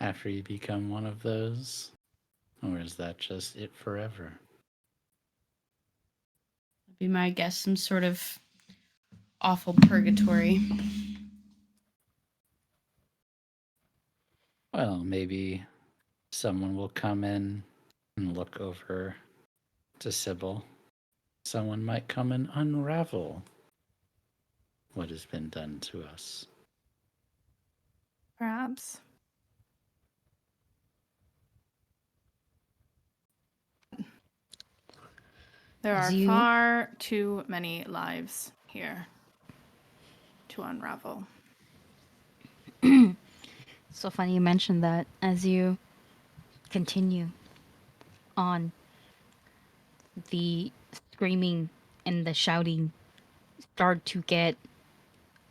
after you become one of those? Or is that just it forever? Be my guess, some sort of awful purgatory. Well, maybe someone will come in and look over to Sybil. Someone might come and unravel what has been done to us. Perhaps. There As are you- far too many lives here to unravel. So funny you mentioned that. As you continue on, the screaming and the shouting start to get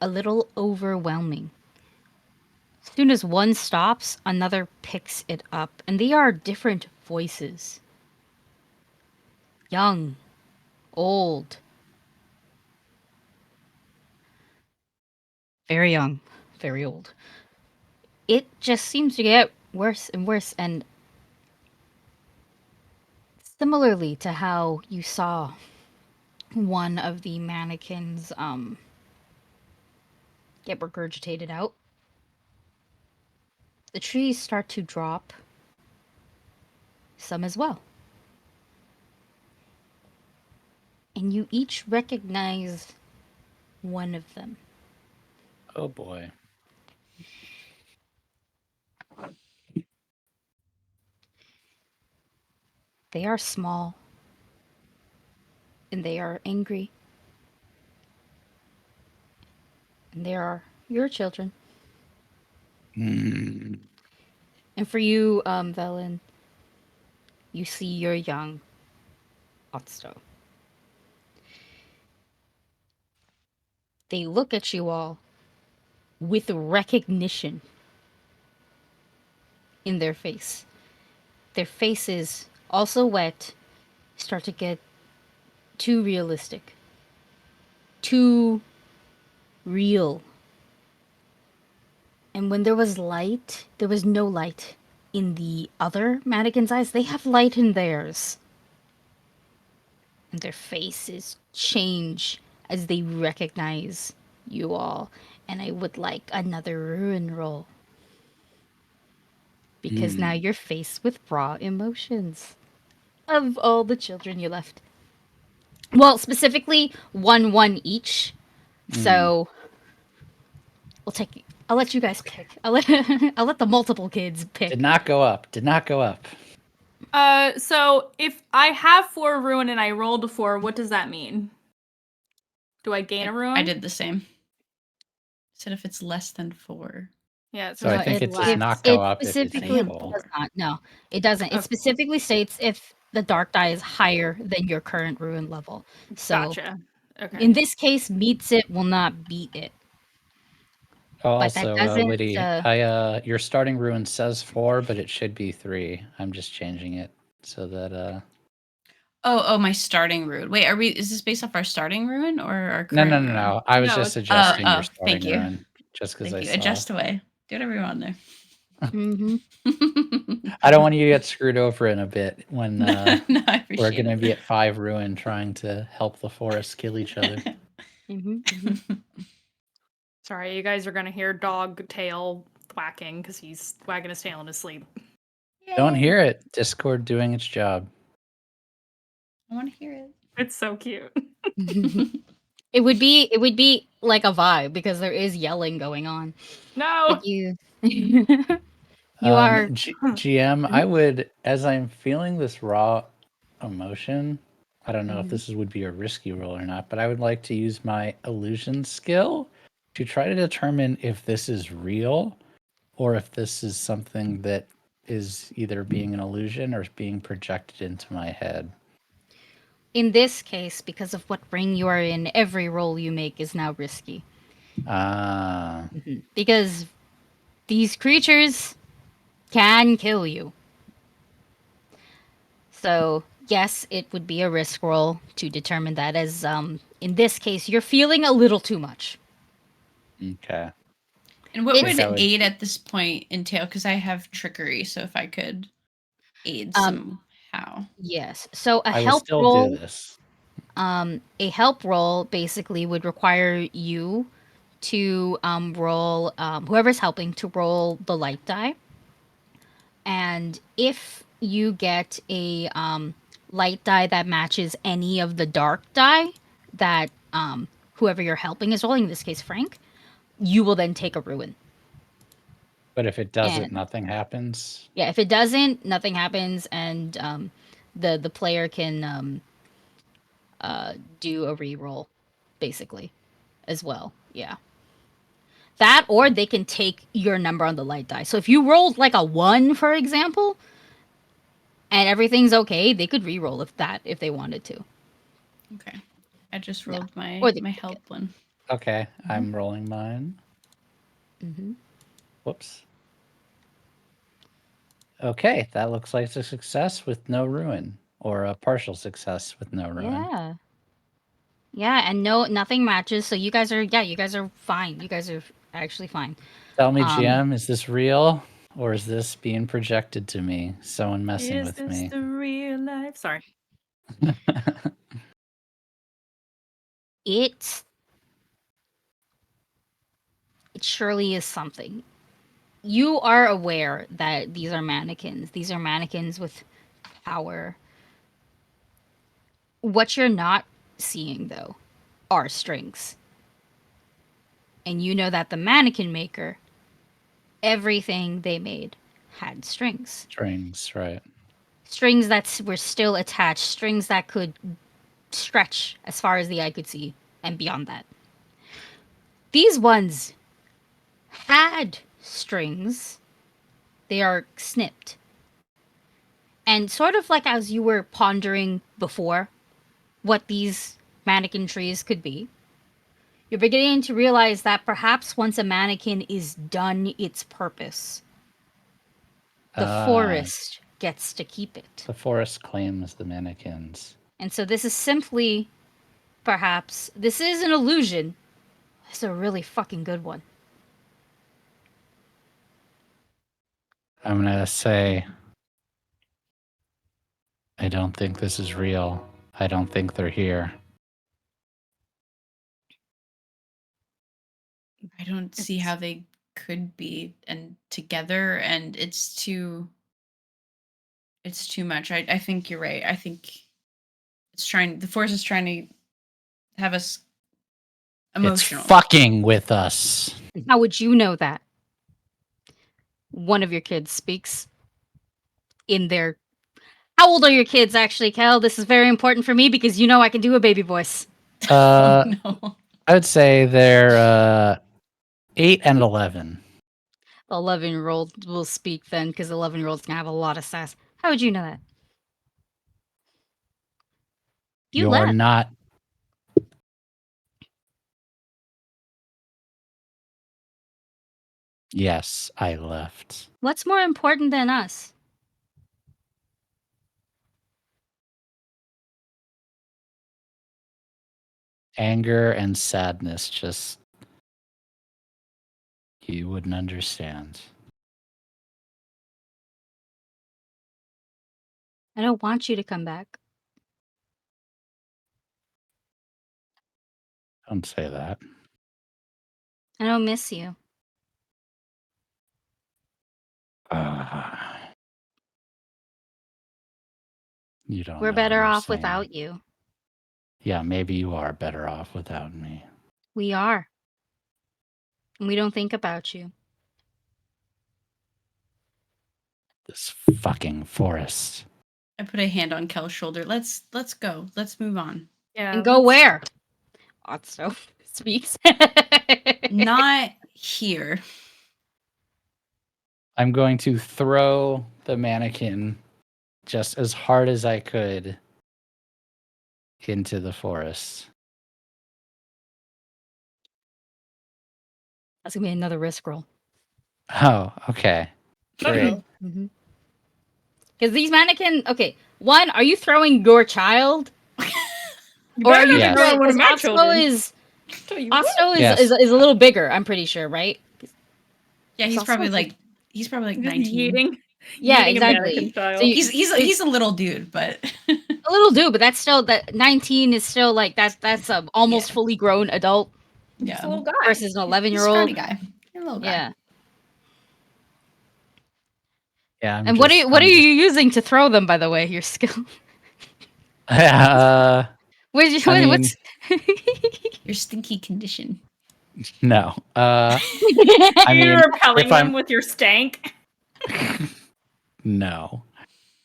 a little overwhelming. As soon as one stops, another picks it up, and they are different voices. Young, old, very young, very old. It just seems to get worse and worse, and similarly to how you saw one of the mannequins get regurgitated out, the trees start to drop, some as well. And you each recognize one of them. Oh boy. They are small, and they are angry. And they are your children. Mm. And for you, Velen, you see your young Otsto. They look at you all with recognition in their face. Their faces, also wet, start to get too realistic, too real. And when there was light, there was no light in the other mannequins' eyes. They have light in theirs. And their faces change as they recognize you all. And I would like another ruin roll. Because now you're faced with raw emotions of all the children you left. Well, specifically, one each. So I'll let you guys pick. I'll let the multiple kids pick. Did not go up. Did not go up. So if I have 4 ruin and I rolled a 4, what does that mean? Do I gain a ruin? I did the same. Said if it's less than 4. Yeah, So I think it does not go up if it's specifically equal. does not. No, it doesn't. It Okay. specifically states if the dark die is higher than your current ruin level. So Gotcha. Okay. in this case, meets it will not beat it. Oh, But that also, doesn't, Witty, your starting ruin says 4, but it should be 3. I'm just changing it so that Oh, my starting ruin. Wait, is this based off our starting ruin or our No, current no, no, ruin? no. I was No, just it's- adjusting your thank starting you. ruin just because I Thank you. saw. Adjust away. Do whatever you want there. hmm I don't want you to get screwed over in a bit when No, I we're appreciate going to it. be at 5 ruin trying to help the forest kill each other. Sorry, you guys are gonna hear dog tail thwacking because he's wagging his tail in his sleep. Don't hear it. Discord doing its job. I want to hear it. It's so cute. It would be like a vibe because there is yelling going on. No. But you you are GM, I would, as I'm feeling this raw emotion, I don't know if this would be a risky roll or not, but I would like to use my illusion skill to try to determine if this is real or if this is something that is either being an illusion or being projected into my head. in this case, because of what ring you are in, every roll you make is now risky. Ah. Because these creatures can kill you. So, yes, it would be a risk roll to determine that, as in this case, you're feeling a little too much. Okay. And what It's- would aid at this point entail? Because I have trickery, so if I could aid somehow. Yes. So I will still do this. a help roll basically would require you to roll whoever's helping to roll the light die, and if you get a light die that matches any of the dark die that whoever you're helping is rolling, in this case Frank, you will then take a ruin. But if it doesn't, And- nothing happens. Yeah, if it doesn't, nothing happens, and the player can do a re-roll, basically, as well. Yeah. That, or they can take your number on the light die. So if you rolled like a 1, for example, and everything's okay, they could re-roll if they wanted to. Okay. I just rolled my Or they my could help get- one. Okay, I'm rolling mine. Mm-hmm. Whoops. Okay, that looks like a success with no ruin, or a partial success with no ruin. Yeah. Yeah, and nothing matches, so you guys are fine. You guys are actually fine. Tell me, GM, is this real, or is this being projected to me? Someone messing Is with this me. the real life? Sorry. It surely is something. You are aware that these are mannequins. These are mannequins with power. What you're not seeing, though, are strings. And you know that the mannequin maker, everything they made had strings. Strings, right. Strings that were still attached, strings that could stretch as far as the eye could see and beyond that. These ones had strings. They are snipped. And sort of like as you were pondering before what these mannequin trees could be, you're beginning to realize that perhaps once a mannequin is done its purpose, the forest gets to keep it. The forest claims the mannequins. And so this is simply, perhaps, this is an illusion. It's a really fucking good one. I'm going to say, I don't think this is real. I don't think they're here. I don't see how they could be and together, and it's too much. I think you're right. I think the force is trying to have us emotional. It's fucking with us. How would you know that? One of your kids speaks in their... How old are your kids, actually, Kel? This is very important for me because you know I can do a baby voice. Uh, No. I would say they're 8 and 11. The 11-year-old will speak then because the 11-year-old's going to have a lot of sass. How would you know that? You You're left. not. Yes, I left. What's more important than us? Anger and sadness, just you wouldn't understand. I don't want you to come back. Don't say that. I don't miss you. You don't. We're know better what you're off saying. without you. Yeah, maybe you are better off without me. We are. And we don't think about you. This fucking forest. I put a hand on Kel's shoulder. Let's go. Let's move on. Yeah. And go where? Otso speaks. Not here. I'm going to throw the mannequin just as hard as I could into the forest. That's going to be another risk roll. Oh, okay. Great. Mm-hmm. Because these mannequin... Okay, one, are you throwing your child? Or are you Yes. throwing... one of my Otso children. is... Tell you Otso Yes. is a little bigger, I'm pretty sure, right? Yeah, he's also probably a like 19. Yeeting, Yeah, yeeting exactly. American So style. you- He's a little dude, but a little dude, but that's still that 19 is still like that's a almost Yeah. fully grown adult Just yeah, a little guy. versus an he's a 11-year-old. scrawny guy, a little guy. Yeah. Yeah. And what are you using to throw them? By the way, your skill. I What's mean, Your stinky condition. no. I You're mean, repelling if them I'm with your stank. no.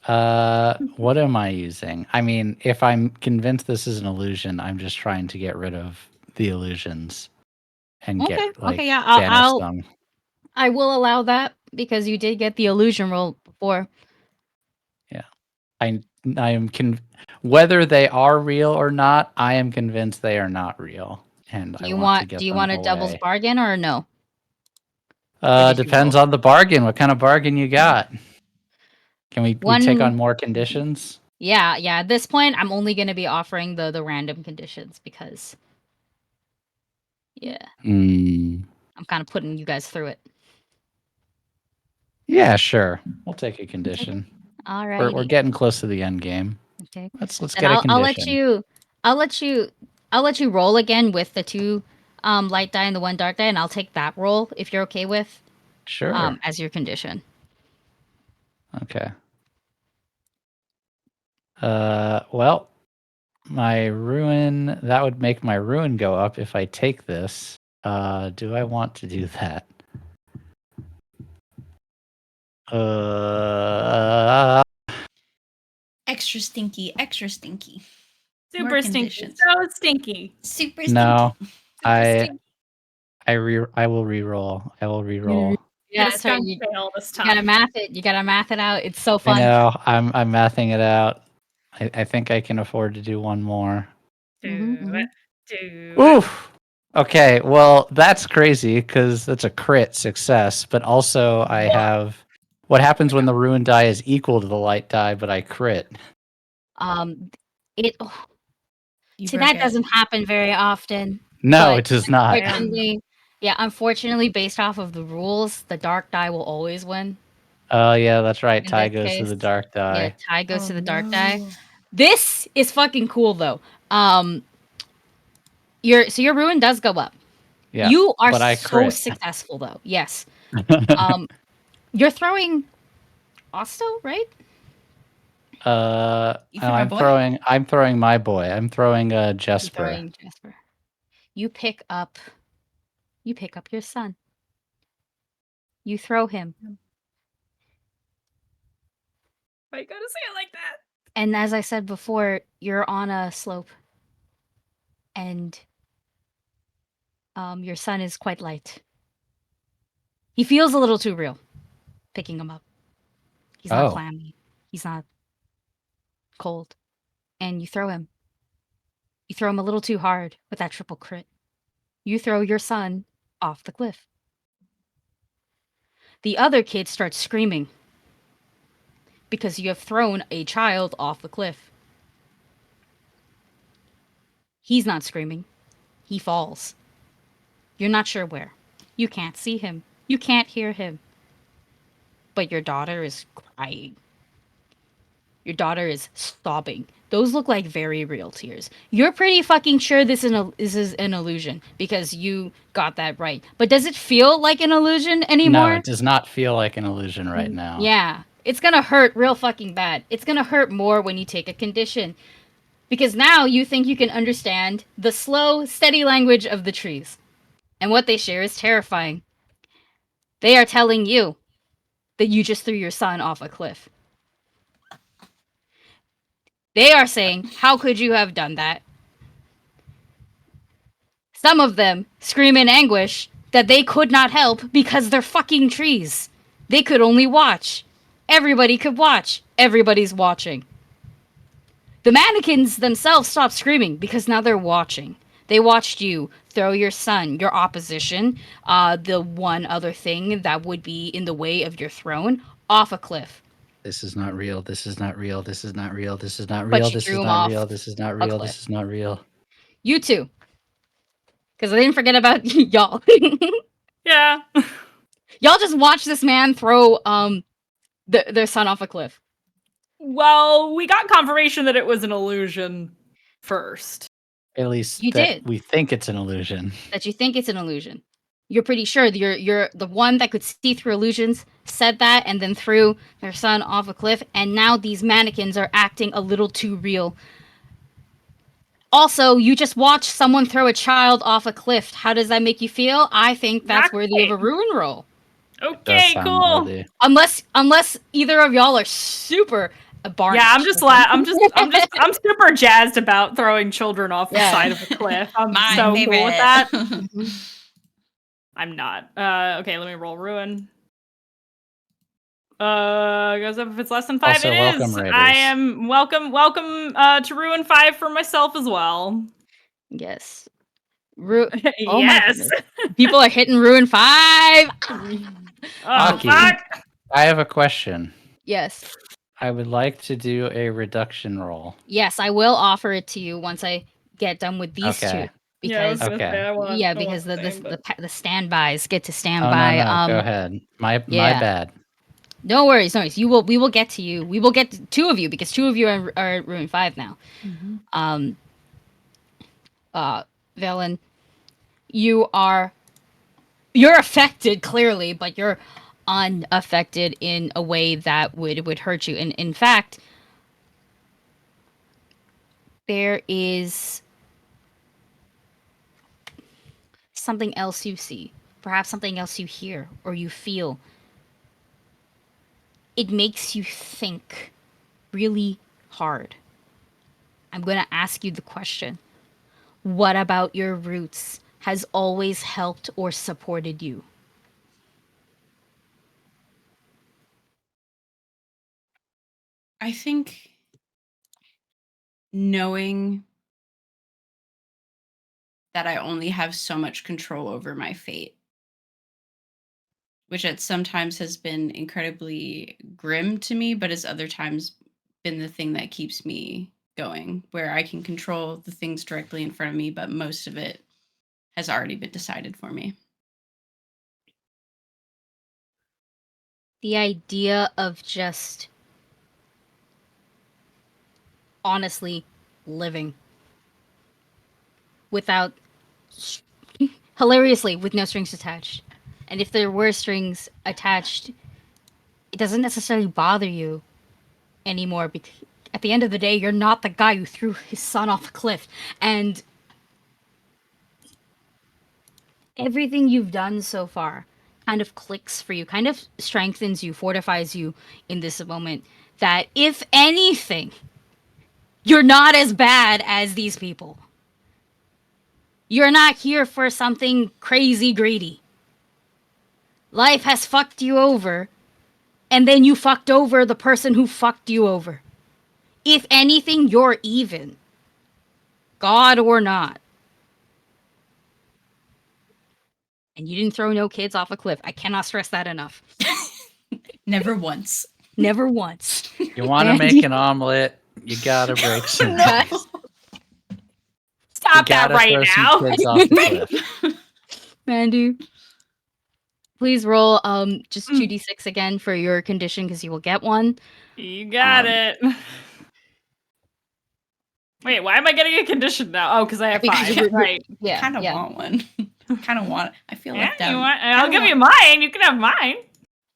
What am I using? I mean, if I'm convinced this is an illusion, I'm just trying to get rid of the illusions and Okay. get like Okay. Yeah. banish them. I will allow that because you did get the illusion roll before. I am whether they are real or not, I am convinced they are not real, and Do I you want to want? get Do you them want a devil's away. bargain or no? Or did you Depends roll? on the bargain. What kind of bargain you got? Can we take on One. more conditions? Yeah. Yeah. At this point, I'm only going to be offering the random conditions because. Yeah. I'm kind of putting you guys through it. Yeah, sure. We'll take a condition. All right. We're getting close to the end game. Okay. Let's Then get a condition. I'll let you roll again with the 2 light die and the 1 dark die, and I'll take that roll if you're okay with Sure. as your condition. Okay. Well, my ruin, that would make my ruin go up if I take this. Do I want to do that? Extra stinky, extra stinky. Super More stinky. conditions. So stinky. Super stinky. No, Super I stinky. I will re-roll. I will re-roll. Yeah, Get a that's right. skunk You fail this gotta time. math it. You gotta math it out. It's so I fun. know. I'm mathing it out. I think I can afford to do one more. Do Mhm, it. Do it. Oof. Okay, well that's crazy because that's a crit success, but also I have what happens when the ruin die is equal to the light die, but I crit. It You see broke that it. doesn't happen very often. No, But it does not. Unfortunately, unfortunately, based off of the rules, the dark die will always win. Oh yeah, that's right. In Tie this goes to case, the dark yeah, die. tie goes Oh, to the dark die. no. This is fucking cool though. Your ruin does go up. Yeah, You are but I so crit. successful though. Yes. You're throwing Osto, right? You threw my I'm boy? throwing my boy. I'm throwing You're Jesper. throwing Jasper. You pick up your son. You throw him. Why you gotta say it like that? And as I said before, you're on a slope. And your son is quite light. He feels a little too real picking him up. He's not Oh. clammy. He's not cold. And you throw him. You throw him a little too hard with that triple crit. You throw your son off the cliff. The other kid starts screaming because you have thrown a child off the cliff. He's not screaming. He falls. You're not sure where. You can't see him. You can't hear him. But your daughter is crying. Your daughter is sobbing. Those look like very real tears. You're pretty fucking sure this is an illusion because you got that right. But does it feel like an illusion anymore? No, it does not feel like an illusion right now. Yeah. It's gonna hurt real fucking bad. It's gonna hurt more when you take a condition. Because now you think you can understand the slow, steady language of the trees. And what they share is terrifying. They are telling you that you just threw your son off a cliff. They are saying, how could you have done that? Some of them scream in anguish that they could not help because they're fucking trees. They could only watch. Everybody could watch. Everybody's watching. The mannequins themselves stopped screaming because now they're watching. They watched you throw your son, your opposition, the one other thing that would be in the way of your throne, off a cliff. This is not real. This is not real. This is not real. This is not But real. you This threw is him not off real. This is not a real. cliff. This is not real. You too. Because I didn't forget about y'all. Yeah. Y'all just watch this man throw their son off a cliff. Well, we got confirmation that it was an illusion first. At least You that did. we think it's an illusion. That you think it's an illusion. You're pretty sure you're the one that could see through illusions said that and then threw their son off a cliff, and now these mannequins are acting a little too real. Also, you just watched someone throw a child off a cliff. How does that make you feel? I think that's Not worthy of a great. ruin roll. Does Okay, sound cool. worthy. Unless either of y'all are super barn. Yeah, I'm super jazzed about throwing children off the side of a cliff. I'm My so favorite. cool with that. I'm not. Okay, let me roll ruin. Goes up if it's less than 5. Also, it welcome, is. Raiders. I am welcome to ruin 5 for myself as well. Yes. Oh my Yes. goodness. People are hitting ruin 5. Oh Aki. fuck. I have a question. Yes. I would like to do a reduction roll. Yes, I will offer it to you once I get done with these Okay. two. Because Okay. because the standbys get to stand Oh by. no, go ahead. My yeah. bad. No worries, no worries. We will get to you. We will get to 2 of you because 2 of you are ruin 5 now. Velen, you're affected clearly, but you're unaffected in a way that would hurt you. And in fact, there is something else you see, perhaps something else you hear or you feel. It makes you think really hard. I'm going to ask you the question. What about your roots has always helped or supported you? I think knowing that I only have so much control over my fate, which at sometimes has been incredibly grim to me, but has other times been the thing that keeps me going, where I can control the things directly in front of me, but most of it has already been decided for me. The idea of just honestly living without, hilariously, with no strings attached. And if there were strings attached, it doesn't necessarily bother you anymore because at the end of the day, you're not the guy who threw his son off a cliff. And everything you've done so far kind of clicks for you, kind of strengthens you, fortifies you in this moment. That if anything, you're not as bad as these people. You're not here for something crazy greedy. Life has fucked you over, and then you fucked over the person who fucked you over. If anything, you're even. God or not. And you didn't throw no kids off a cliff. I cannot stress that enough. Never once. Never once. You want to make an omelet, you gotta break some eggs. Stop that right now. Kids off the cliff. Mandii, please roll just 2d6 again for your condition because you will get one. You got it. Wait, why am I getting a condition now? Oh, because I have 5. Right. Yeah. Kind of want one. Kind of want. I feel like that. I'll give you mine. You can have mine.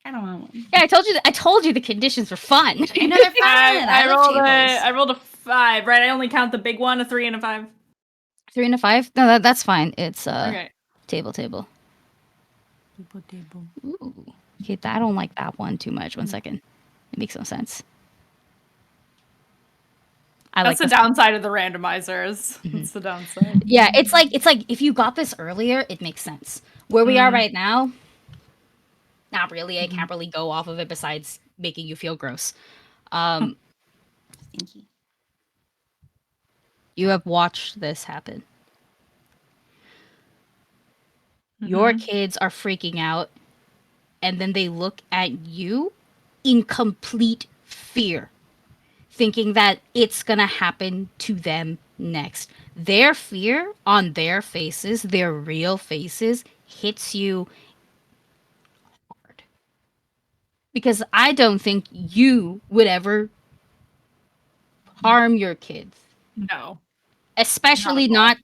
I don't want one. Yeah, I told you the conditions were fun. I know they're fun. I rolled a 5. Right. I only count the big one, a 3 and a 5. 3 and a 5? No, that's fine. It's Okay. table. Ooh. Okay, I don't like that one too much. 1 second. It makes no sense. That's the downside of the randomizers. That's the downside. Yeah, it's like if you got this earlier, it makes sense. Where we are right now, not really. I can't really go off of it besides making you feel gross. Thank you. You have watched this happen. Your kids are freaking out, and then they look at you in complete fear, thinking that it's gonna happen to them next. Their fear on their faces, their real faces, hits you because I don't think you would ever harm your kids, No, not at especially all.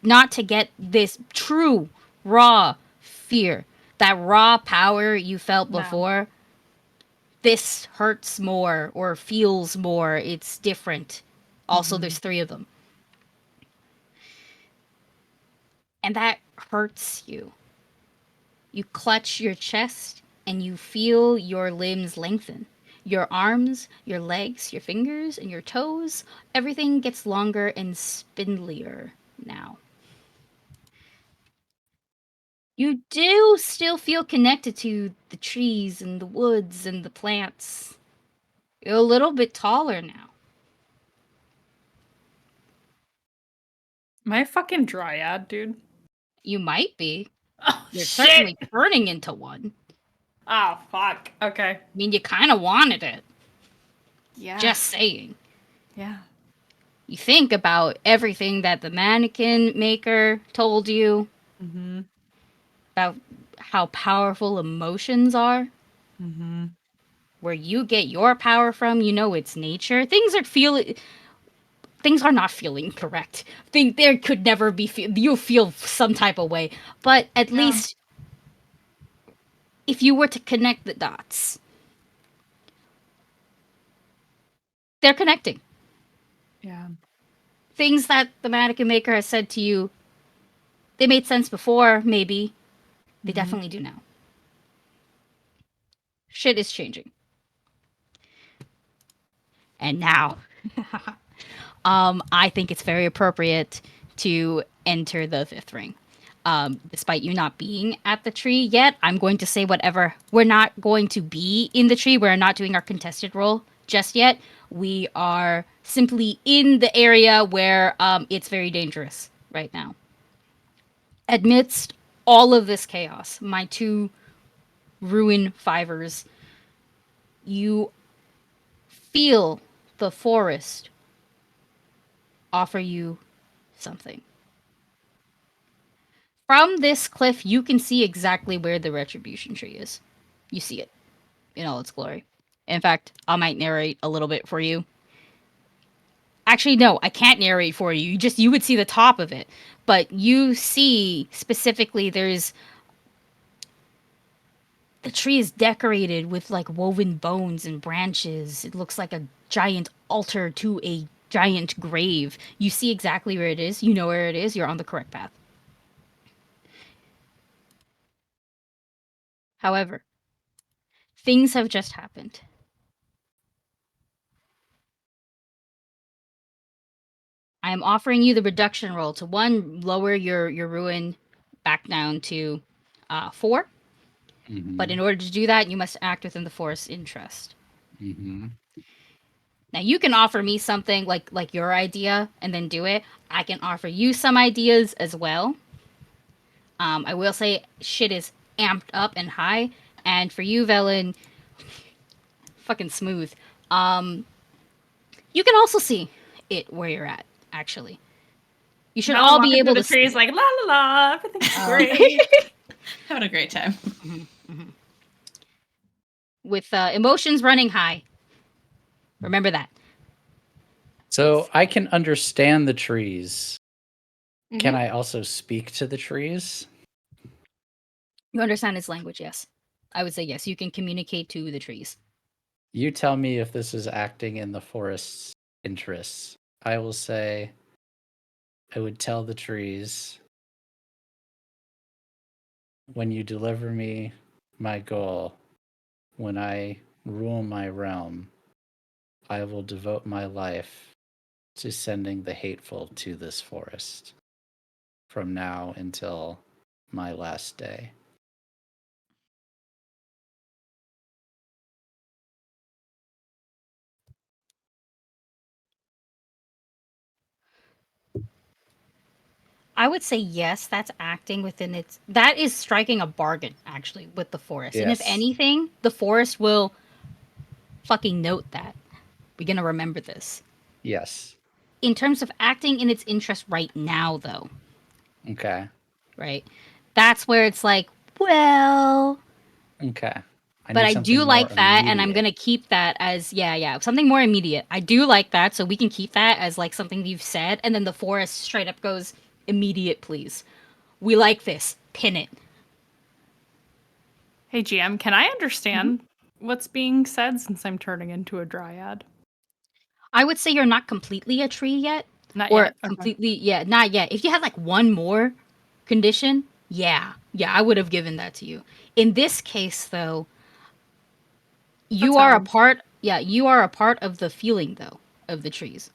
not to get this true raw fear, that raw power you felt No. before. This hurts more or feels more. It's different. Also, Mhm. there's three of them, and that hurts you. You clutch your chest and you feel your limbs lengthen. Your arms, your legs, your fingers, and your toes, everything gets longer and spindlier now. You do still feel connected to the trees and the woods and the plants. You're a little bit taller now. Am I a fucking dryad, dude? You might be. Oh You're shit! certainly turning into one. Oh fuck. Okay. I mean, you kind of wanted it. Yeah. Just saying. Yeah. You think about everything that the mannequin maker told you Mhm. about how powerful emotions are, Mhm. where you get your power from, you know it's nature. Things are not feeling correct. Think there could never be you feel some type of way, but at Yeah. least if you were to connect the dots, they're connecting. Yeah. Things that the mannequin maker has said to you, they made sense before, maybe. They Mhm. definitely do now. Shit is changing. And now, I think it's very appropriate to enter the fifth ring. Despite you not being at the tree yet, I'm going to say whatever. We're not going to be in the tree. We're not doing our contested role just yet. We are simply in the area where it's very dangerous right now. Amidst all of this chaos, my two ruin fivers, you feel the forest offer you something. From this cliff, you can see exactly where the retribution tree is. You see it in all its glory. In fact, I might narrate a little bit for you. Actually, no, I can't narrate for you. You would see the top of it, but you see specifically there's the tree is decorated with like woven bones and branches. It looks like a giant altar to a giant grave. You see exactly where it is. You know where it is. You're on the correct path. However, things have just happened. I am offering you the reduction roll to one, lower your ruin back down to 4. But Mm-hmm. in order to do that, you must act within the forest's interest. Mm-hmm. Now you can offer me something like your idea and then do it. I can offer you some ideas as well. I will say shit is amped up and high, and for you, Velen, fucking smooth. Um, you can also see it where you're at. Actually, you should Melon all be walking through able the to see trees it. like la la la. Everything's Um, great. Having a great time. with emotions running high. Remember that. So I can understand the trees. Can Mhm. I also speak to the trees? You understand its language, yes. I would say yes. You can communicate to the trees. You tell me if this is acting in the forest's interests. I will say I would tell the trees, when you deliver me my goal, when I rule my realm, I will devote my life to sending the hateful to this forest from now until my last day. I would say yes, that's acting within its. That is striking a bargain, actually, with the forest. And if Yes. anything, the forest will fucking note that. We're gonna remember this. Yes. In terms of acting in its interest right now, though, Okay. right? That's where it's like, well, Okay. But I something do like more that, and I'm immediate. gonna keep that as something more immediate. I do like that, so we can keep that as like something you've said, and then the forest straight up goes immediate, please. We like this. Pin it. Hey GM, can I understand Mm-hmm. what's being said since I'm turning into a dryad? I would say you're not completely a tree yet, Not or yet. Okay. completely not yet. If you had like one more condition, I would have given that to you. In this case, though, That you are a sounds part. Yeah, you are a part of the feeling though of the trees.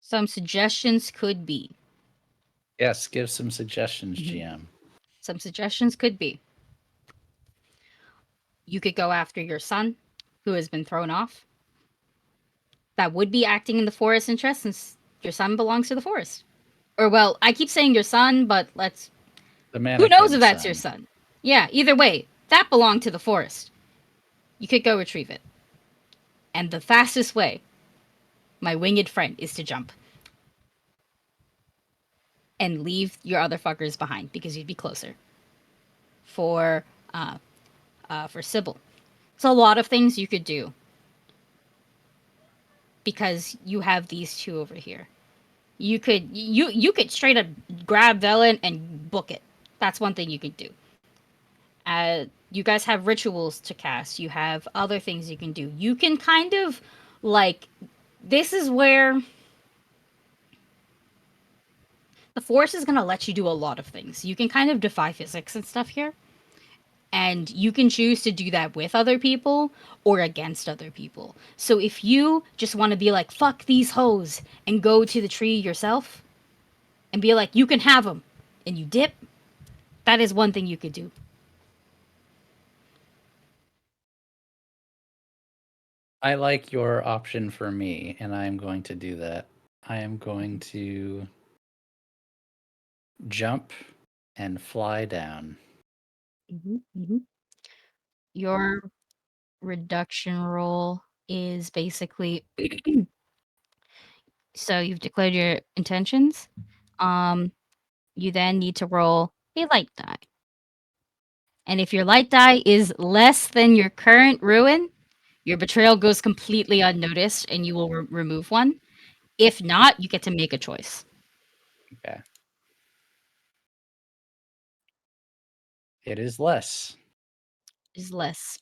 Some suggestions could be. Yes, give some suggestions, Mhm. GM. Some suggestions could be. You could go after your son, who has been thrown off. That would be acting in the forest's interest, since your son belongs to the forest. Or well, I keep saying your son, but let's. The Who knows if mannequin that's your son. son? Yeah. Either way, that belonged to the forest. You could go retrieve it. And the fastest way, my winged friend, is to jump and leave your other fuckers behind because you'd be closer. For for Sybil, it's a lot of things you could do because you have these two over here. You could straight up grab Velen and book it. That's one thing you could do. You guys have rituals to cast. You have other things you can do. You can kind of like this is where the force is gonna let you do a lot of things. You can kind of defy physics and stuff here. And you can choose to do that with other people or against other people. So if you just want to be like, fuck these hoes and go to the tree yourself and be like, you can have them, and you dip, that is one thing you could do. I like your option for me, and I'm going to do that. I am going to jump and fly down. Your reduction roll is basically so you've declared your intentions. Um, you then need to roll a light die. And if your light die is less than your current ruin, your betrayal goes completely unnoticed and you will remove one. If not, you get to make a choice. Okay. It is less. Is less.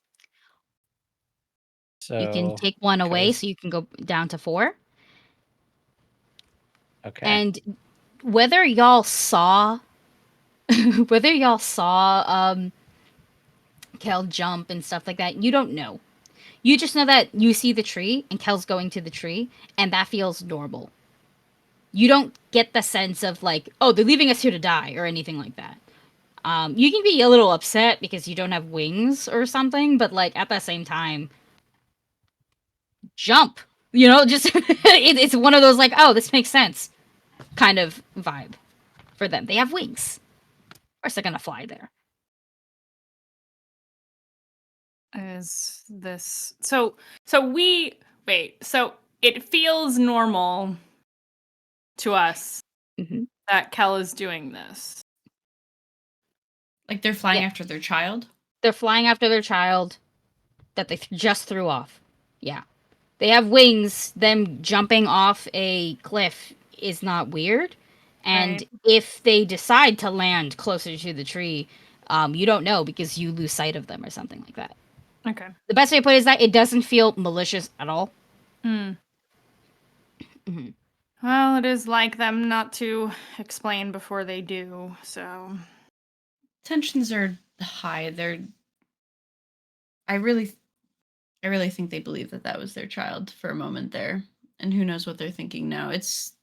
You can So take one away because so you can go down to 4. okay. And whether y'all saw whether y'all saw Kel jump and stuff like that, you don't know. You just know that you see the tree and Kel's going to the tree and that feels normal. You don't get the sense of like, oh, they're leaving us here to die or anything like that. You can be a little upset because you don't have wings or something, but like at the same time, jump. You know, just it's one of those like, oh, this makes sense kind of vibe for them. They have wings. Of course, they're gonna fly there. is this so we wait, so it feels normal to us Mm-hmm. that Kel is doing this. Like they're flying Yeah, after their child. they're flying after their child that they just threw off. Yeah, they have wings. Them jumping off a cliff is not weird, and Right. if they decide to land closer to the tree, you don't know because you lose sight of them or something like that. Okay. The best way to put it is that it doesn't feel malicious at all. Hmm. Mhm. Well, it is like them not to explain before they do, so Tensions are high. I really, I really think they believe that that was their child for a moment there, and who knows what they're thinking now. It's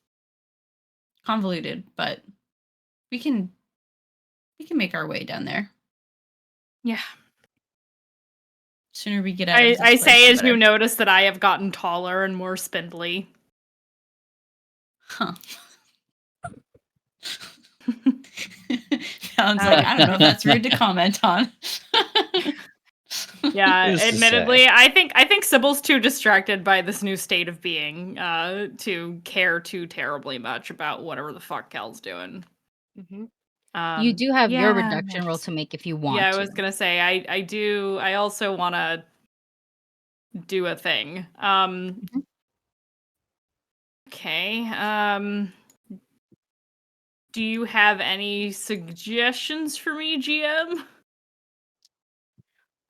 convoluted, but we can make our way down there. yeah. Sooner we get out of I, this I place, say the as you better. notice that I have gotten taller and more spindly. Huh. Sounds like I don't know if that's rude to comment on. Yeah, Who's to admittedly, say? I think Sybil's too distracted by this new state of being to care too terribly much about whatever the fuck Kel's doing. Mm-hmm. You do have your yeah, reduction roll to make if you want yeah, I to. was gonna say I do. I also want to do a thing. Mhm. Okay. Do you have any suggestions for me, GM? Do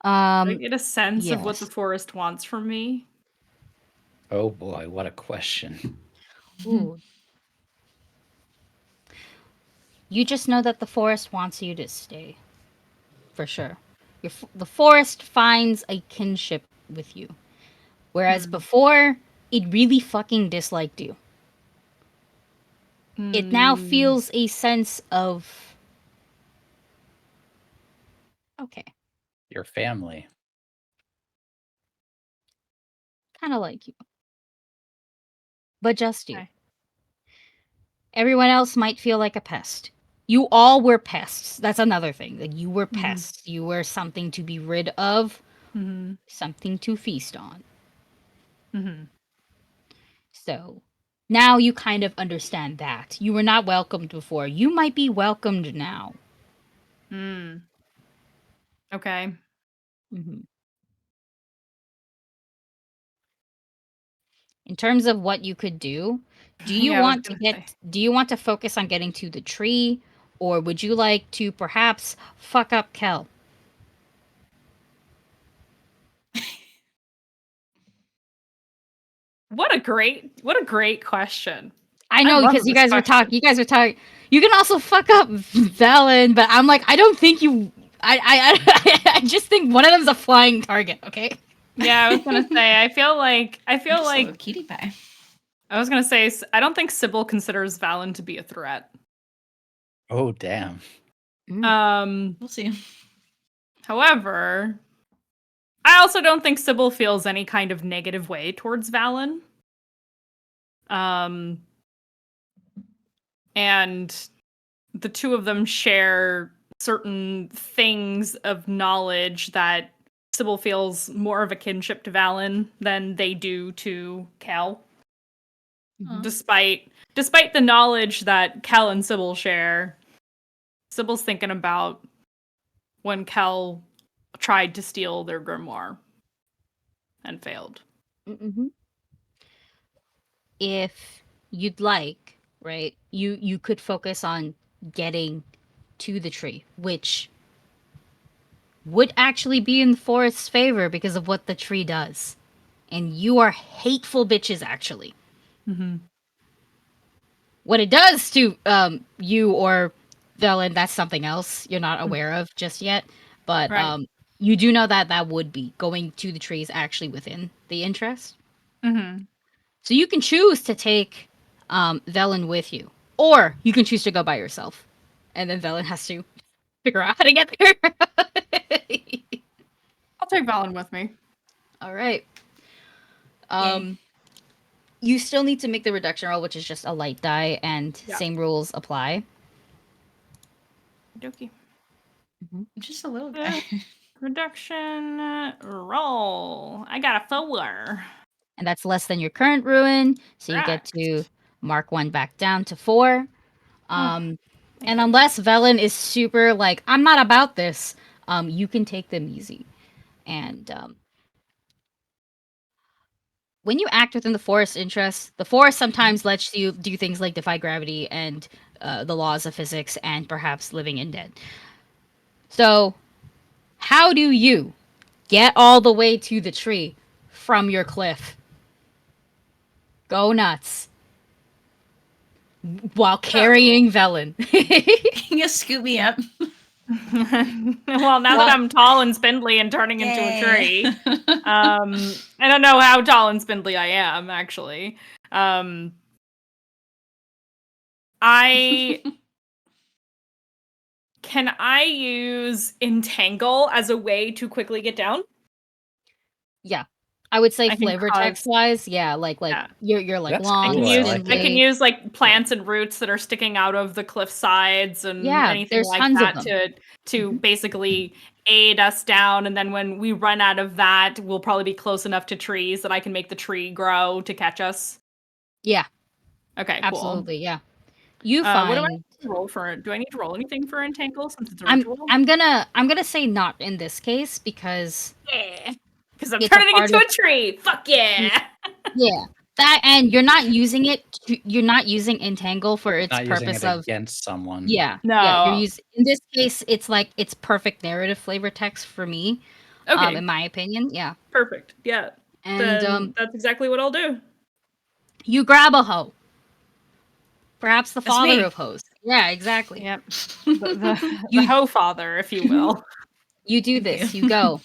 I get a sense of what the Yes. forest wants from me? Oh boy, what a question. Ooh. You just know that the forest wants you to stay. For sure. The forest finds a kinship with you. Whereas Hmm. before, it really fucking disliked you. It now Hmm. feels a sense of, okay, Your family. kind of like you. But just you. Okay. Everyone else might feel like a pest. You all were pests. That's another thing. Like you were Mm-hmm. pests. You were something to be rid of, Mm-hmm. something to feast on. Mm-hmm. So now you kind of understand that. You were not welcomed before. You might be welcomed now. Mm. Okay. hmm In terms of what you could do, Yeah, I was gonna say. do you want to focus on getting to the tree, or would you like to perhaps fuck up Kel? What a great question. I I know love because this question. you guys were talking. You can also fuck up Valen, but I'm like, I don't think you. I just think one of them's a flying target. Okay. Yeah, I was gonna say. I feel Just a little like cutie pie. I was gonna say. I don't think Sybil considers Valen to be a threat. Oh damn. Um. We'll see. However, I also don't think Sybil feels any kind of negative way towards Valen. Um. And the two of them share certain things of knowledge that Sybil feels more of a kinship to Valen than they do to Cal. Mhm. Despite the knowledge that Cal and Sybil share, Sybil's thinking about when Cal tried to steal their grimoire and failed. Mm-hmm. If you'd like, right, you could focus on getting to the tree, which would actually be in the forest's favor because of what the tree does. And you are hateful bitches, actually. Mm-hmm. What it does to you or Velen, that's something else you're not aware of just yet. But Right. you do know that that would be going to the trees actually within the interest. Mm-hmm. So you can choose to take Velen with you, or you can choose to go by yourself, and then Velen has to figure out how to get there. I'll take Valen with me. All right. Yay. You still need to make the reduction roll, which is just a light die, and Yeah. same rules apply. Dokie. Just a little guy. Reduction roll. I got a 4. And that's less than your current ruin, so you get Correct. to mark one back down to 4. Oh, And thank goodness. unless Velen is super like, I'm not about this, you can take them easy. And when you act within the forest interests, the forest sometimes lets you do things like defy gravity and the laws of physics and perhaps living in dead. So, how do you get all the way to the tree from your cliff? Go nuts. While carrying Velen. Can you scoop me up? Well, now that Well- I'm tall and spindly and turning into a Yay. tree, I don't know how tall and spindly I am actually. I Can I use entangle as a way to quickly get down? Yeah. I would say I can flavor cause text wise, yeah, like yeah. you're like That's I long, can cool, I use like I it. can spindly. use like plants and roots that are sticking out of the cliff sides and Yeah, anything there's like tons of that them. to Mhm. basically aid us down, and then when we run out of that, we'll probably be close enough to trees that I can make the tree grow to catch us. Yeah, Okay, cool. absolutely, yeah. You What do I find need to roll for it? Do I need to roll anything for entangle since it's a I'm ritual? I'm gonna say not in this case because Yeah, because I'm it's a turning it part into of a tree. Fuck yeah! yeah. That and you're not using it. You're not using entangle for its Not using purpose it of against someone. yeah. You're No. using in this case. It's like it's perfect narrative flavor text for me. Okay, In my opinion, yeah. perfect. Yeah, And then that's exactly what I'll do. you grab a hoe, perhaps the That's father me. of hoes. Yeah, exactly. Yep. The You hoe father, if you will. you do Thank this. You you. go.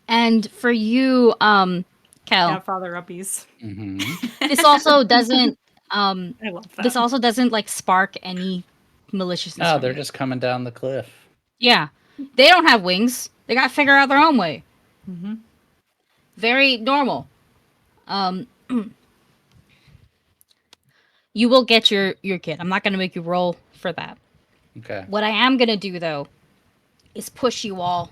And for you, Kel, Yeah, father uppies. Mm-hmm. this also doesn't I love that. this also doesn't like spark any maliciousness Oh, from they're you. just coming down the cliff. Yeah. They don't have wings. They got to figure out their own way. Mm-hmm. Very normal. Um you will get your kid. I'm not going to make you roll for that. Okay. What I am going to do though is push you all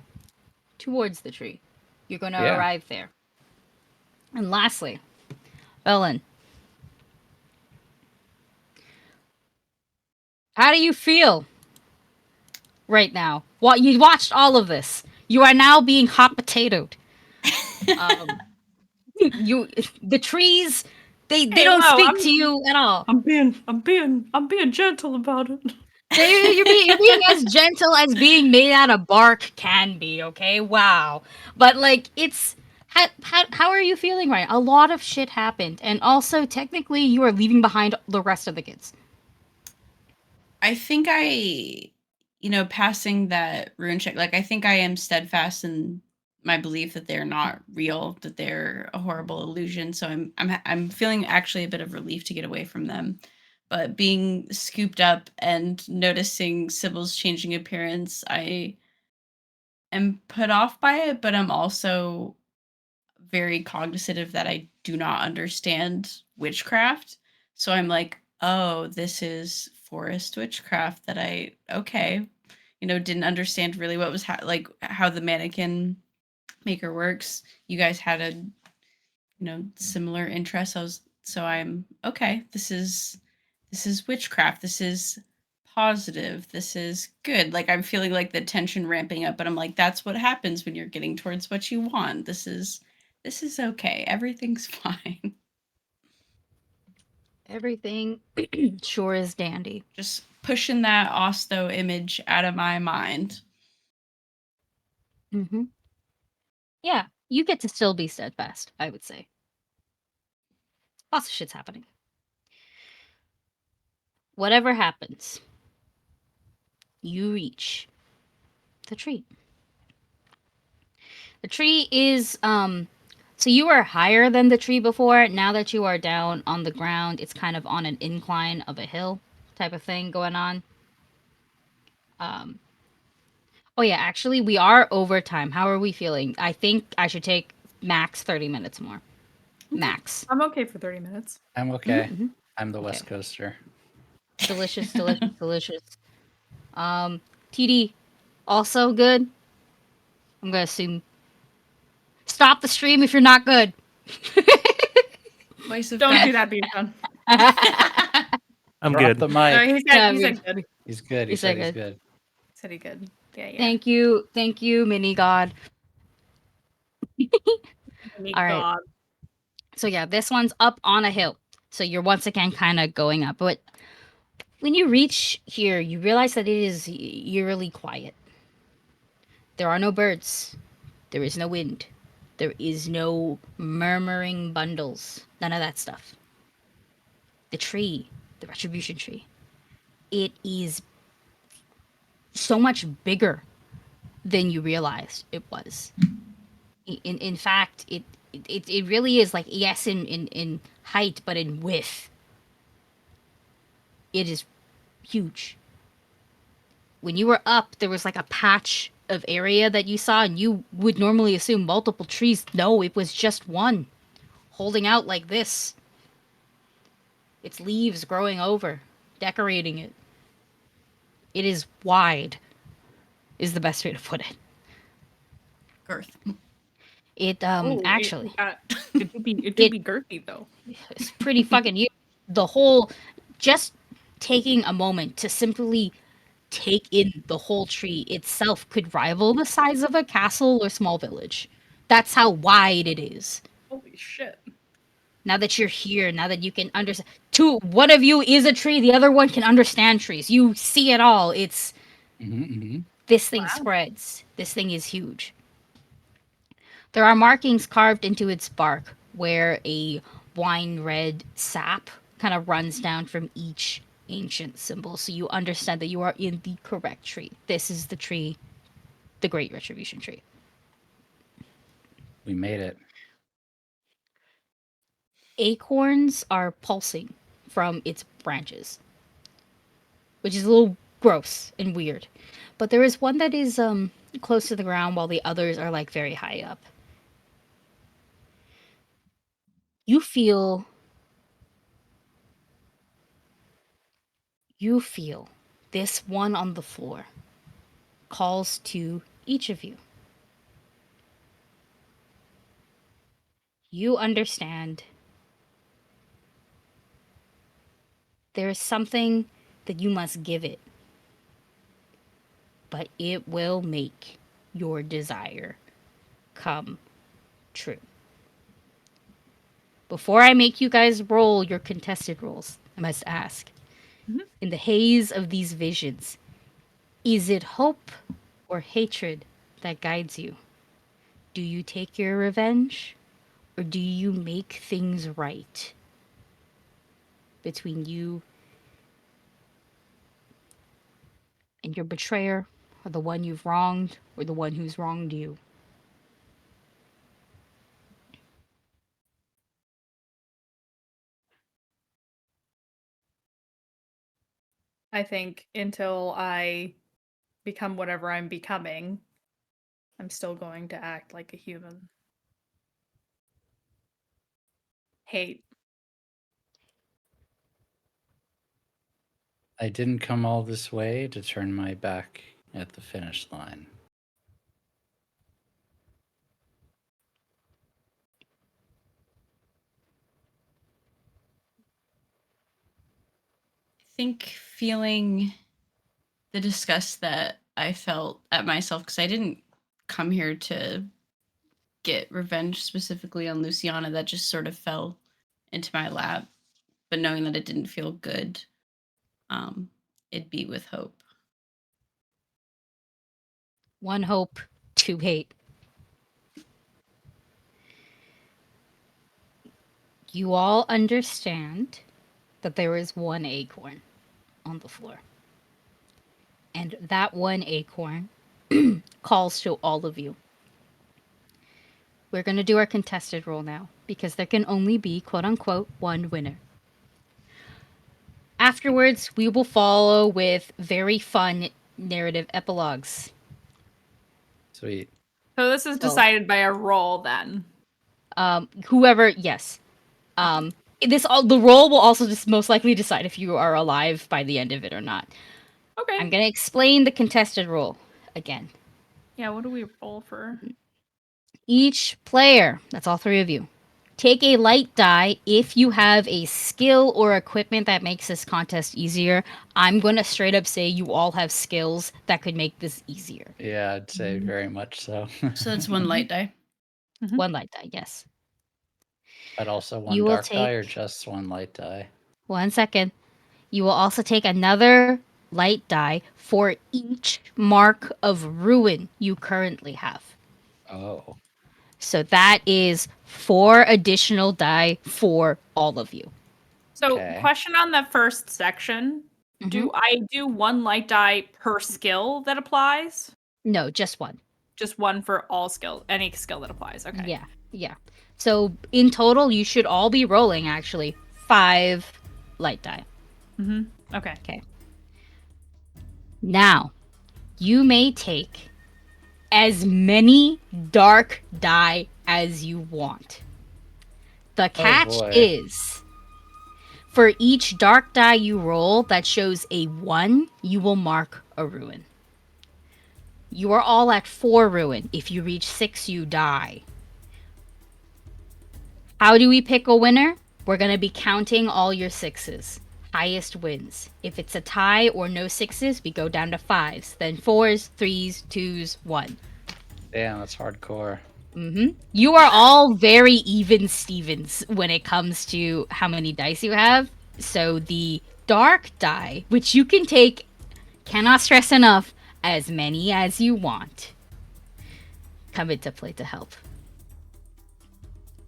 towards the tree. You're going to Yeah. arrive there. And lastly, Ellen, how do you feel right now? Well, you watched all of this. You are now being hot potatoed. Um, you, the trees, they Hey, don't whoa! speak to you at all. I'm being gentle about it. You're being as gentle as being made out of bark can be. Okay, wow. But like, it's how are you feeling right? A lot of shit happened, and also technically, you are leaving behind the rest of the kids. I think passing that rune check, like I think I am steadfast in my belief that they're not real, that they're a horrible illusion. So I'm feeling actually a bit of relief to get away from them. But being scooped up and noticing Sybil's changing appearance, I am put off by it, but I'm also very cognizant of that I do not understand witchcraft. So I'm like, oh, this is forest witchcraft that I okay, didn't understand really what was like how the mannequin maker works. You guys had a similar interest. I'm okay. This is witchcraft. This is positive. This is good. Like I'm feeling like the tension ramping up, but I'm like, that's what happens when you're getting towards what you want. This is okay. Everything's fine. Everything sure is dandy. Just pushing that Osto image out of my mind. Mm-hmm. Yeah, you get to still be steadfast. I would say. Lots of shit's happening. Whatever happens, you reach the tree. The tree is so you were higher than the tree before. Now that you are down on the ground, it's kind of on an incline of a hill type of thing going on. Um Oh yeah, actually we are over time. How are we feeling? I think I should take max 30 minutes more. Max. I'm okay for 30 minutes. I'm okay. Mhm. I'm the Okay. West Coaster. Delicious, delicious, delicious. TD also good. I'm going to assume stop the stream if you're not good. Voice of Don't God. do that, Beaton. I'm Drop good. the No, mic. he Yeah, said good. He He's good. He You said said he's good. good. said he good. Yeah, yeah. Thank you, mini god. Me All right. God. So yeah, this one's up on a hill. So you're once again kind of going up. But when you reach here, you realize that it is eerily quiet. There are no birds. There is no wind. There is no murmuring bundles. None of that stuff. The tree, the retribution tree, it is so much bigger than you realized it was. In fact, it really is like yes in height, but in width, it is huge. When you were up, there was like a patch of area that you saw, and you would normally assume multiple trees. No, it was just one holding out like this. Its leaves growing over, decorating it. It is wide, is the best way to put it. Girth. It Oh, actually it do be It- girthy though. it's pretty fucking huge. The whole just taking a moment to simply take in the whole tree itself could rival the size of a castle or small village. That's how wide it is. Holy shit. Now that you're here, now that you can understand, one of you is a tree, the other one can understand trees. You see it all. It's this thing spreads. This thing is huge. There are markings carved into its bark where a wine red sap kind of runs down from each ancient symbol, so you understand that you are in the correct tree. This is the tree, the Great Retribution Tree. We made it. Acorns are pulsing from its branches, which is a little gross and weird. But there is one that is close to the ground while the others are like very high up. You feel this one on the floor calls to each of you. You understand there is something that you must give it, but it will make your desire come true. Before I make you guys roll your contested rolls, I must ask, in the haze of these visions, is it hope or hatred that guides you? Do you take your revenge, or do you make things right between you and your betrayer, or the one you've wronged, or the one who's wronged you? I think until I become whatever I'm becoming, I'm still going to act like a human. Hate. I didn't come all this way to turn my back at the finish line. I think feeling the disgust that I felt at myself, because I didn't come here to get revenge specifically on Luciana, that just sort of fell into my lap. But knowing that it didn't feel good, it beat with hope. One hope, two hate. You all understand that there is one acorn on the floor. And that one acorn calls to all of you. We're going to do our contested roll now because there can only be, quote unquote, one winner. Afterwards, we will follow with very fun narrative epilogues. Sweet. So this is decided by a roll then. Whoever, yes. The roll will also just most likely decide if you are alive by the end of it or not. Okay. I'm gonna explain the contested roll again. Yeah, what do we roll for? Each player, that's all three of you, take a light die if you have a skill or equipment that makes this contest easier. I'm gonna straight up say you all have skills that could make this easier. Yeah, I'd say very much so. So that's one light die. One light die, yes. But also one You will dark die or take- just one light die? 1 second. You will also take another light die for each mark of ruin you currently have. Oh. So that is 4 additional die for all of you. So, Okay. question on the first section. Do I do one light die per skill that applies? No, just one. Just one for all skill, any skill that applies. Okay. Yeah. So in total, you should all be rolling actually 5 light die. Okay. Now, you may take as many dark die as you want. The catch boy. is, for each dark die you roll that shows a 1, you will mark a ruin. You are all at 4 ruin. If you reach 6, you die. How do we pick a winner? We're going to be counting all your 6s. highest wins. If it's a tie or no sixes, we go down to fives, then fours, threes, twos, one. Damn, that's hardcore. You are all very even Stevens when it comes to how many dice you have. So the dark die, which you can take, cannot stress enough, as many as you want, come into play to help.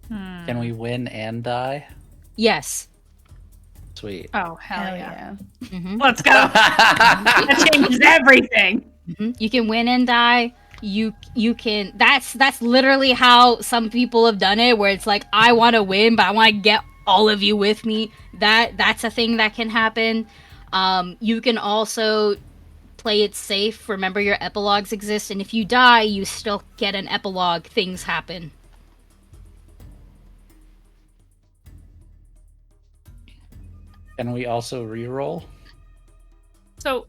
Can we win and die? Yes. Sweet. Oh, hell yeah. Let's go. That changes everything. You can win and die. You can. That's literally how some people have done it, where it's like, I want to win, but I want to get all of you with me. That's a thing that can happen. You can also play it safe. Remember, your epilogues exist, and if you die, you still get an epilogue. Things happen. Can we also reroll? So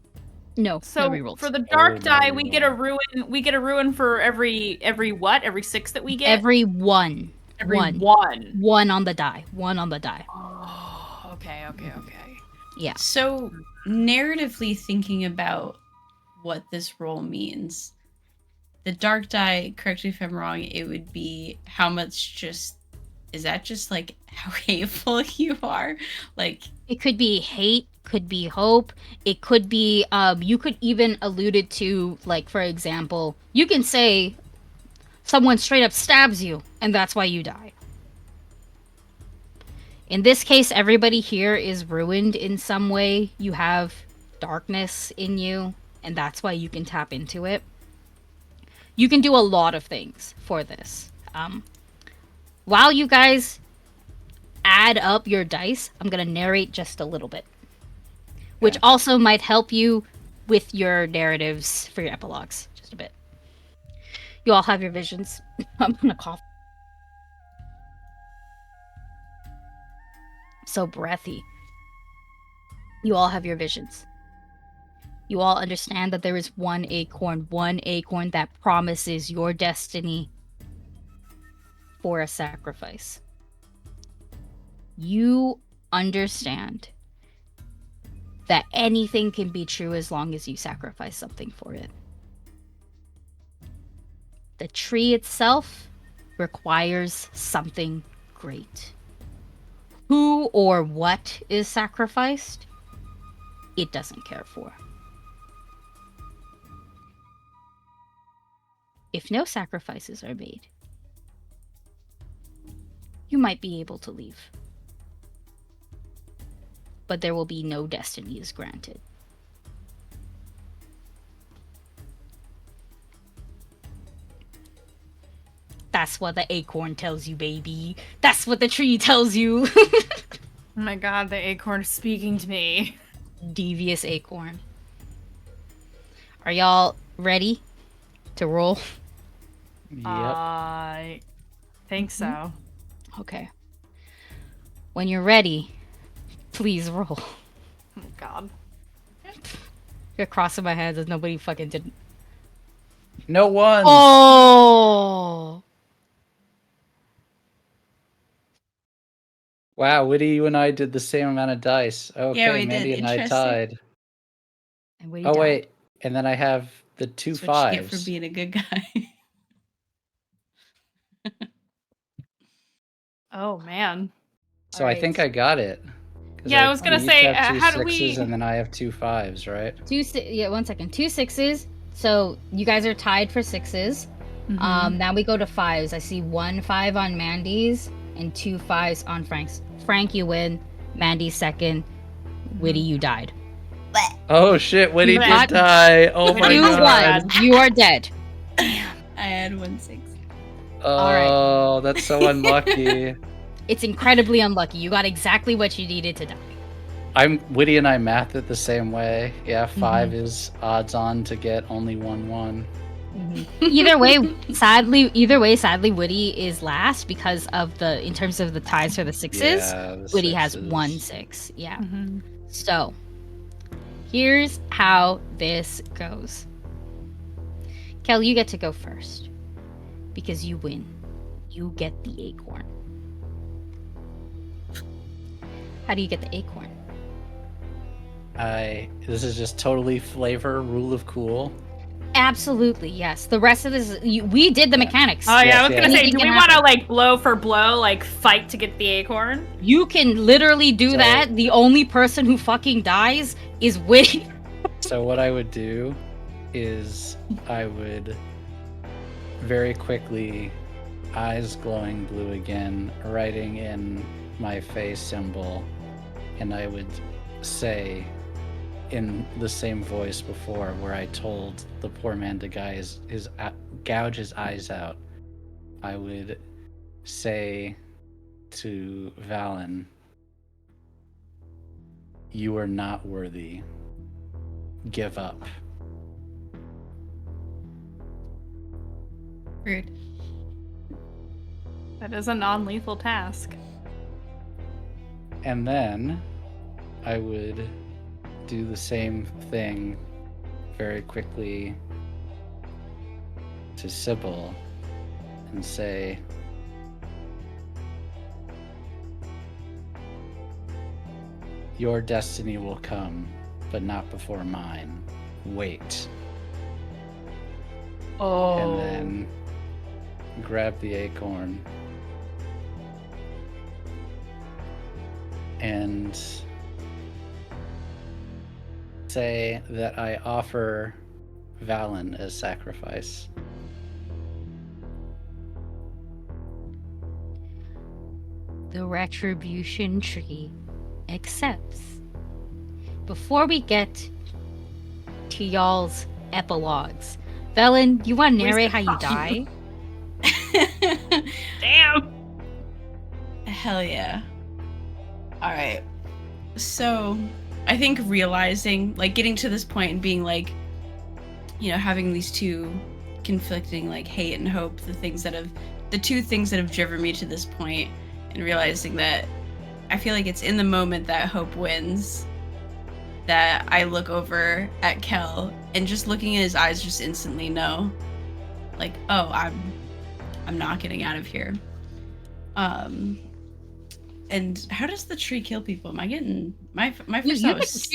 No rerolls. for the dark no die, we get a reroll. ruin. We get a ruin for every what? Every 6 that we get. Every one. Every one. one. One on the die. One on the die. Oh, okay. Yeah. So, narratively thinking about what this role means, the dark die, correct me if I'm wrong, it would be how much is that just like how hateful you are? Like, it could be hate, could be hope, it could be, you could even allude it to, like, for example, you can say someone straight up stabs you, and that's why you die. In this case, everybody here is ruined in some way. You have darkness in you, and that's why you can tap into it. You can do a lot of things for this. While you guys add up your dice, I'm going to narrate just a little bit, which also might help you with your narratives for your epilogues. Just a bit. You all have your visions. I'm going to cough. So breathy. You all have your visions. You all understand that there is one acorn that promises your destiny for a sacrifice. You understand that anything can be true as long as you sacrifice something for it. The tree itself requires something great. Who or what is sacrificed, it doesn't care for. If no sacrifices are made, you might be able to leave. But there will be no destinies granted. That's what the acorn tells you, baby. That's what the tree tells you. Oh my god, the acorn is speaking to me. Devious acorn. Are y'all ready to roll? Yep. I think so. Okay. When you're ready, please roll. Oh god. You're crossing my hands as nobody fucking did. No one. Oh! Wow, Witty, you and I did the same amount of dice. Okay, Yeah, we did. Mandy and I Interesting. tied. And we Oh died. wait, and then I have the two that's what you get fives. for being a good guy. Oh man. So I think I got it. 'Cause Yeah, I was gonna we each say, have two how do sixes, we- and then I have two fives, right? Yeah, 1 second. 2 sixes. So you guys are tied for sixes. Now we go to fives. I see 1 5 on Mandy's and 2 5s on Frank's. Frank, you win. Mandy second. Witty, you died. Oh shit, Witty You did got- die. Oh my You god. won. You are dead. I had 1 6. Oh, that's so unlucky. It's incredibly unlucky. You got exactly what you needed to die. Witty and I math it the same way. Yeah, 5 is odds on to get only 1-1. Either way, sadly, Witty is last because of in terms of the ties for the sixes. Yeah, the Witty has sixes. 1 6. Yeah. So, here's how this goes. Kel, you get to go first because you win. You get the acorn. How do you get the acorn? This is just totally flavor, rule of cool. Absolutely, yes. The rest of this, we did the mechanics. Oh yeah, Yes, I was gonna yes. say, Anything do we can want to happen. like blow for blow, like fight to get the acorn? You can literally do So- that. The only person who fucking dies is Witty. So what I would do is I would very quickly, eyes glowing blue again, writing in my face symbol, and I would say in the same voice before where I told the poor man to gouge his eyes out, I would say to Valen, "You are not worthy. Give up." Rude. That is a non-lethal task. And then I would do the same thing very quickly to Sybil and say, "Your destiny will come, but not before mine. Wait." Oh. And then grab the acorn and say that I offer Valen as sacrifice. The retribution tree accepts. Before we get to y'all's epilogues, Velen, you want to Where's narrate the how you problem? die? Damn. Hell yeah. All right. So, I think realizing, like, getting to this point and being like, you know, having these two conflicting, like, hate and hope, the two things that have driven me to this point, and realizing that I feel like it's in the moment that hope wins, that I look over at Kel and just looking in his eyes, just instantly know, like, oh, I'm not getting out of here. And how does the tree kill people? Am I getting my first thought was,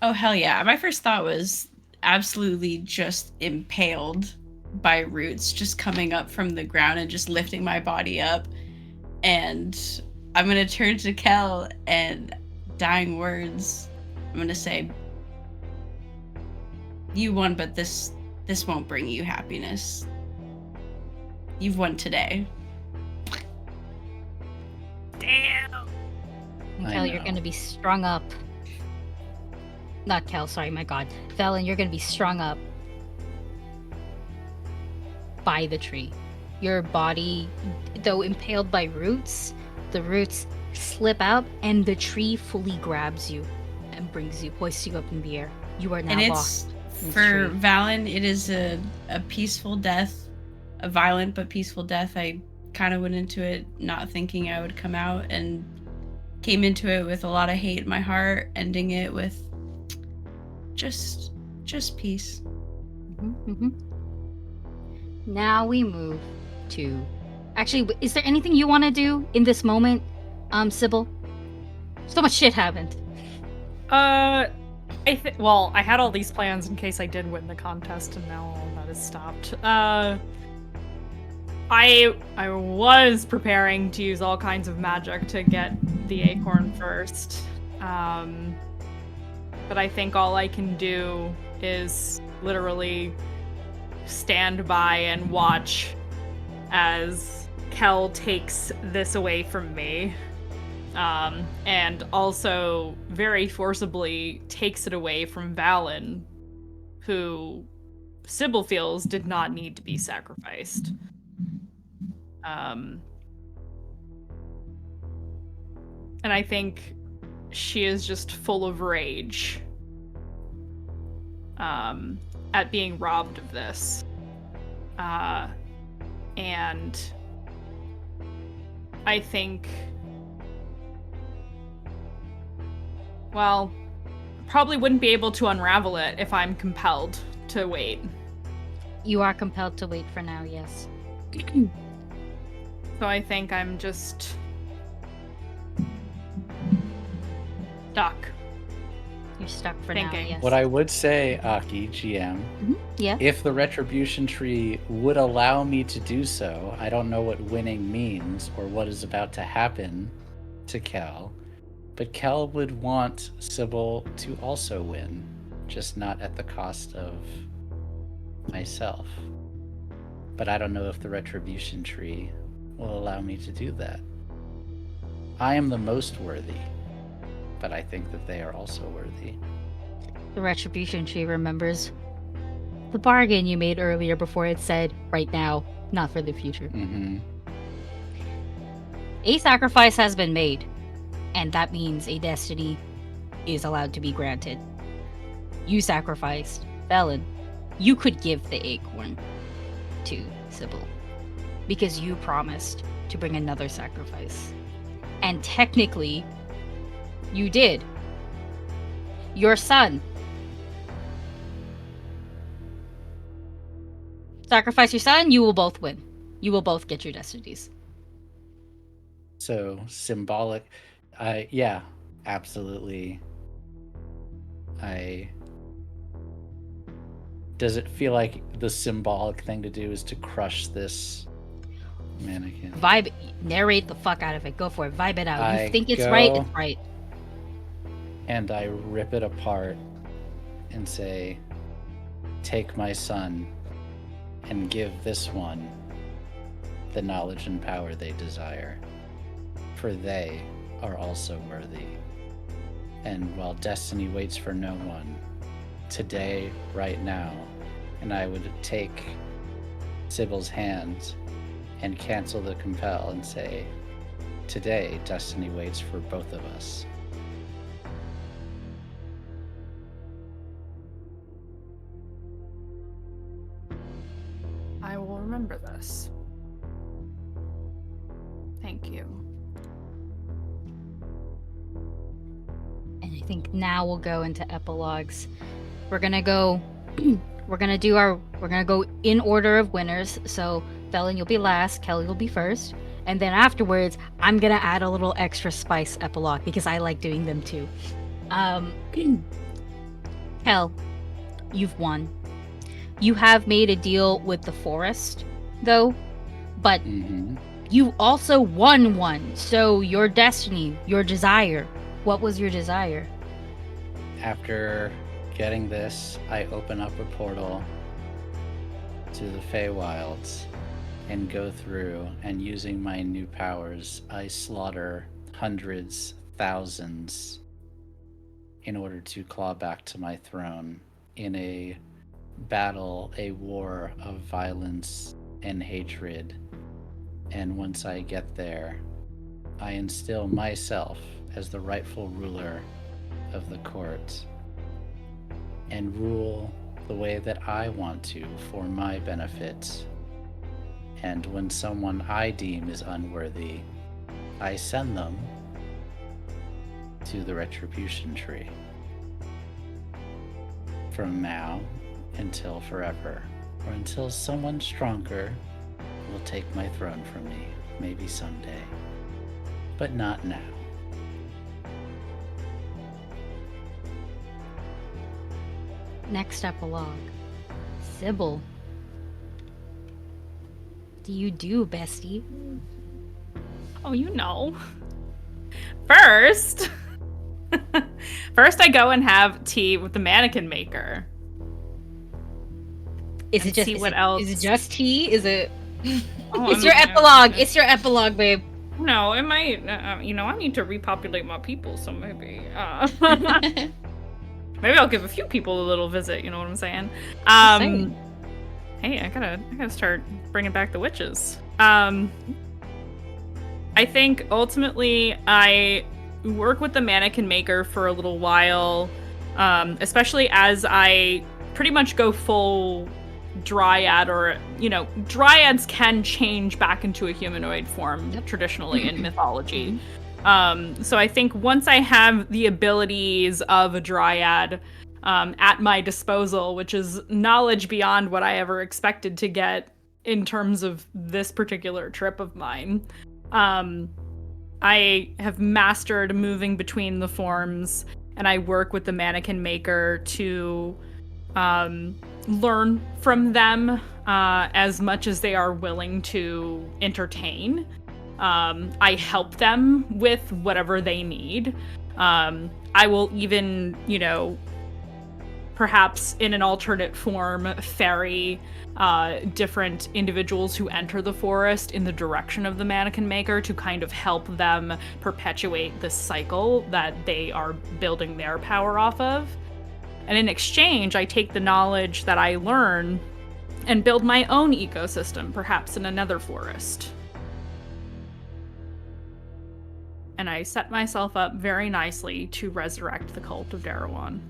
oh hell yeah, my first thought was absolutely just impaled by roots just coming up from the ground and just lifting my body up. And I'm gonna turn to Kel and dying words, I'm gonna say, you won, but this won't bring you happiness. You've won today. Damn. I Kel, you're know. gonna be strung up. Not Kel, sorry, my god. Velen, you're gonna be strung up by the tree. Your body, though impaled by roots, the roots slip out and the tree fully grabs you and brings you, hoists you up in the air. You are now And lost. it's, in this for tree. Valen, it is a peaceful death, a violent but peaceful death. I kind of went into it not thinking I would come out, and came into it with a lot of hate in my heart, ending it with just peace. Now we move to. Actually, is there anything you want to do in this moment, Sybil? So much shit happened. Well, I had all these plans in case I did win the contest, and now all of that is stopped. I was preparing to use all kinds of magic to get the acorn first. But I think all I can do is literally stand by and watch as Kel takes this away from me. And also very forcibly takes it away from Valen, who Sybil feels did not need to be sacrificed. And I think she is just full of rage at being robbed of this. And I think, well, probably wouldn't be able to unravel it if I'm compelled to wait. You are compelled to wait for now, yes. So I think I'm just stuck. You're You're stuck for Thinking. now, yes. What I would say, Aki, GM, Yeah. if the retribution tree would allow me to do so, I don't know what winning means or what is about to happen to Kel, but Kel would want Sybil to also win, just not at the cost of myself. But I don't know if the retribution tree will allow me to do that. I am the most worthy, but I think that they are also worthy. The retribution tree remembers the bargain you made earlier before it said, right now, not for the future. Mm-hmm. A sacrifice has been made, and that means a destiny is allowed to be granted. You sacrificed. Felon, you could give the acorn to Sybil because you promised to bring another sacrifice. And technically, you did. Your son. Sacrifice your son, you will both win. You will both get your destinies. So symbolic. Yeah, absolutely. Does it feel like the symbolic thing to do is to crush this mannequin? Vibe, narrate the fuck out of it. Go for it. Vibe it out. I You think it's right, go- it's right. And I rip it apart and say, take my son and give this one the knowledge and power they desire, for they are also worthy. And while destiny waits for no one, today, right now, and I would take Sybil's hand and cancel the compel and say, today, destiny waits for both of us. I will remember this. Thank you. And I think now we'll go into epilogues. We're gonna go we're gonna go in order of winners. So Felon, you'll be last, Kelly will be first. And then afterwards, I'm gonna add a little extra spice epilogue because I like doing them too. Kel, you've won. You have made a deal with the forest, though, but you also won one. So your destiny, your desire. What was your desire? After getting this, I open up a portal to the Feywilds and go through, and using my new powers, I slaughter hundreds, thousands in order to claw back to my throne in a battle, a war of violence and hatred. And once I get there, I instill myself as the rightful ruler of the court and rule the way that I want to for my benefit. And when someone I deem is unworthy, I send them to the retribution tree. From now until forever, or until someone stronger will take my throne from me, maybe someday, but not now. Next epilogue. Sybil. Do you do, bestie? Oh, you know. First, I go and have tea with the mannequin maker. Is And it just see is what it, else- Is it just tea? Is it? Oh, It's your epilogue. It's your epilogue, babe. No, it might. I need to repopulate my people, so maybe. Maybe I'll give a few people a little visit. You know what I'm saying? saying. Hey, I gotta start bringing back the witches. I think ultimately I work with the mannequin maker for a little while, especially as I pretty much go full dryad, or dryads can change back into a humanoid form traditionally in mythology. So I think once I have the abilities of a dryad at my disposal, which is knowledge beyond what I ever expected to get in terms of this particular trip of mine, I have mastered moving between the forms and I work with the mannequin maker to learn from them as much as they are willing to entertain. I help them with whatever they need. I will even, perhaps in an alternate form, ferry different individuals who enter the forest in the direction of the mannequin maker to kind of help them perpetuate this cycle that they are building their power off of. And in exchange, I take the knowledge that I learn and build my own ecosystem, perhaps in another forest. And I set myself up very nicely to resurrect the cult of Darawan.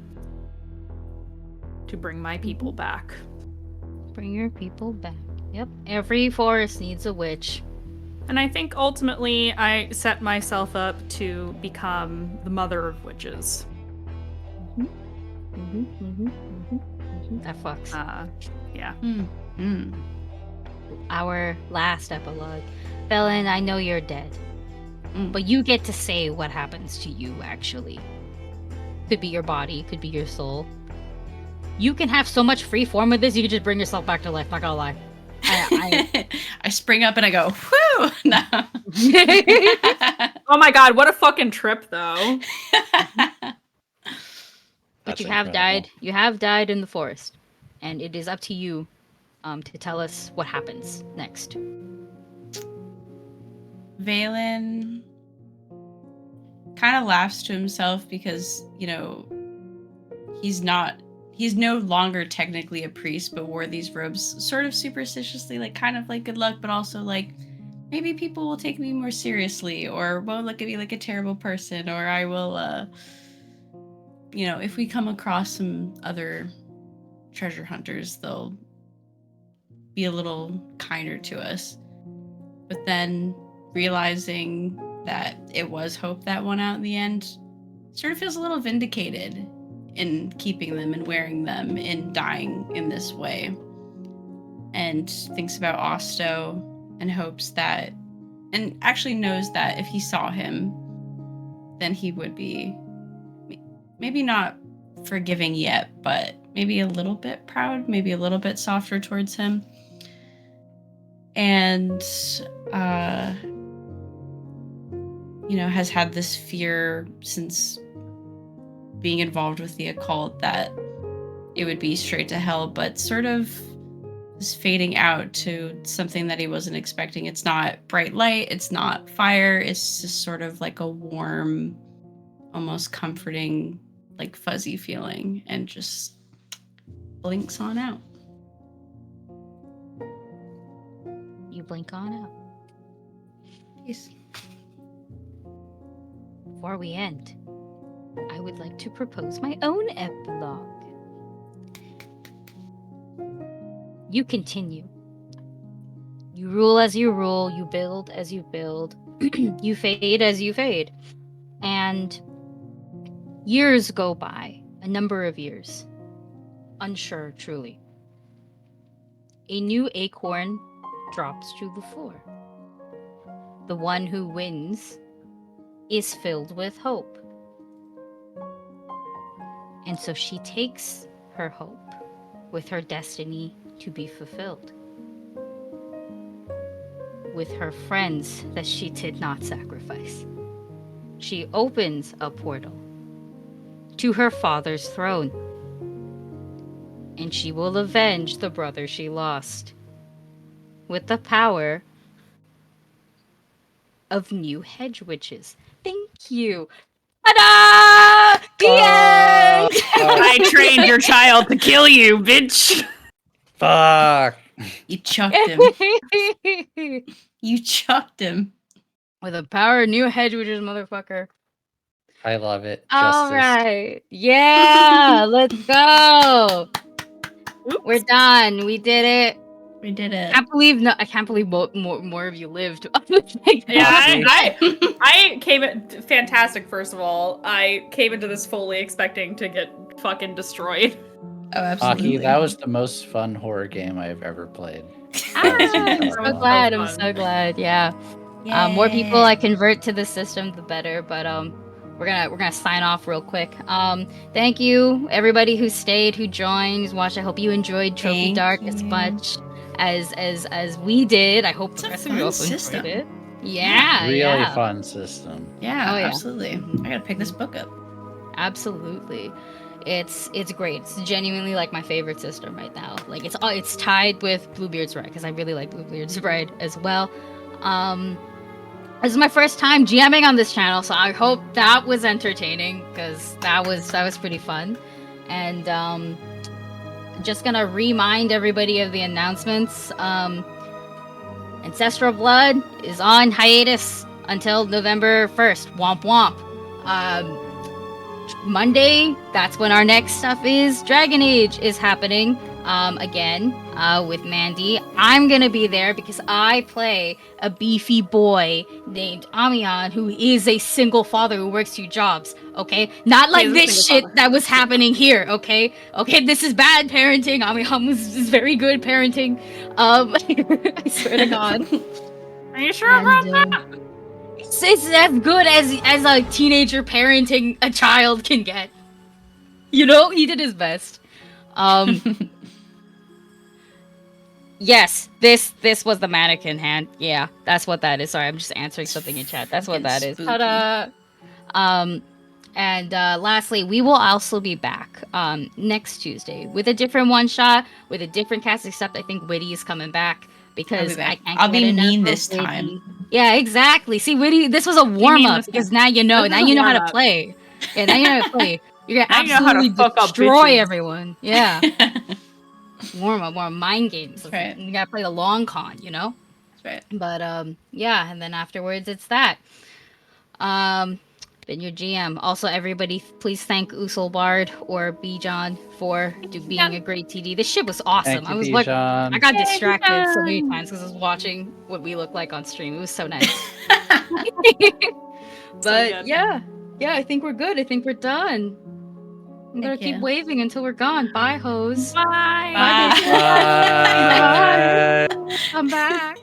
To bring my people back. Bring your people back. Yep. Every forest needs a witch. And I think ultimately I set myself up to become the mother of witches. That fucks. Yeah. Our last epilogue. Felon, I know you're dead. But you get to say what happens to you, actually. Could be your body, could be your soul. You can have so much free form with this, you can just bring yourself back to life, not gonna lie. I spring up and I go, whoo! No. Oh my god, what a fucking trip, though. But you have died. You have died in the forest. And it is up to you to tell us what happens next. Valen kind of laughs to himself because, he's no longer technically a priest, but wore these robes sort of superstitiously, like kind of like good luck, but also like maybe people will take me more seriously or won't look at me like a terrible person, or I will, if we come across some other treasure hunters, they'll be a little kinder to us. But then realizing that it was hope that won out in the end, sort of feels a little vindicated in keeping them and wearing them and dying in this way. And thinks about Osto and hopes that, and actually knows that if he saw him, then he would be maybe not forgiving yet, but maybe a little bit proud, maybe a little bit softer towards him. And, has had this fear since being involved with the occult that it would be straight to hell, but sort of is fading out to something that he wasn't expecting. It's not bright light, it's not fire, it's just sort of like a warm, almost comforting, like fuzzy feeling, and just blinks on out. You blink on out. Yes. Before we end, I would like to propose my own epilogue. You continue. You rule as you rule, you build as you build, you fade as you fade. And years go by, a number of years. Unsure, truly. A new acorn drops to the floor. The one who wins is filled with hope. And so she takes her hope with her destiny to be fulfilled. With her friends that she did not sacrifice. She opens a portal to her father's throne. And she will avenge the brother she lost. With the power of new hedge witches. Thank you. Ta-da! The end! I trained your child to kill you, bitch. Fuck. You chucked him. You chucked him. With the power of new hedge witches, motherfucker. I love it. All Justice. right. Yeah, let's go. Oops. We're done. We did it. We did it. I can't believe more of you lived. Yeah, Honestly. I came in fantastic. First of all, I came into this fully expecting to get fucking destroyed. Oh, absolutely. Aki, that was the most fun horror game I've ever played. I'm so Fun. glad. I'm so glad. Yeah. More people I convert to the system, the better. But we're gonna sign off real quick. Thank you everybody who stayed, who joined, who's watched. I hope you enjoyed Trophy Thank Dark you. as much as we did. I hope It's the a rest of you fun also system. enjoyed it. Yeah, Really yeah. fun system. Yeah, Oh, yeah. absolutely. Mhm. I gotta pick this book up. Absolutely. It's great. It's genuinely like my favorite system right now. Like it's tied with Bluebeard's Ride because I really like Bluebeard's Ride as well. This is my first time GMing on this channel, so I hope that was entertaining because that was pretty fun. And just gonna remind everybody of the announcements. Ancestral Blood is on hiatus until November 1st. Womp womp. Monday, that's when our next stuff is. Dragon Age is happening again with Mandii. I'm gonna be there because I play a beefy boy named Amion who is a single father who works 2 jobs. Okay, not like is a this single shit father. that was happening here. Okay, this is bad parenting. Amion is very good parenting. I swear to God. Are you sure about And, that? it's as good as a teenager parenting a child can get. You know, he did his best. Yes, this was the mannequin hand. Yeah, that's what that is. Sorry, I'm just answering something in chat. That's what Freaking that is. spooky. Ta-da! And lastly, we will also be back next Tuesday with a different one shot with a different cast. Except I think Witty is coming back because I back. can't. I'll get be enough mean of this Witty. time. Yeah, exactly. See, Witty, this was a warm mean up this because time. now you know. This Now is a you know how to warm-up. play. Yeah, now you know how to play. You're gonna Now you know how to absolutely fuck up destroy bitches. everyone. Yeah, warm up, mind games. That's right. You gotta play the long con, you know. That's right. But yeah, and then afterwards it's that. Been your GM. Also, everybody, please thank Usulbard or Bijan for being a great TD. This shit was awesome. Thank you, I was like, I Bijan. got distracted so many times because I was watching what we look like on stream. It was so nice. But good. yeah, I think we're good. I think we're done. I'm gonna Heck keep yeah. waving until we're gone. Bye, hoes. Bye. Bye, bitches. Bye. Bye. Come back.